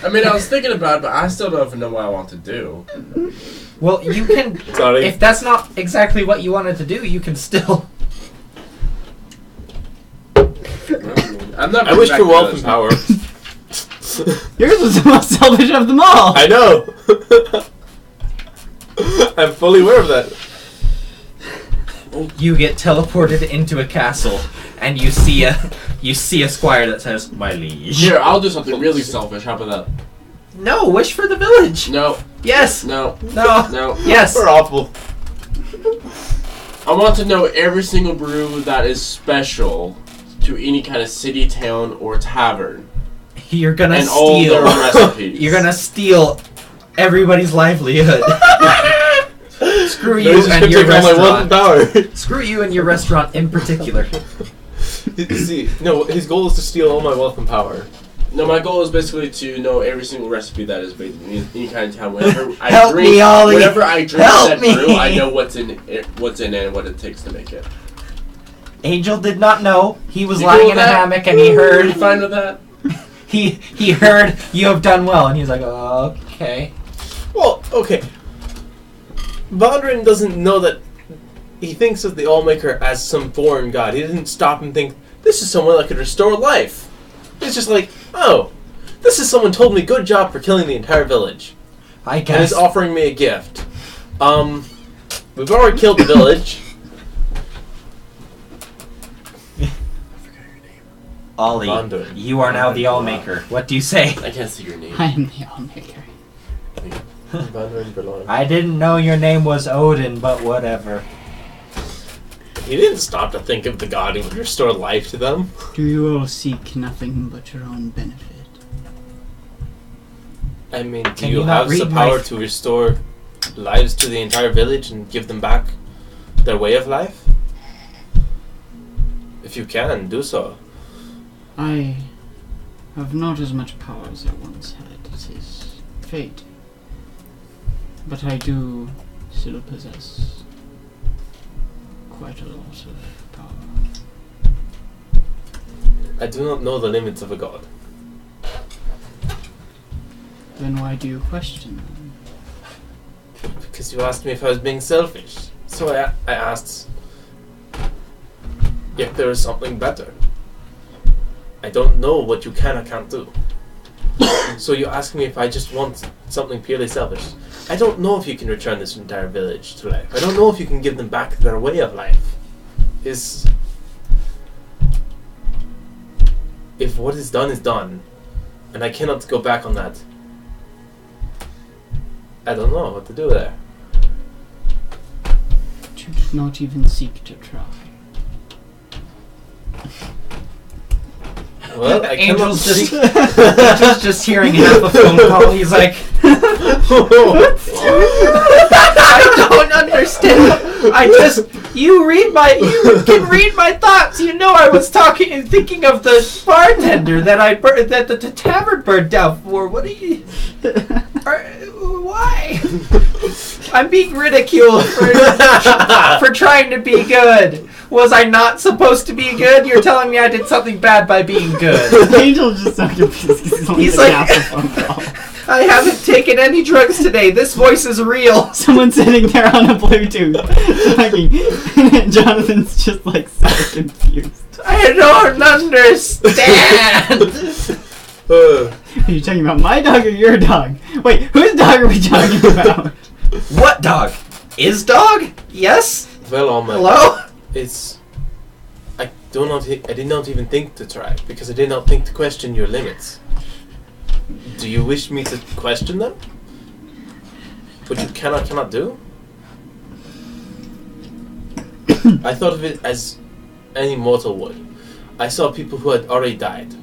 I mean, I was thinking about it, but I still don't even know what I want to do. Well, you can. Sorry. If that's not exactly what you wanted to do, you can still. I'm not. I wish back for to wealth this. and power. Yours was the most selfish of them all. I know. I'm fully aware of that. You get teleported into a castle, and you see a squire that says, "My liege." Here, I'll do something really selfish. How about that? No, wish for the village. No, Yes. no, No. no. Yes. We're awful. I want to know every single brew that is special to any kind of city, town, or tavern, You're gonna and all steal. their recipes. You're gonna steal everybody's livelihood. Screw No, you he's just and gonna your take all my wealth and restaurant. power. Screw you and your restaurant in particular. See, no, his goal is to steal all my wealth and power. No, my goal is basically to know every single recipe that is made in any kind of town. Whenever I Help drink, me, Ollie. whenever I drink Help that me. brew, I know what's in it, and what it takes to make it. Angel did not know. He was You lying cool in with a that? hammock and he You heard. fine with that? He heard you have done well, and he's like, okay. Well, okay. Bondrin doesn't know that he thinks of the Allmaker as some foreign god. He didn't stop and think, this is someone that could restore life. He's just like, oh, this is someone told me good job for killing the entire village. I And guess. is offering me a gift. We've already killed the village. Ollie, Bondrin. you are now the Allmaker. What do you say? I can't see your name. I am the Allmaker. Bondrin Berlon. I didn't know your name was Odin, but whatever. He didn't stop to think of the god who would restore life to them. Do you all seek nothing but your own benefit? I mean, do Can you you not have the read my power to restore lives to the entire village and give them back their way of life? If you can, do so. I have not as much power as I once had. It is fate. But I do still possess quite a lot of power. I do not know the limits of a god. Then why do you question them? Because you asked me if I was being selfish. So I asked if there is something better. I don't know what you can or can't do. So you ask me if I just want something purely selfish. I don't know if you can return this entire village to life. I don't know if you can give them back their way of life. If what is done, and I cannot go back on that, I don't know what to do there. You did not even seek to try. Well, I cannot Angel's seek... Angel's just hearing half a phone call. He's like, I don't understand. You can read my thoughts. You know I was thinking of the bartender that the tavern burned down for. What are you? Why? I'm being ridiculed for trying to be good. Was I not supposed to be good? You're telling me I did something bad by being good. Angel's just so confused because he's only half a phone call. I haven't taken any drugs today. This voice is real. Someone's sitting there on a Bluetooth talking, and Jonathan's just like so confused. I don't understand. Are you talking about my dog or your dog? Wait, whose dog are we talking about? What dog? Is dog? Yes. Well, all my... Hello? I did not even think to try, because I did not think to question your limits. Do you wish me to question them? What you cannot do? I thought of it as any mortal would. I saw people who had already died.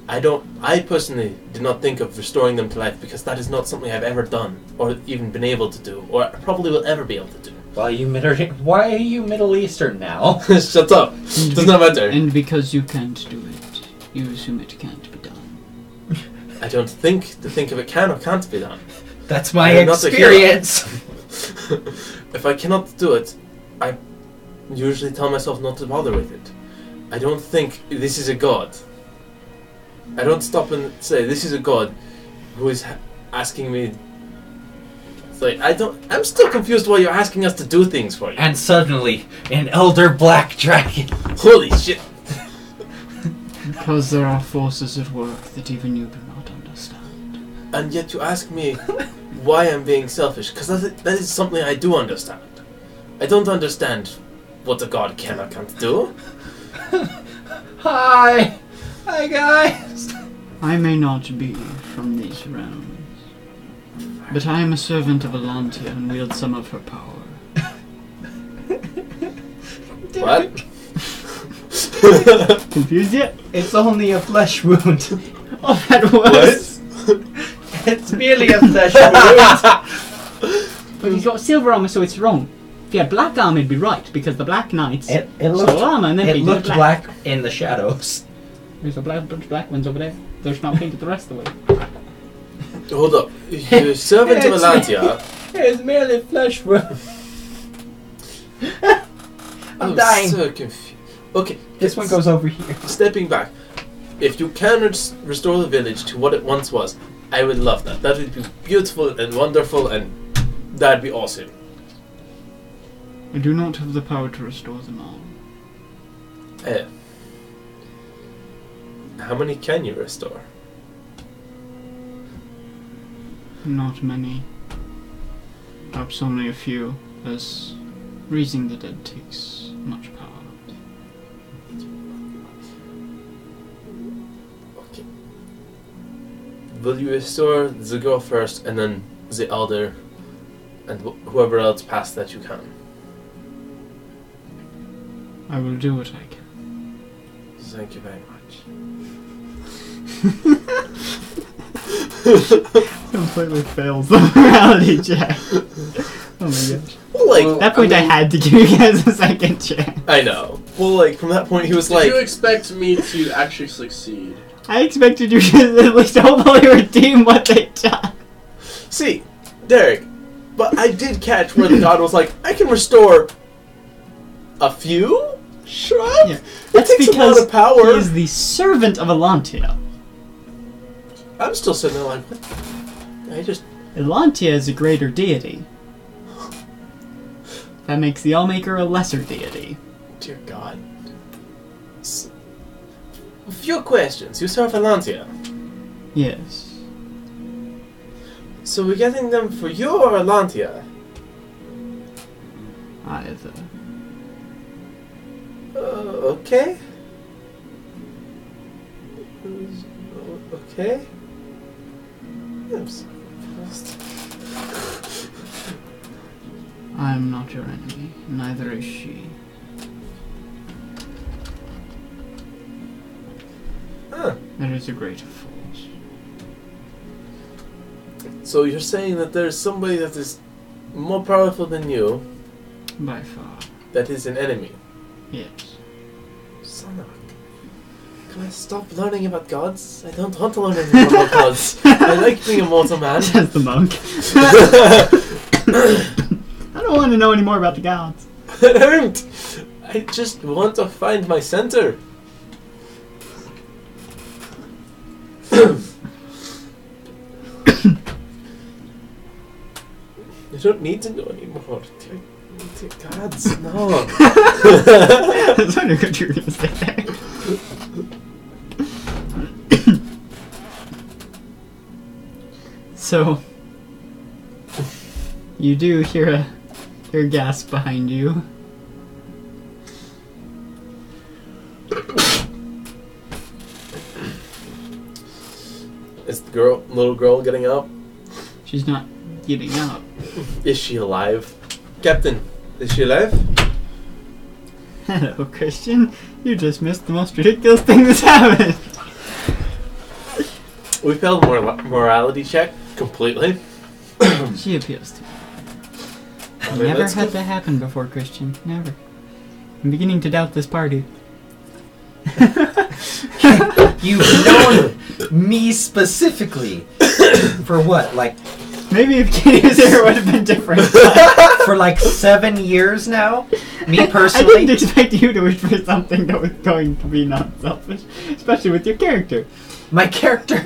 I personally did not think of restoring them to life, because that is not something I've ever done, or even been able to do, or probably will ever be able to do. Why are you Middle Eastern now? Shut up. Does not matter. And because you can't do it, you assume it can't be done. I don't think to think of it can or can't be done. That's my I'm not a hero. experience. If I cannot do it, I usually tell myself not to bother with it. I don't think this is a god. I don't stop and say this is a god who is asking me. It's like I'm still confused why you're asking us to do things for you. And suddenly, an elder black dragon. Holy shit! Because there are forces at work that even you do not understand. And yet you ask me why I'm being selfish, because that is something I do understand. I don't understand what a god can or can't do. Hi guys. I may not be from these realms, but I am a servant of Alantia and wield some of her power. What? Confused yet? It's only a flesh wound. Oh, that was. It's merely a flesh wound. But he's got silver armor, so it's wrong. If he had black armor, it'd be right, because the Black Knights It stole looked armor and then it painted looked it black in the shadows. There's a bunch of black ones over there. They're just not painted the rest of the way. Hold up. You're servant of Alantia. It's merely flesh wound. I'm dying. So confused. Okay. This one goes over here. Stepping back. If you can restore the village to what it once was, I would love that. That would be beautiful and wonderful, and that'd be awesome. I do not have the power to restore them all. How many can you restore? Not many. Perhaps only a few, as raising the dead takes much power. Okay. Will you restore the girl first, and then the elder, and whoever else past that you can? I will do what I can. Thank you very much. Completely fails the morality check. Oh my gosh. Well, At that point, I had to give you guys a second chance. I know. Well, like, from that point, he was Did like... you expect me to actually succeed? I expected you to at least hopefully redeem what they done. See, Derek, but I did catch where the god was like, I can restore a few? Shrub? Yeah. It That's takes a lot because of power. he is the servant of Alantia. I'm still sitting there like, what? Alantia is a greater deity. That makes the Allmaker a lesser deity. Dear God. A few questions. You serve Alantia. Yes. So we're getting them for you or Atlantia? Either. Okay. Okay. I'm so confused. I'm not your enemy. Neither is she. Huh. There is a greater force. So you're saying that there's somebody that is more powerful than you By far. that is an enemy? Yes. Son of a... Can I stop learning about gods? I don't want to learn anything about gods. I like being a mortal man. Says the monk. I don't want to know any more about the gods. I don't. I just want to find my center. You don't need to know anymore. Gods, no. I was wondering what you were going to say there. So, you do hear a gasp behind you. Is the little girl getting up? She's not getting up. Is she alive? Captain, is she alive? Hello, Christian. You just missed the most ridiculous thing that's happened. We failed a morality check completely. She appeals to me. I mean, Never that's had good. that happen before, Christian. Never. I'm beginning to doubt this party. You've known me specifically for what, like Maybe if Katie was there, it would have been different. for like 7 years now? Me I personally? didn't expect you to wish for something that was going to be non-selfish, especially with your character. My character.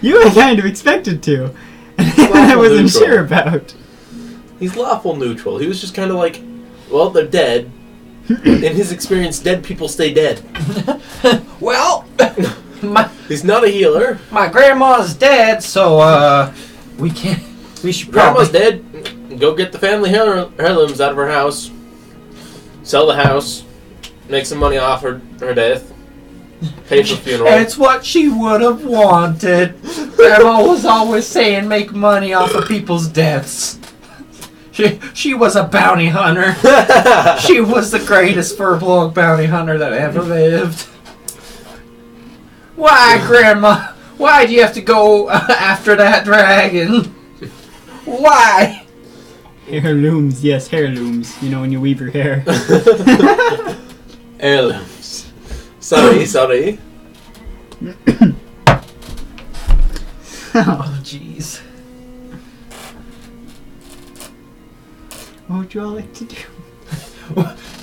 You had kind of expected to, and I wasn't neutral. sure about. He's lawful neutral. He was just kind of like, well, they're dead. In his experience, dead people stay dead. Well, He's not a healer. my grandma's dead, so we should probably Grandma's dead. Go get the family heirlooms out of her house. Sell the house. Make some money off her death. Pay for funeral. It's what she would have wanted. Grandma was always saying make money off of people's deaths. She was a bounty hunter. She was the greatest furbolg bounty hunter that ever lived. Why, Grandma? Why do you have to go after that dragon? Why? Heirlooms, yes, heirlooms. You know when you weave your hair. Heirlooms. Sorry. Oh, jeez. What would you all like to do?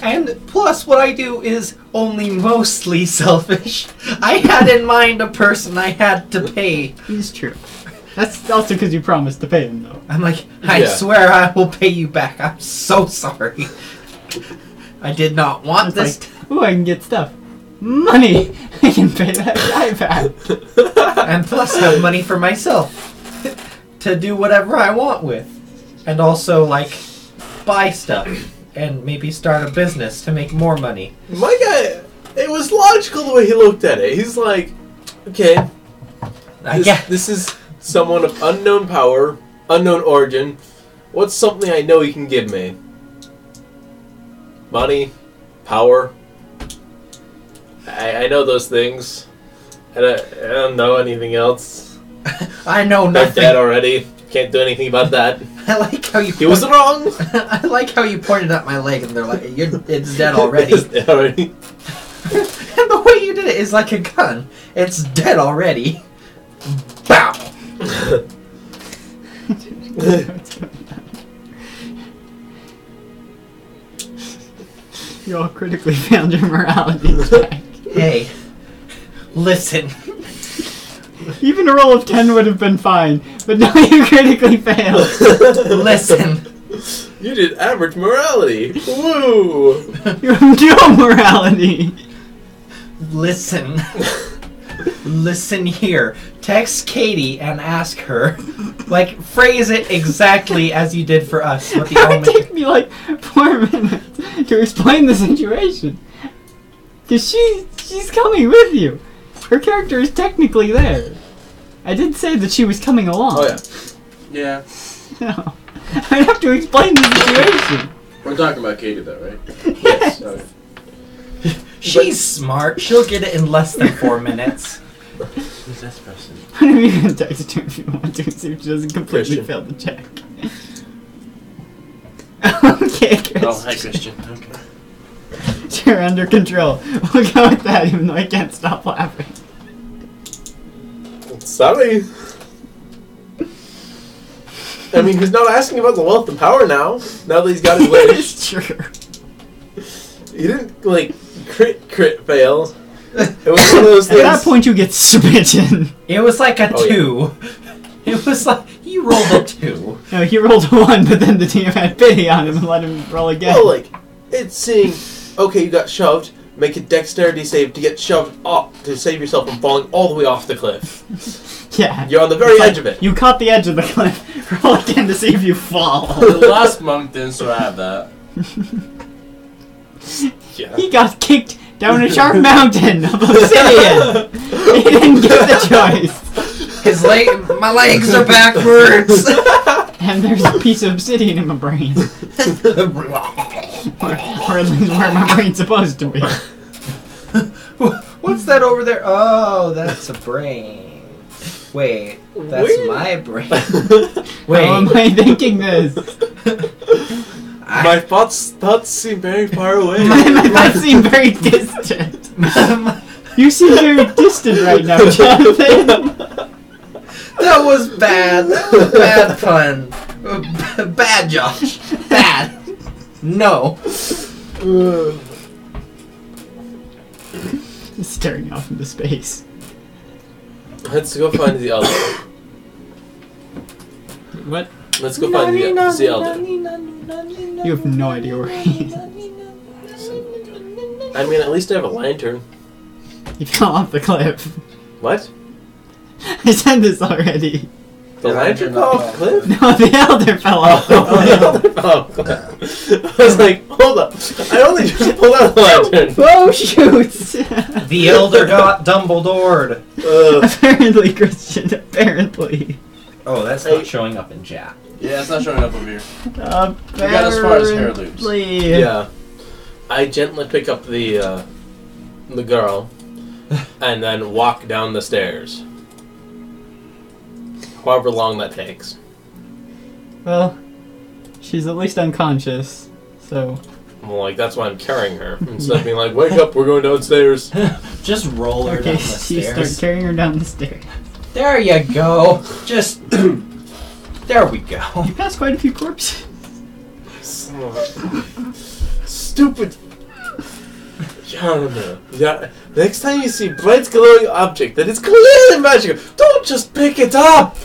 And plus, what I do is only mostly selfish. I had in mind a person I had to pay. It's true. That's also because you promised to pay them, though. I'm like, I Yeah. swear I will pay you back. I'm so sorry. I did not want It's this. like, ooh, I can get stuff. Money! I can pay that guy back. And plus, have money for myself to do whatever I want with, and also like buy stuff and maybe start a business to make more money. My guy, it was logical the way he looked at it. He's like, okay, this is someone of unknown power, unknown origin. What's something I know he can give me? Money, power. I know those things. And I don't know anything else. I know They're nothing. dead already. Can't do anything about that. I like how you. He was wrong. I like how you pointed at my leg and they're like, it's dead already. It's dead already. And the way you did it is like a gun. It's dead already. Bow. You all critically failed your morality check. Hey, listen. Even a roll of 10 would have been fine, but no, you critically failed. Listen. You did average morality. Woo! You have no morality. Listen. listen here. Text Katie and ask her. Like, phrase it exactly as you did for us. What the It would element... take me like 4 minutes to explain the situation. Because she's coming with you. Her character is technically there. I did say that she was coming along. Oh, yeah. Yeah. No. I'd have to explain the situation. We're talking about Katie, though, right? Yes. Okay. She's smart. She'll get it in less than 4 minutes. Who's this person? I don't even text her if you want to, see if she doesn't completely Christian. fail the check. Okay, Christian. Oh, hi, Christian. Okay. You're under control. We'll go with that, even though I can't stop laughing. Sorry. I mean, he's not asking about the wealth and power now that he's got his wish. It's true. He didn't, like, crit fail. It was one of those At things. that point, you get smitten. It was like a Oh, yeah. 2. It was like, he rolled a 2. No, he rolled a 1, but then the team had pity on him and let him roll again. Well, like, it's saying, okay, you got shoved, make a dexterity save to get shoved up to save yourself from falling all the way off the cliff. Yeah. You're on the very It's edge like, of it. You caught the edge of the cliff. Roll again to see if you fall. The last monk didn't survive that. Yeah. He got kicked down a sharp mountain of obsidian. He didn't get the choice. My legs are backwards. And there's a piece of obsidian in my brain. Or at least where my brain's supposed to be. What's that over there? Oh, that's a brain. Wait, that's Wait. my brain. How am I thinking this? My thoughts seem very far away. My thoughts seem very distant. You seem very distant right now, Jonathan. That was bad. That was bad fun. Bad, Josh. Bad. No. Staring off into space. Let's go find the elder. What? Let's go find the elder. You have no idea where he is. I mean, at least I have a lantern. He fell off the cliff. What? I said this already. The lantern fell off the cliff? No, the elder fell off the Oh, the cliff. elder fell off the cliff. I was like, hold up. I only just pulled out the lantern. Oh, shoot! The elder got Dumbledored. Apparently, Christian, apparently. Oh, that's not showing up in chat. Yeah, it's not showing up over here. Apparently. got as far as hair loops. Yeah. I gently pick up the girl and then walk down the stairs. However long that takes. Well, she's at least unconscious, so... Well, like, that's why I'm carrying her. Instead of being like, wake up, we're going downstairs. Just roll her Okay, down the you start stairs. carrying her down the stairs. There you go. Just... there we go. You passed quite a few corpses. Stupid. Yana. Yeah. Next time you see bright glowing object that is clearly magical, don't just pick it up.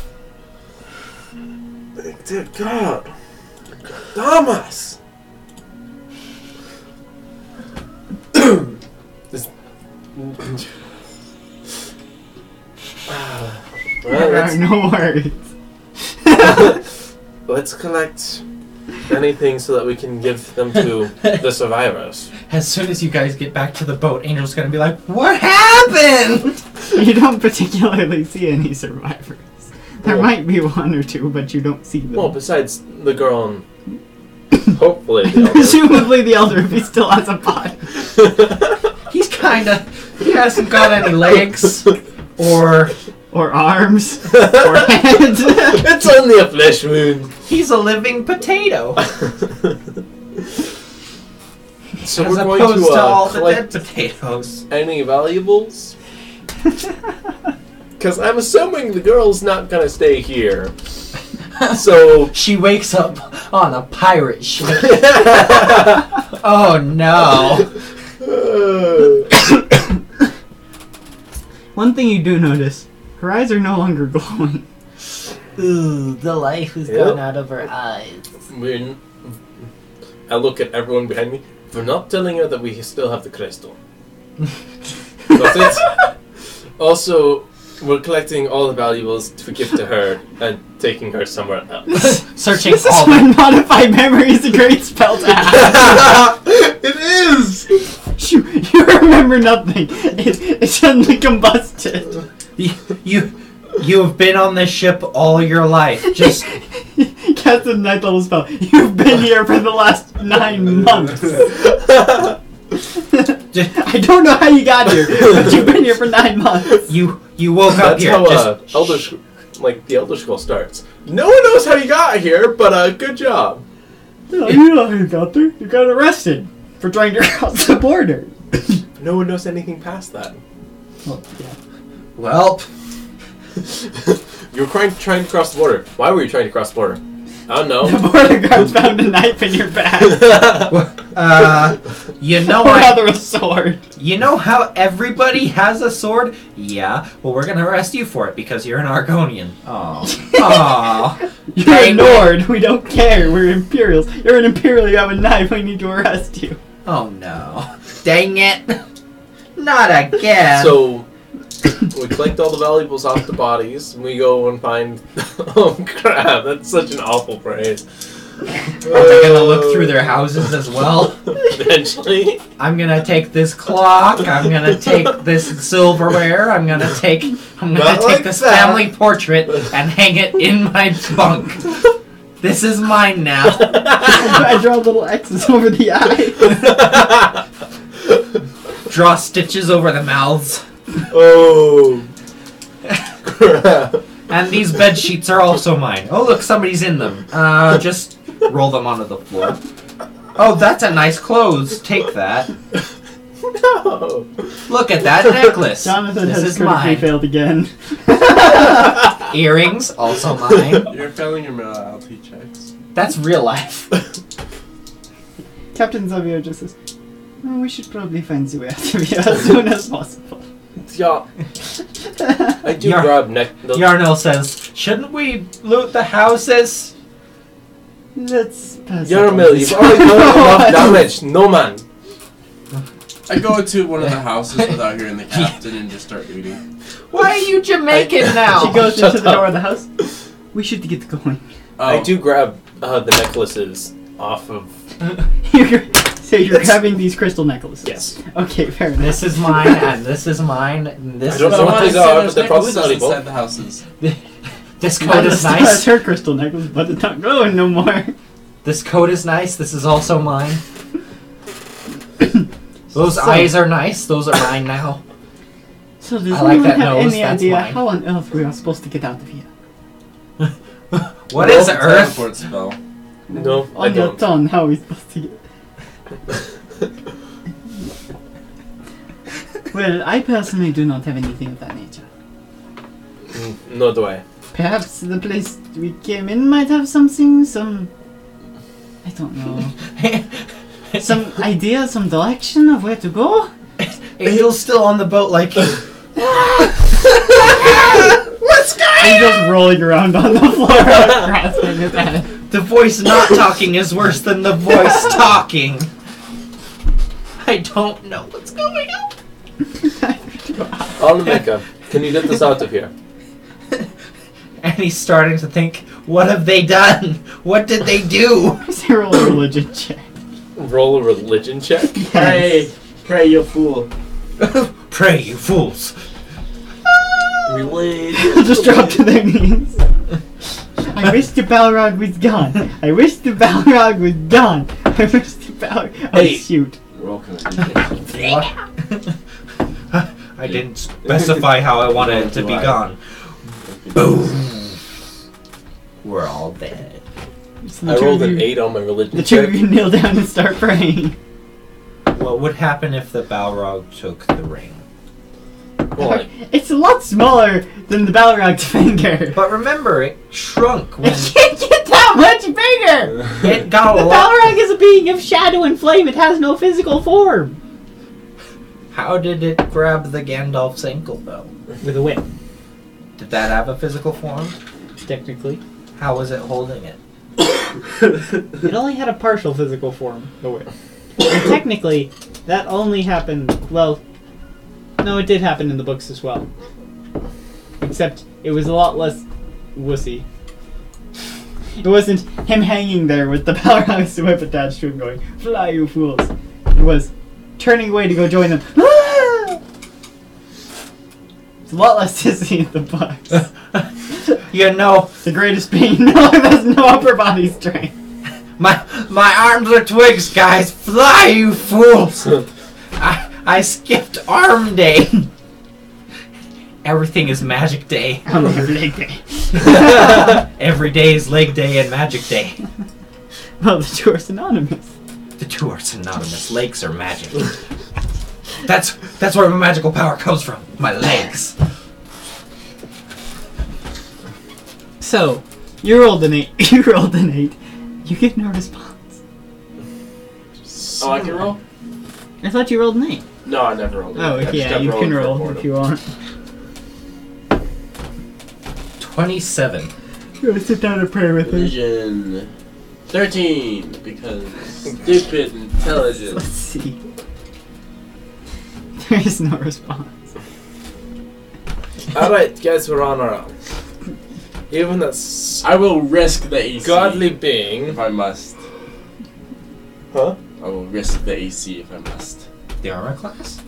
Dear God. Damas. This. Well, There are no words. let's collect anything so that we can give them to the survivors. As soon as you guys get back to the boat, Angel's gonna be like, what happened? You don't particularly see any survivors. There Well- might be one or two, but you don't see them. Well, besides the girl and hopefully the elder. Presumably the elder, if he still has a body. He's kinda... He hasn't got any legs. Or... Or arms. Or head. It's only a flesh wound. He's a living potato. So as we're going opposed to all to the dead collect potatoes. any valuables? Because I'm assuming the girl's not gonna stay here. So She wakes up on a pirate ship. Oh no. One thing you do notice, her eyes are no longer glowing. Ooh, the life has Yep. gone out of her eyes. I look at everyone behind me. We're not telling her that we still have the crystal. That's it. Also, we're collecting all the valuables to give to her and taking her somewhere else. Searching This is all when the... Modify Memory is a great spell to have. It is! You remember nothing. It suddenly combusted. You have been on this ship all your life. Just Cast a 9th level spell. You've been here for the last 9 months. I don't know how you got here, but you've been here for 9 months. you woke up That's here. how Just the Elder Scroll starts. No one knows how you got here, but good job. No, you know how you got there. You got arrested for trying to cross the border. No one knows anything past that. Well, yeah. well, You were trying to cross the border. Why were you trying to cross the border? I don't know. The border guards found a knife in your bag. you know Or rather a sword. You know how everybody has a sword? Yeah. Well, we're gonna arrest you for it because you're an Argonian. Oh. Aww. You're a Nord. We don't care. We're Imperials. You're an Imperial. You have a knife. We need to arrest you. Oh no. Dang it. Not again. So, we collect all the valuables off the bodies, and we go and find... Oh, crap, that's such an awful phrase. Are we gonna look through their houses as well? Eventually. I'm gonna take this clock. I'm gonna take this silverware. I'm gonna take Not like this that. family portrait and hang it in my bunk. This is mine now. I draw little X's over the eyes. Draw stitches over the mouths. Oh. Crap. And these bed sheets are also mine. Oh look, somebody's in them. Just roll them onto the floor. Oh, that's a nice clothes. Take that. No. Look at that necklace. Jonathan this has is critically mine. failed again. Earrings, also mine. You're failing your morality checks. That's real life. Captain Xavier just says, "Oh, we should probably find the way out of here as soon as possible." Yeah. I do Yar- grab Yarnell says, shouldn't we loot the houses? Let's pass. Yarmil, you've already done enough damage. No, man. I go to one of the houses without hearing the captain and just start looting. Why are you Jamaican now? She goes Shut into the up. door of the house. We should get going. Oh, I do grab the necklaces off of... So you're grabbing these crystal necklaces? Yes. Okay, fair enough. This is mine, and this is mine, and this I don't is know I what want these to are, say but there's they're probably necklaces valuable. inside the houses. This coat is That's nice. her crystal necklace, but it's not glowing no more. This coat is nice. This is also mine. Those So- eyes are nice. Those are mine now. So does I like anyone that have nose, any that's idea mine. how on earth we are supposed to get out of here? What is Roll the Earth? teleport spell. No, I On your don't. tongue, how are we supposed to get... Well, I personally do not have anything of that nature. Nor do I. Perhaps the place we came in might have something, I don't know. Some idea, some direction of where to go? Angel's still on the boat, like. What's going Angel's rolling around on the floor, grasping his head. The voice not talking is worse than the voice talking. I don't know what's going on. Almeka, can you get us out of here? And he's starting to think, what have they done? What did they do? Say roll a religion check. Roll a religion check? Pray, pray, you fool. Pray, you fools. They'll just drop to their knees. I wish the Balrog was gone. I wish the Balrog was gone. I wish the Balrog... Oh, Hey. shoot. Roll constitution. I didn't specify how I wanted it to be gone. Boom. We're all dead. So I rolled an 8 on my religion The two check. of you kneel down and start praying. What would happen if the Balrog took the ring? Well, It's a lot smaller than the Balrog's finger. But remember, it shrunk when It can't get that much bigger! it got The a lot. Balrog is a being of shadow and flame. It has no physical form. How did it grab the Gandalf's ankle, though? With a whip, Did that have a physical form? technically. How was it holding it? It only had a partial physical form, the whip. And technically, that only happened, well, No, it did happen in the books as well. Except it was a lot less wussy. It wasn't him hanging there with the powerhouse whip attached to him going, "Fly, you fools." It was turning away to go join them. Ah! It's a lot less hissy in the books. You know, The greatest pain. No, there's no upper body strength. my arms are twigs, guys. Fly, you fools. I skipped arm day. Everything is magic day. On the leg day. Every day is leg day and magic day. Well, the two are synonymous. The two are synonymous. Legs are magic. That's where my magical power comes from. My legs. So, you rolled an 8. You rolled an 8. You get no response. Oh, I can roll? I thought you rolled an 8. No, I never rolled. Oh, I just yeah, kept you rolling can for roll boredom. if you want. 27. You want to sit down and pray with me? Religion 13 because stupid Let's intelligence. see. There is no response. Alright, guys, we're on our own. Even that I will risk the AC godly being. if I must. Huh? I will risk the AC if I must. The armor class?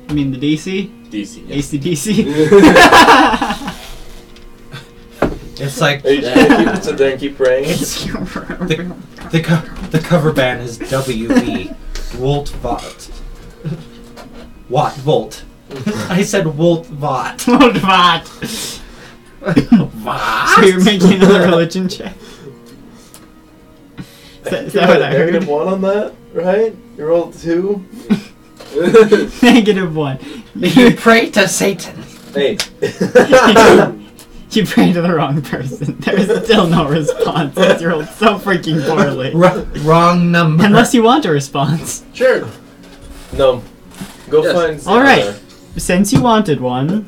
You mean the DC? DC. Yes. ACDC? It's like Are you just gonna keep, sit there and keep praying? the cover band is WV. Volt Vot. Watt Volt. I said Volt Vot. What? So you're making another religion check? Is that what I heard? Negative 1 on that, right? You rolled 2. -1. You pray to Satan. Hey. You pray to the wrong person. There's still no response. You rolled so freaking poorly. Wrong number. Unless you want a response. Sure. No. Go Yes. find some Alright. other- Since you wanted one,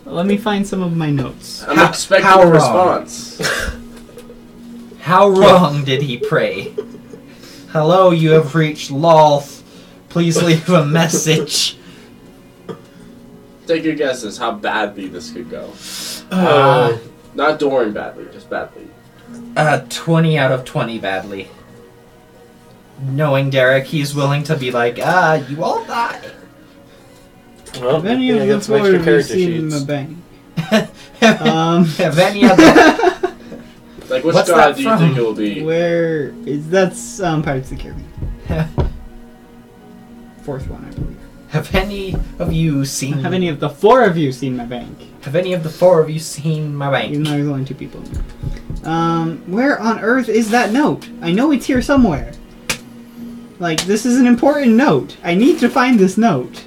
let me find some of my notes. I'm How- expecting how a wrong? response. How wrong did he pray? Hello, you have reached Lolth. Please leave a message. Take your guesses how badly this could go. Uh, Not Doran badly, just badly. 20 out of 20 badly. Knowing Derek, he's willing to be like, you all die. Well, Have any I of got the some four extra of you character seen sheets. the bank? Have any of the... Like, which What's god that do you from? think it will be? Where is that's Pirates of the Caribbean? Fourth one, I believe. Have any of you seen... Have any of the four of you seen my bank? Have any of the four of you seen my Even bank? though there's only 2 people in there. Where on earth is that note? I know it's here somewhere. Like, this is an important note. I need to find this note.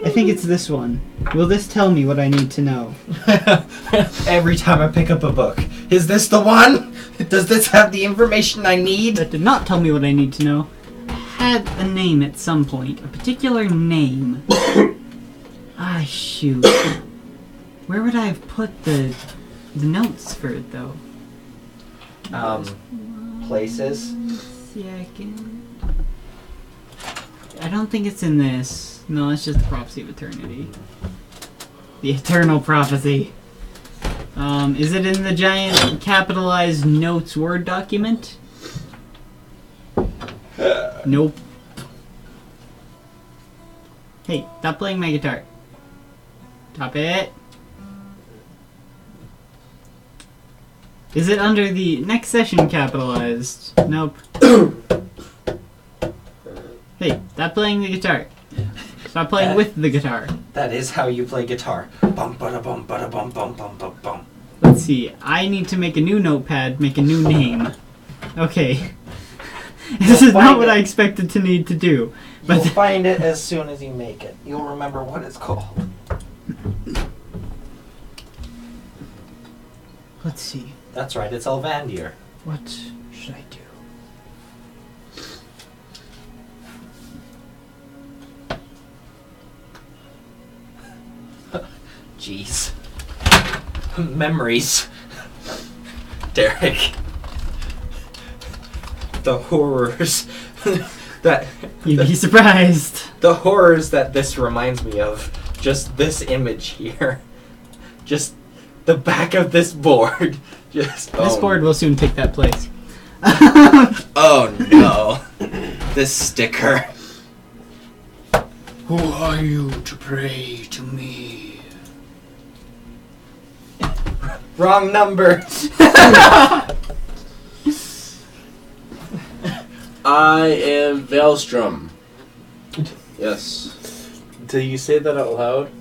I think it's this one. Will this tell me what I need to know? Every time I pick up a book. Is this the one? Does this have the information I need? That did not tell me what I need to know. I had a name at some point. A particular name. Ah, shoot. Where would I have put the notes for it, though? Places. Second. I don't think it's in this. No, it's just the Prophecy of Eternity. The Eternal Prophecy. Is it in the giant capitalized notes Word document? Nope. Hey, stop playing my guitar. Stop it. Is it under the next session capitalized? Nope. Hey, stop playing the guitar. Stop playing with the guitar. That is how you play guitar. Bum bada bum bada bum bum bum bum bum. Let's see. I need to make a new notepad, make a new name. Okay. This is not what I expected to need to do. But You'll find it as soon as you make it. You'll remember what it's called. let's see. That's right, it's Elvandir. What should I do? Jeez. Memories. Derek. the horrors that You'd be surprised. the horrors that this reminds me of. Just this image here. Just the back of this board. Just This board will soon take that place. Oh no. This sticker. Who are you to pray to me? Wrong number. I am Veilstrom. Yes. Do you say that out loud?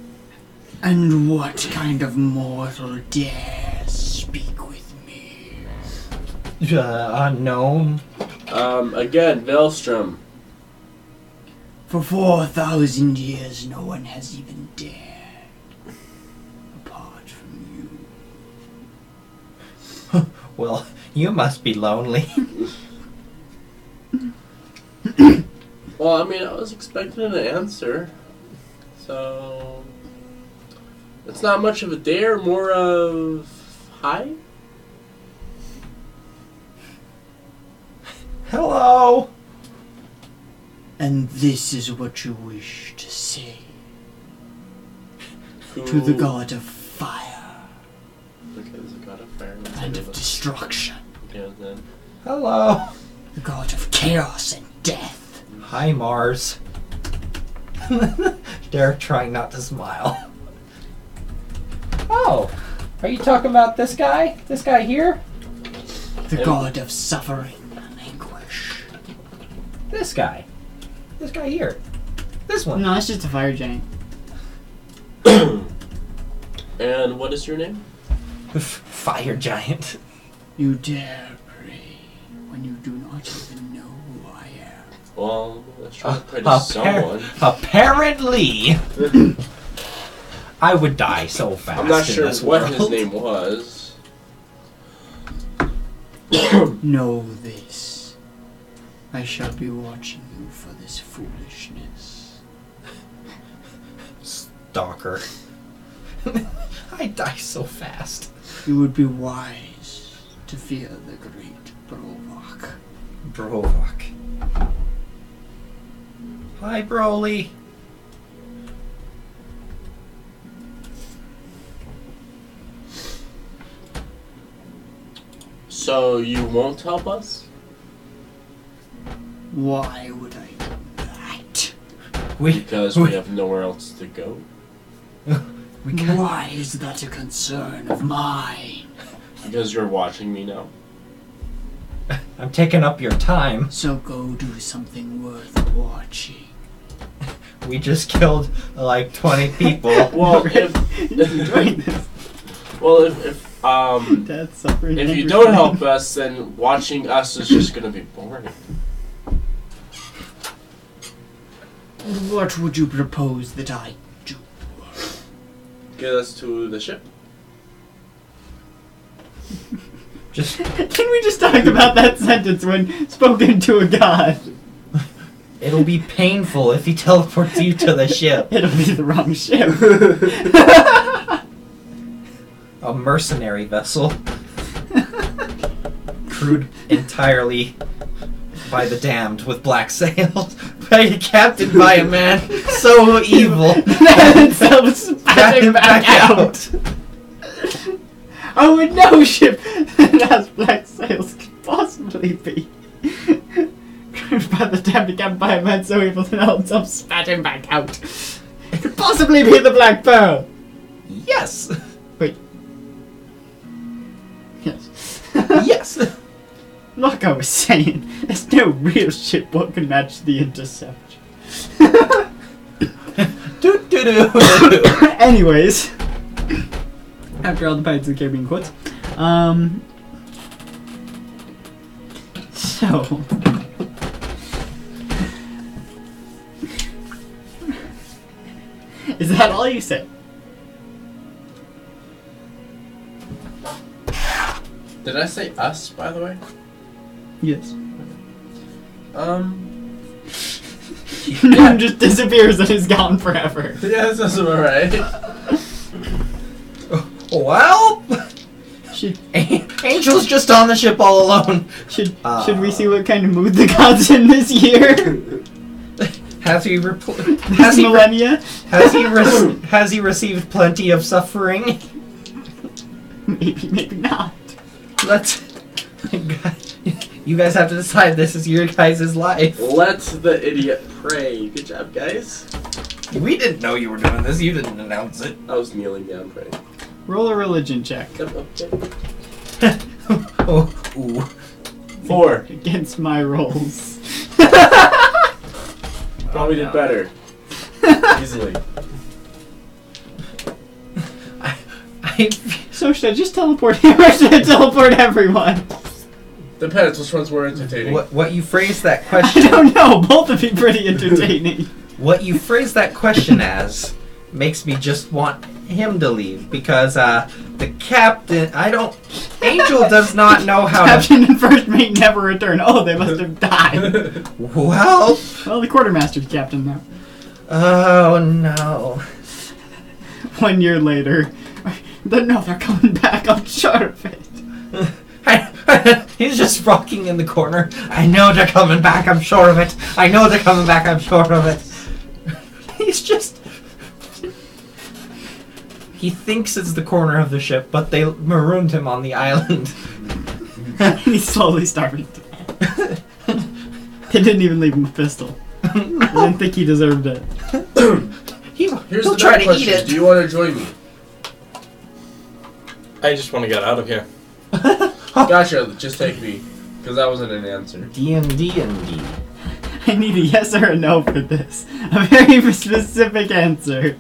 And what kind of mortal dares speak with me? Unknown. Again, Veilstrom. For 4,000 years, no one has even dared. Apart from you. Well, you must be lonely. Well, I mean, I was expecting an answer. So... It's not much of a dare, more of... Hi? Hello. And this is what you wish to say Who... to the god of fire Okay, there's a god of fire. and of destruction. Okay, then. Hello. The god of chaos and death. Hi, Mars. They're trying not to smile. Oh, are you talking about this guy? This guy here? The god of suffering and anguish. This guy. This guy here. This one. No, it's just a fire giant. And what is your name? Fire giant. You dare pray when you do not even know who I am. Well, let's try to pray to someone. Apparently. I would die so fast. I'm not in sure this what world. his name was. Know this. I shall be watching you for this foolishness. Stalker. I die so fast. You would be wise to fear the great Brovok. Brovok. Hi, Broly. So you won't help us? Why would I do that? Because we have nowhere else to go. We can't. Why is that a concern of mine? Because you're watching me now. I'm taking up your time. So go do something worth watching. We just killed like 20 people. Well, if That's suffering. if you don't help us, then watching us is just gonna be boring. What would you propose that I do? Get us to the ship. Just Can we just talk about that sentence when spoken to a god? it'll be painful if he teleports you to the ship. It'll be the wrong ship. A mercenary vessel. Crewed entirely by the damned with black sails. Captained by a man so evil. That itself is spatting back out. Oh, and no ship that has black sails could possibly be. By the time the camp by a man so evil to now itself spatting back out. It could possibly be the Black Pearl. Yes. Wait. Yes. Yes. Like I was saying, there's no real ship what can match the Intercept. Anyways, after all the Pirates of the Caribbean quotes, so is that all you said? Did I say us, by the way? Yes. Yeah. Just disappears and is gone forever. Yeah, that sounds alright. Well, Angel's just on the ship all alone. Should we see what kind of mood the god's in this year? Has he This millennia? has he received plenty of suffering? Maybe not. You guys have to decide. This is your guys' life. Let the idiot pray. Good job, guys. We didn't know you were doing this. You didn't announce it. I was kneeling down praying. Roll a religion check. Oh, ooh. 4. Against my rolls. Probably did better. Easily. So should I just teleport him or should I teleport everyone? Depends which ones were entertaining. What you phrased that I question. don't know. Both would be pretty entertaining. What you phrased that question as makes me just want him to leave because the captain. Angel does not know how Captain and first mate never return. Oh, they must have died. Well, The quartermaster's captain now. oh no. 1 year later. No, they're coming back. I'm sure of it. He's just rocking in the corner. I know they're coming back. I'm sure of it. I know they're coming back. I'm sure of it. He's just. He thinks it's the corner of the ship, but they marooned him on the island. He's slowly starving to death. They didn't even leave him a pistol. They didn't think he deserved it. Here's He'll the try next to eat question. it. Do you want to join me? I just want to get out of here. Gotcha. Just take me. Because that wasn't an answer. D&D. I need a yes or a no for this. A very specific answer.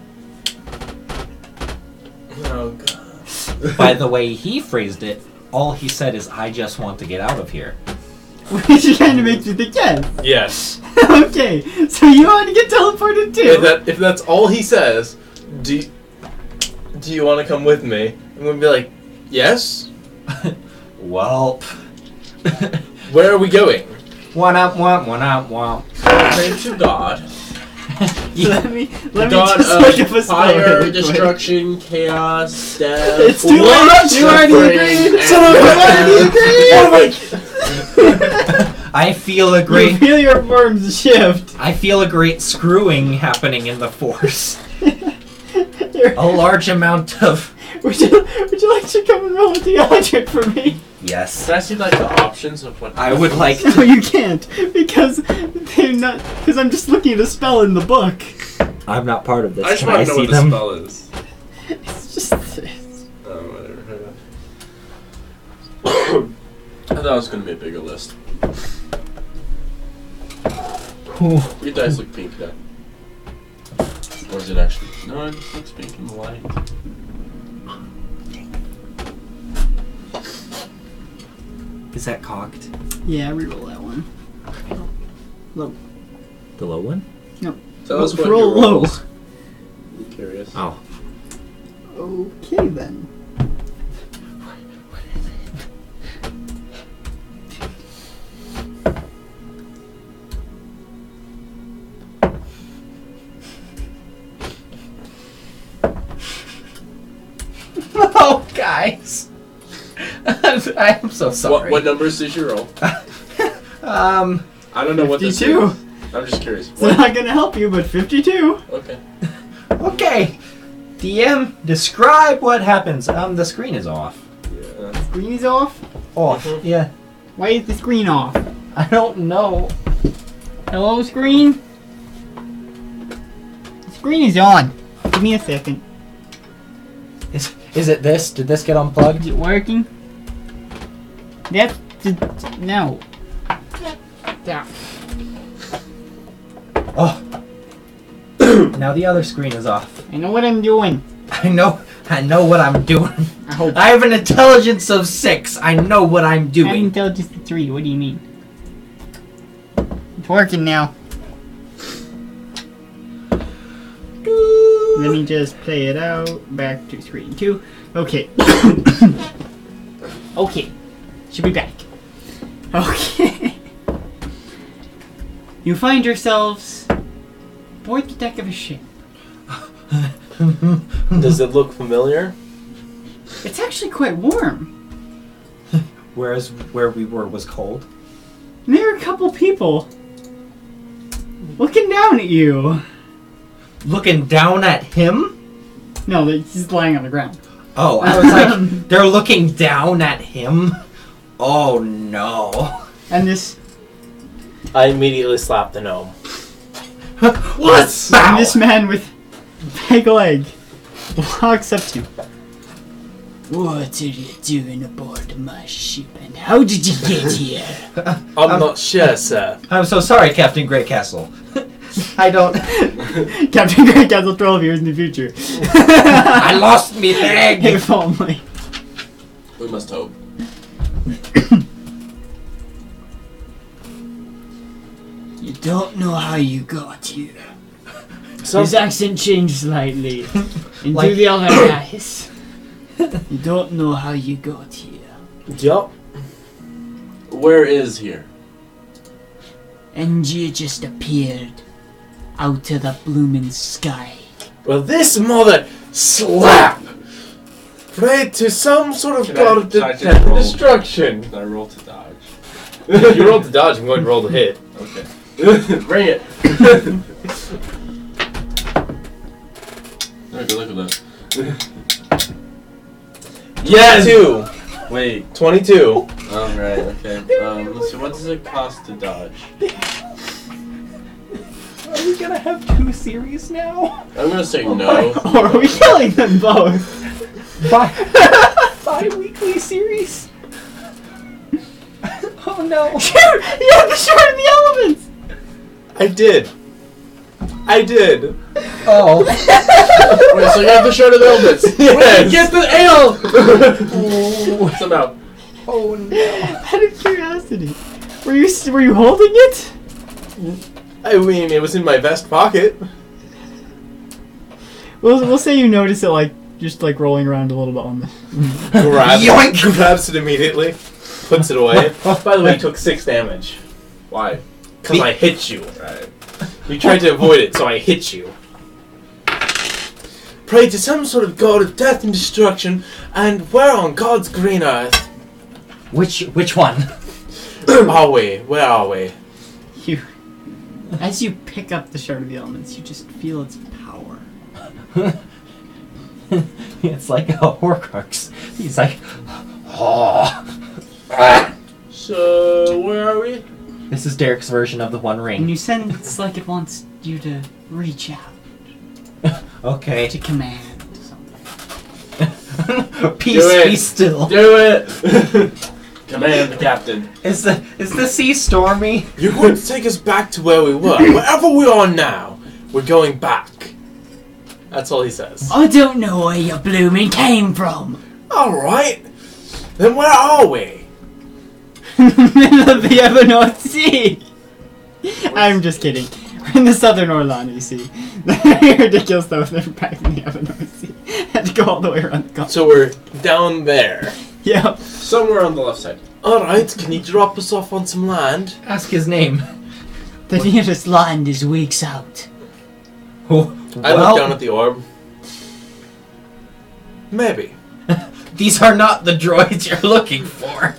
Oh god. By the way he phrased it, all he said is, I just want to get out of here. Which kind of makes me think yes. Yes. Okay, so you want to get teleported too? If that's all he says, do you want to come with me? I'm gonna be like, yes. Well. Where are we going? One up. Pray to God. Let me God just look up a of spell fire, really quick. destruction, chaos, death. It's too late! You already agreed! I feel a You great. feel your forms shift. I feel a great screwing happening in the force. A large amount of. Would you like to come and roll a D100 for me? Yes. Can I see like the options of what? I would like No, to. you can't because they're not. Because I'm just looking at a spell in the book. I'm not part of this. I just Can want to know see what the them? spell is. It's just this. Oh, whatever. I thought it was gonna be a bigger list. Ooh. Your dice look pink now. Or is it actually? No, it just looks pink in the light. Is that cocked? Yeah, reroll that one. Low. The low one? Tell us what roll your low. rolls. I'm curious. Oh. Okay then. Oh, guys. I'm so sorry. What numbers did you roll? I don't know what this 52. is. I'm just curious. It's not gonna help you, but 52. Okay. Okay. DM, describe what happens. The screen is off. Yeah. Screen is off? Off. Mhm. Yeah. Why is the screen off? I don't know. Hello, screen? The screen is on. Give me a second. Is it this? Did this get unplugged? Is it working? That's no. Yeah. Oh. Now the other screen is off. I know what I'm doing. I know what I'm doing. I hope. I have an intelligence of 6. I know what I'm I'm doing. intelligence 3. What do you mean? It's working now. Let me just play it out. Back to screen 2. Okay. Okay. Should be back. Okay. You find yourselves aboard the deck of a ship. Does it look familiar? It's actually quite warm. whereas where we were was cold. And there were a couple people looking down at you. Looking down at him? No, he's lying on the ground. Oh, I was like, they're looking down at him? Oh no. And this I immediately slapped the gnome. What? and this man with peg leg walks up to you. What are you doing aboard my ship, and how did you get here? I'm not sure, sir. I'm so sorry, Captain Greycastle. I don't... Captain Greycastle 12 years in the future. I lost me leg! If only. We must hope. You don't know how you got here. Some- His accent changed slightly. Into Like- the other guys. You don't know how you got here. Yup. Where is here? And you just appeared out of the blooming sky. Well, this mother slap prayed to some sort of Can god I- of can I just roll? destruction. Can I roll to dodge? You rolled to dodge, I'm going to roll to hit. Okay. Bring it! Okay, look at that. Yes! 2. Wait. 22. Alright, okay. Let's see, what does it cost to dodge? Are we gonna have 2 series now? I'm gonna say no. Or are we killing them both? Bi-weekly series? Oh no. Shoot! You have the short of the elements! I did. Oh. Wait, so you have the shirt of the elements. Yes. Get the ale! Somehow. Oh no. Out of curiosity. Were you holding it? I mean, it was in my vest pocket. We'll say you notice it just rolling around a little bit on the Yoink! Grabs it immediately. Puts it away. By the way, you took 6 damage. Why? Because I hit you. Right. You tried to avoid it, so I hit you. Pray to some sort of god of death and destruction, and where on God's green earth Which one? are we? Where are we? You, as you pick up the shard of the elements, you just feel its power. It's like a Horcrux. He's like, oh. So, where are we? This is Derek's version of the One And Ring. you sense like it wants you to reach out Okay. to command something. Peace Do it. be still. Do it! Command the captain. Is the sea stormy? You're going to take us back to where we were. Wherever we are now, we're going back. That's all he says. I don't know where you blooming came from. Alright. Then where are we? Middle of the Evernorth Sea. I'm just kidding. We're in the southern Orlando, you see. That'd be ridiculous though if they're back in the Evernorth Sea. Had to go all the way around the continent. So we're down there. Yep. Somewhere on the left side. Alright, can you drop us off on some land? Ask his name. The nearest land is weeks out. Oh, I look down at the orb. Maybe. These are not the droids you're looking for.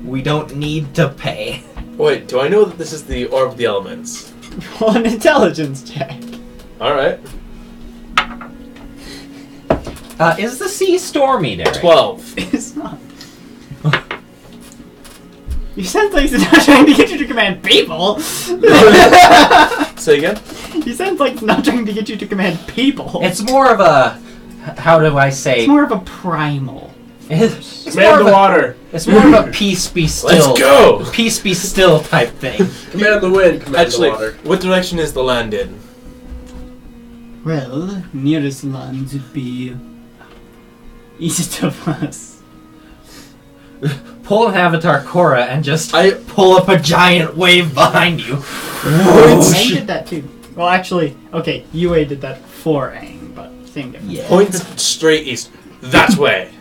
We don't need to pay. Wait, do I know that this is the orb of the elements? Roll an intelligence check. Alright. Is the sea stormy, Derek? 12. It's not. You sound like it's not trying to get you to command people. Say again? You sound like it's not trying to get you to command people. It's more of a... How do I say? It's more of a primal. It's more Command of the a- water. It's more of a peace be still. Let's go! Peace be still type thing. Command the wind. Command Actually, the water. what direction is the land in? Well, nearest land would be east of us. Pull an Avatar Korra and just I pull up a giant wave behind you. Aang did that too. Well, actually, okay, Yue did that for Aang, but same difference. Yeah. point straight east. That way.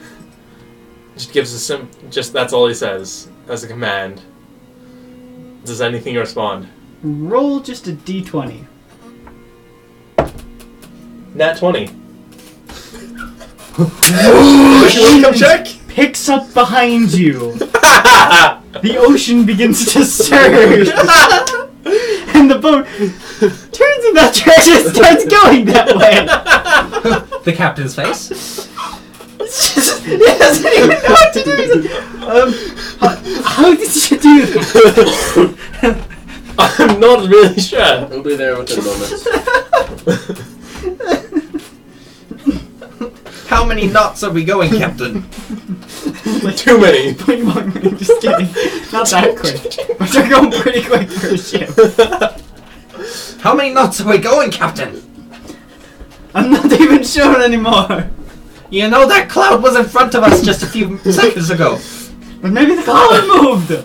Just gives us just that's all he says as a command. Does anything respond? Roll just a d20. Nat 20. Come check. Picks up behind you. The ocean begins to surge. And the boat turns in that direction and starts going that way. The captain's face. He doesn't even know what to do. He's like, how did you do that? I'm not really sure. We'll be there within moments. How many knots are we going, Captain? Like, Too many. Just kidding. Not that quick. But they're going pretty quick for a ship. How many knots are we going, Captain? I'm not even sure anymore. You know that cloud was in front of us just a few seconds ago. But maybe the cloud moved. I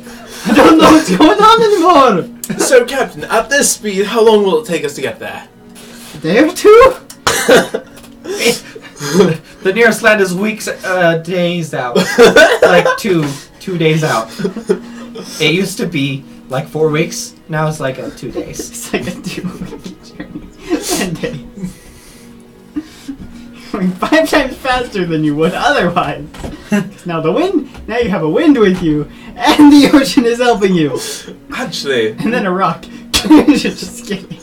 don't know what's going on anymore. So, Captain, at this speed, how long will it take us to get there? A day or two? The nearest land is weeks, days out. Like two days out. It used to be like 4 weeks. Now it's like 2 days. It's like a 2-week journey. 10 days. Going 5 times faster than you would otherwise. 'Cause now now you have a wind with you, and the ocean is helping you. Actually, And then a rock. Just kidding.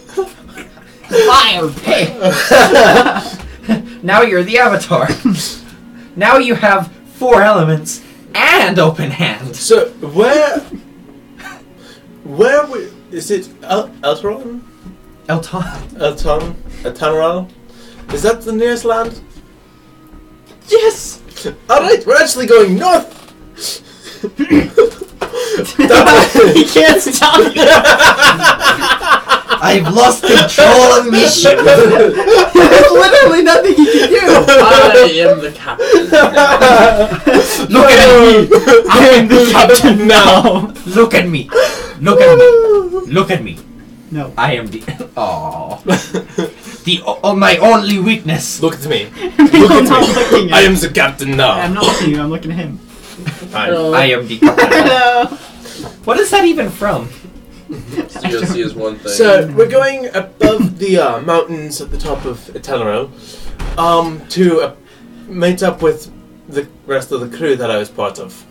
Fire pit. Now you're the Avatar. Now you have 4 elements and open hand. so is it Eltaron? Eltaron? Is that the nearest land? Yes. Alright, we're actually going north! He can't stop you. I've lost control of me ship. There's literally nothing he can do. I am the captain. Look at me. I am the captain now. Look at me. Look at me. Look at me. No. I am the. Aww. My only weakness. Look at me. Look at not me. looking I at am the captain now. I'm not looking at you. I'm looking at him. I am the captain. Hello. What is that even from? COC is one thing. So, we're going above the mountains at the top of Itelero to meet up with the rest of the crew that I was part of.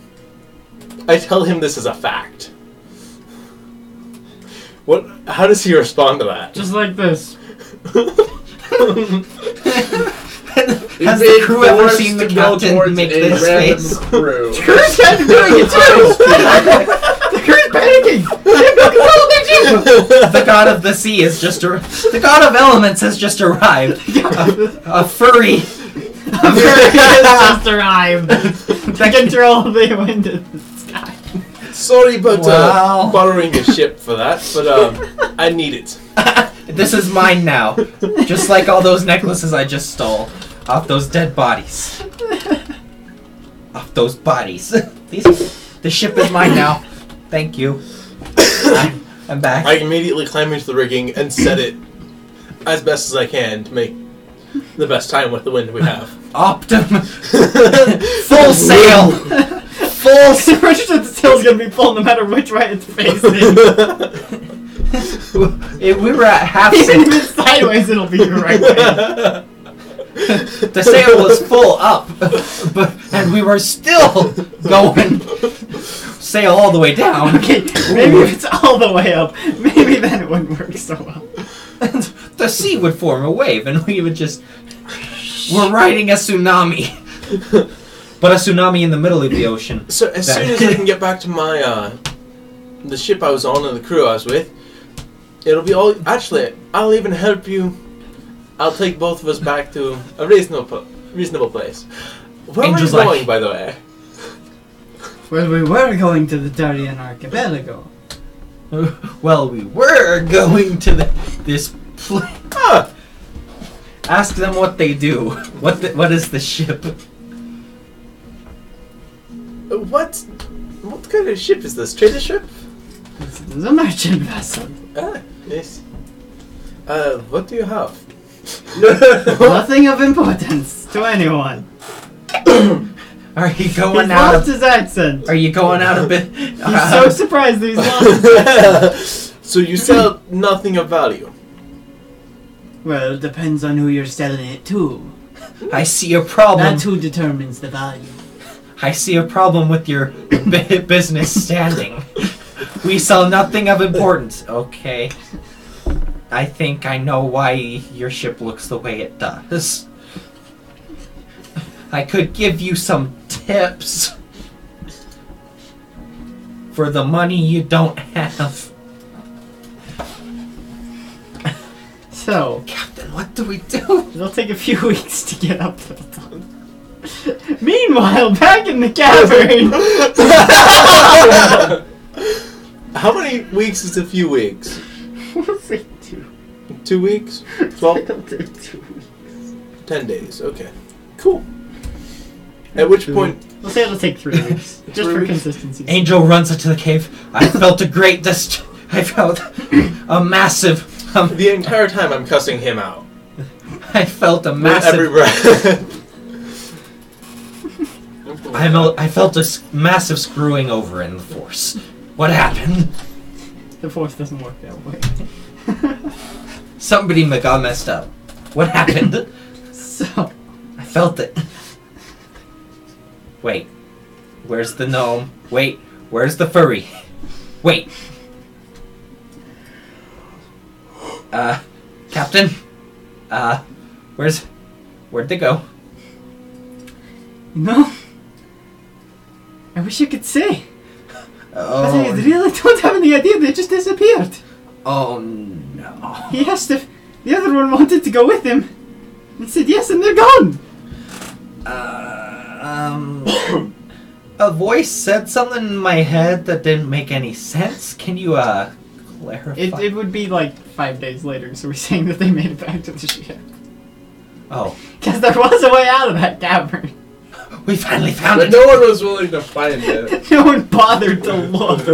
I tell him this is a fact. How does he respond to that? Just like this. Has the crew ever seen the captain make this face? Crew. The crew's kind of doing it too. The crew's panicking. They have no control of their ship. The god of the sea is just the god of elements has just arrived. A furry. A furry has just arrived to control the wind in the sky. Sorry about Wow. borrowing a ship for that, but I need it. This is mine now. Just like all those necklaces I just stole off those dead bodies. Off those bodies. The ship is mine now. Thank you. I'm back. I immediately climb into the rigging and set it as best as I can to make the best time with the wind we have. Full sail. Full sail. Pretty sure the sail's gonna be full no matter which way it's facing. We were at half Even if sail. it's sideways, it'll be the right way. The sail was full up, and we were still going sail all the way down. Okay, maybe if it's all the way up, maybe then it wouldn't work so well. And the sea would form a wave, and we would just... We're riding a tsunami. But a tsunami in the middle of the ocean. So as soon as I can get back to my the ship I was on and the crew I was with, it'll be all. Actually, I'll even help you. I'll take both of us back to a reasonable place. Where Angel's are we like- going, by the way? Well, we were going to the Darien Archipelago. Well, we were going to this place. Ah, Ask them what they do. What is the ship? what kind of ship is this? Trader ship? This is a merchant vessel. Ah, yes. What do you have? Nothing of importance to anyone. Are you He's going out lost of? his accent. Are you going out a bit? He's so surprised that he's lost his accent. So you sell nothing of value. Well, it depends on who you're selling it to. I see a problem. That's who determines the value. I see a problem with your business standing. We sell nothing of importance. Okay. I think I know why your ship looks the way it does. I could give you some tips for the money you don't have. So, Captain, what do we do? it'll take a few weeks to get up to the top. Meanwhile, back in the cavern. How many weeks is a few weeks? We'll say 2. 2 weeks? 12? It'll take 2 weeks. 10 days. Okay. Cool. At which point... We'll say it'll take 3 weeks. Just 3 for weeks? consistency. Angel runs into the cave. I felt a great I felt a massive... The entire time I'm cussing him out. I felt a With massive... every breath. I felt a massive screwing over in the force. What happened? The force doesn't work that way. Somebody got messed up. What happened? So, I felt it. Wait. Where's the gnome? Wait. Where's the furry? Wait. Captain? Where'd they go? no. I wish I could say. But I Oh, really don't have any idea. They just disappeared. oh no. He asked if the other one wanted to go with him. He said yes, and they're gone. A voice said something in my head that didn't make any sense. Can you, clarify? It would be like 5 days later, so we're saying that they made it back to the ship. Oh, Because there was a way out of that cavern. we finally found But it. no one was willing to find it. No one bothered to look.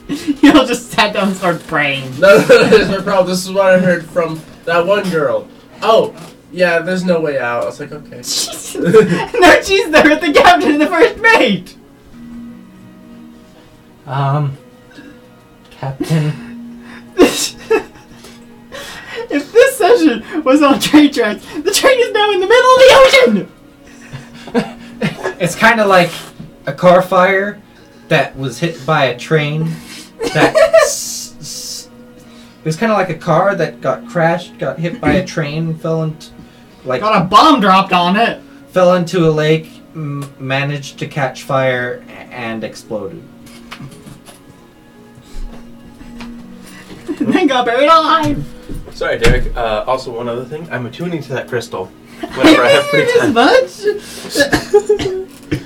You all just sat down and started praying. No, that's my problem. This is what I heard from that one girl. Oh, yeah, there's no way out. I was like, okay. No, she's there at the captain and the first mate. Captain. If this session was on train tracks, the train is now in the middle of the ocean. It's kind of like a car fire that was hit by a train. It was kind of like a car that got crashed, got hit by a train, fell into Got a bomb dropped on it. fell into a lake, managed to catch fire, and exploded. And then got buried alive. Sorry, Derek. Also, one other thing. I'm attuning to that crystal whenever I have free As time. much.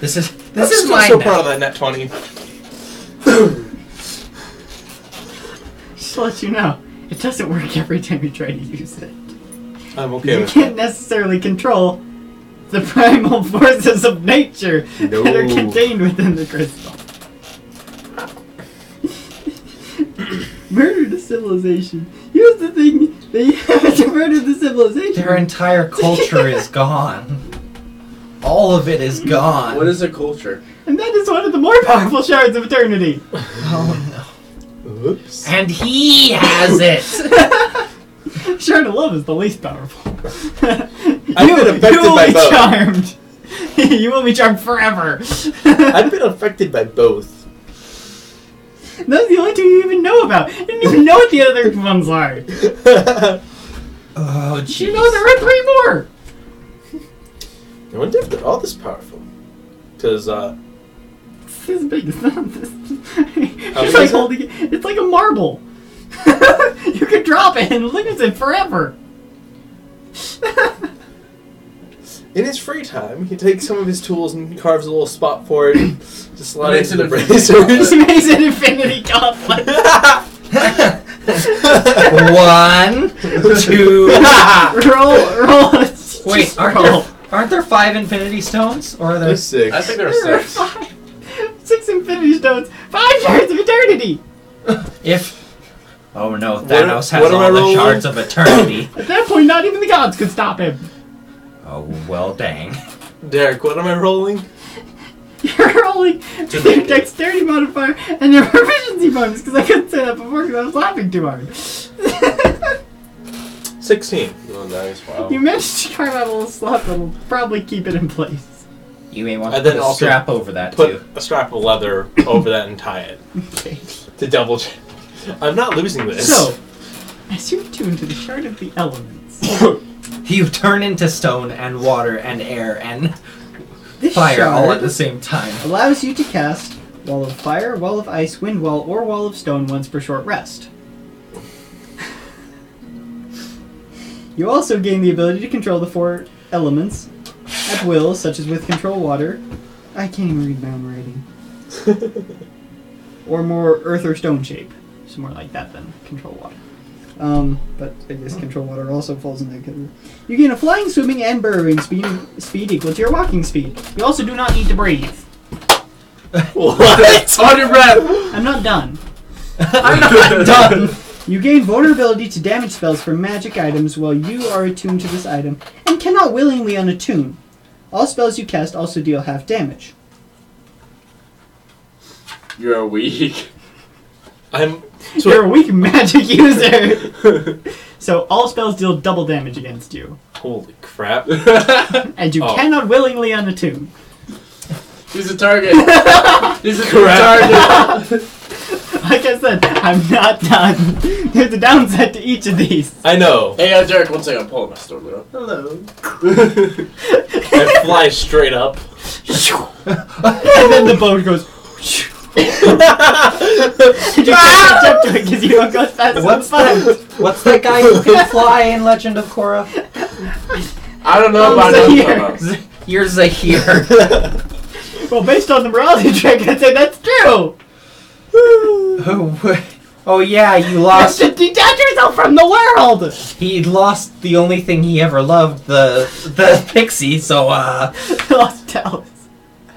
This is I'm still mine so now. proud of that net 20. Just to let you know, it doesn't work every time you try to use it. I'm okay You with can't necessarily control the primal forces of nature that are No. contained within the crystal. Murder the civilization. Here's the thing: they have to murder the civilization. Their entire culture is gone. All of it is gone. What is a culture? And that is one of the more powerful shards of eternity. Oh that. Oops. no. And he has it. Shard of love is the least powerful. I've been affected you will by be both. charmed. You will be charmed forever. I've been affected by both. Those are the only two you even know about. You didn't even know what the other ones are. Oh, You know there are 3 more. I wonder if they're all this powerful. Because, It's this big. It's not this. How It's big like is it? holding it. It's like a marble. You could drop it and look at it forever. in his free time, he takes some of his tools and carves a little spot for it. And just slide Makes into it the a- bracers. He makes an infinity gauntlet. 1, 2. roll. Wait, aren't there 5 infinity stones? Or are there? There's 6. I think there There are are 6. 6 infinity stones. 5 shards of eternity. If. Oh no, Thanos has what am I all the rolling? shards of eternity. At that point, not even the gods could stop him. Oh, well, dang. Derek, what am I rolling? You're rolling your dexterity modifier and your proficiency bonus, because I couldn't say that before because I was laughing too hard. 16. Oh, nice. Wow. You managed to carve out a little slot that'll probably keep it in place. You may want to And put then a also strap over that Put too. a strap of leather over that and tie it Okay. to double check. I'm not losing this. So, as you attune to the shard of the elements, You turn into stone and water and air and this fire all shard at the same time. allows you to cast Wall of Fire, Wall of Ice, Wind Wall, or Wall of Stone once per short rest. You also gain the ability to control the 4 elements at will, such as with Control Water. I can't even read my own writing. Or more Earth or Stone shape. It's more like that than Control Water. But I guess Control Water also falls in that category. You gain a flying, swimming, and burrowing speed equal to your walking speed. You also do not need to breathe. What? On your breath! I'm not done. I'm not done. You gain vulnerability to damage spells from magic items while you are attuned to this item, and cannot willingly unattune. All spells you cast also deal half damage. You're weak. You're a weak magic user! So all spells deal double damage against you. Holy crap. And you Oh. cannot willingly unattune. He's a target. He's a target. Like I said, I'm not done. There's a downside to each of these. I know. Hey, Derek, one second. I'm pulling my storm now. Hello. I fly straight up. And then the boat goes... And you can't jump to it because you don't go fast enough. What's that guy who can fly in Legend of Korra? I don't know about Zahir. You're Zahir. Well, based on the morality check, I'd say that's true. Oh yeah, you lost. To detach yourself from the world. He lost the only thing he ever loved, the pixie. So Lost Talus.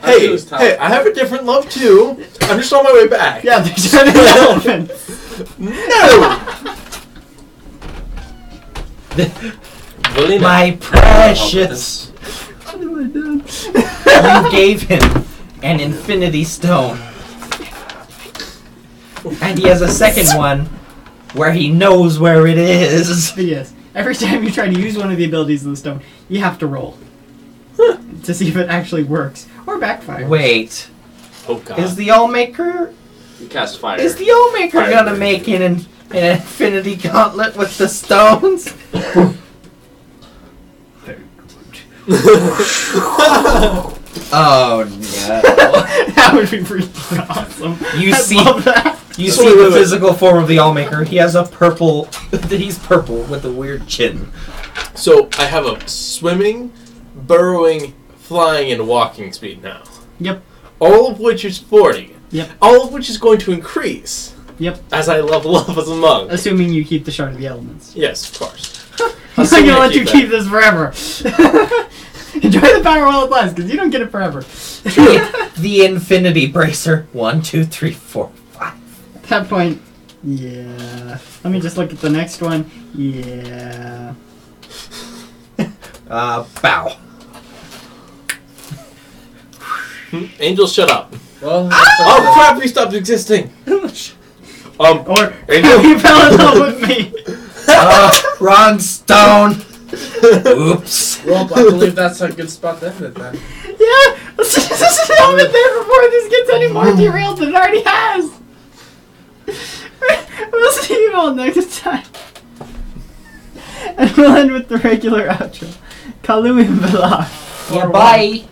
Hey, I have a different love too. I'm just on my way back. Yeah, they're turning elephants. No! Valina. my precious, What have I done? you gave him an infinity stone, and he has a second one where he knows where it is. But yes, every time you try to use one of the abilities of the stone, you have to roll to see if it actually works or backfires. Wait, Oh god. is the Allmaker? You cast fire. Is the Allmaker Fire gonna breath. make an infinity gauntlet with the stones? Oh no! That would be freaking awesome. You I see- love that. You So see wait, the wait, wait. physical form of the Allmaker. He has a purple. He's purple with a weird chin. So I have a swimming, burrowing, flying, and walking speed now. Yep. All of which is 40. Yep. All of which is going to increase Yep. as I level up as a monk. Assuming you keep the shard of the elements. Yes, of course. I'm not Assuming gonna I let you that. keep this forever. Enjoy the power while it lasts, because you don't get it forever. The Infinity Bracer. 1, 2, 3, 4, 5. At that point, yeah. Let me just look at the next one. Yeah. Bow. Angel, shut up. Well, Oh crap, you stopped existing. Or Angel. you fell in love with me. Wrong stone. Oops. well, I believe that's a good spot to end it then. Yeah. Let's just help it there before this gets any more derailed than it already has. We'll see you all next time. And we'll end with the regular outro. Kalu and Valar. Yeah, bye.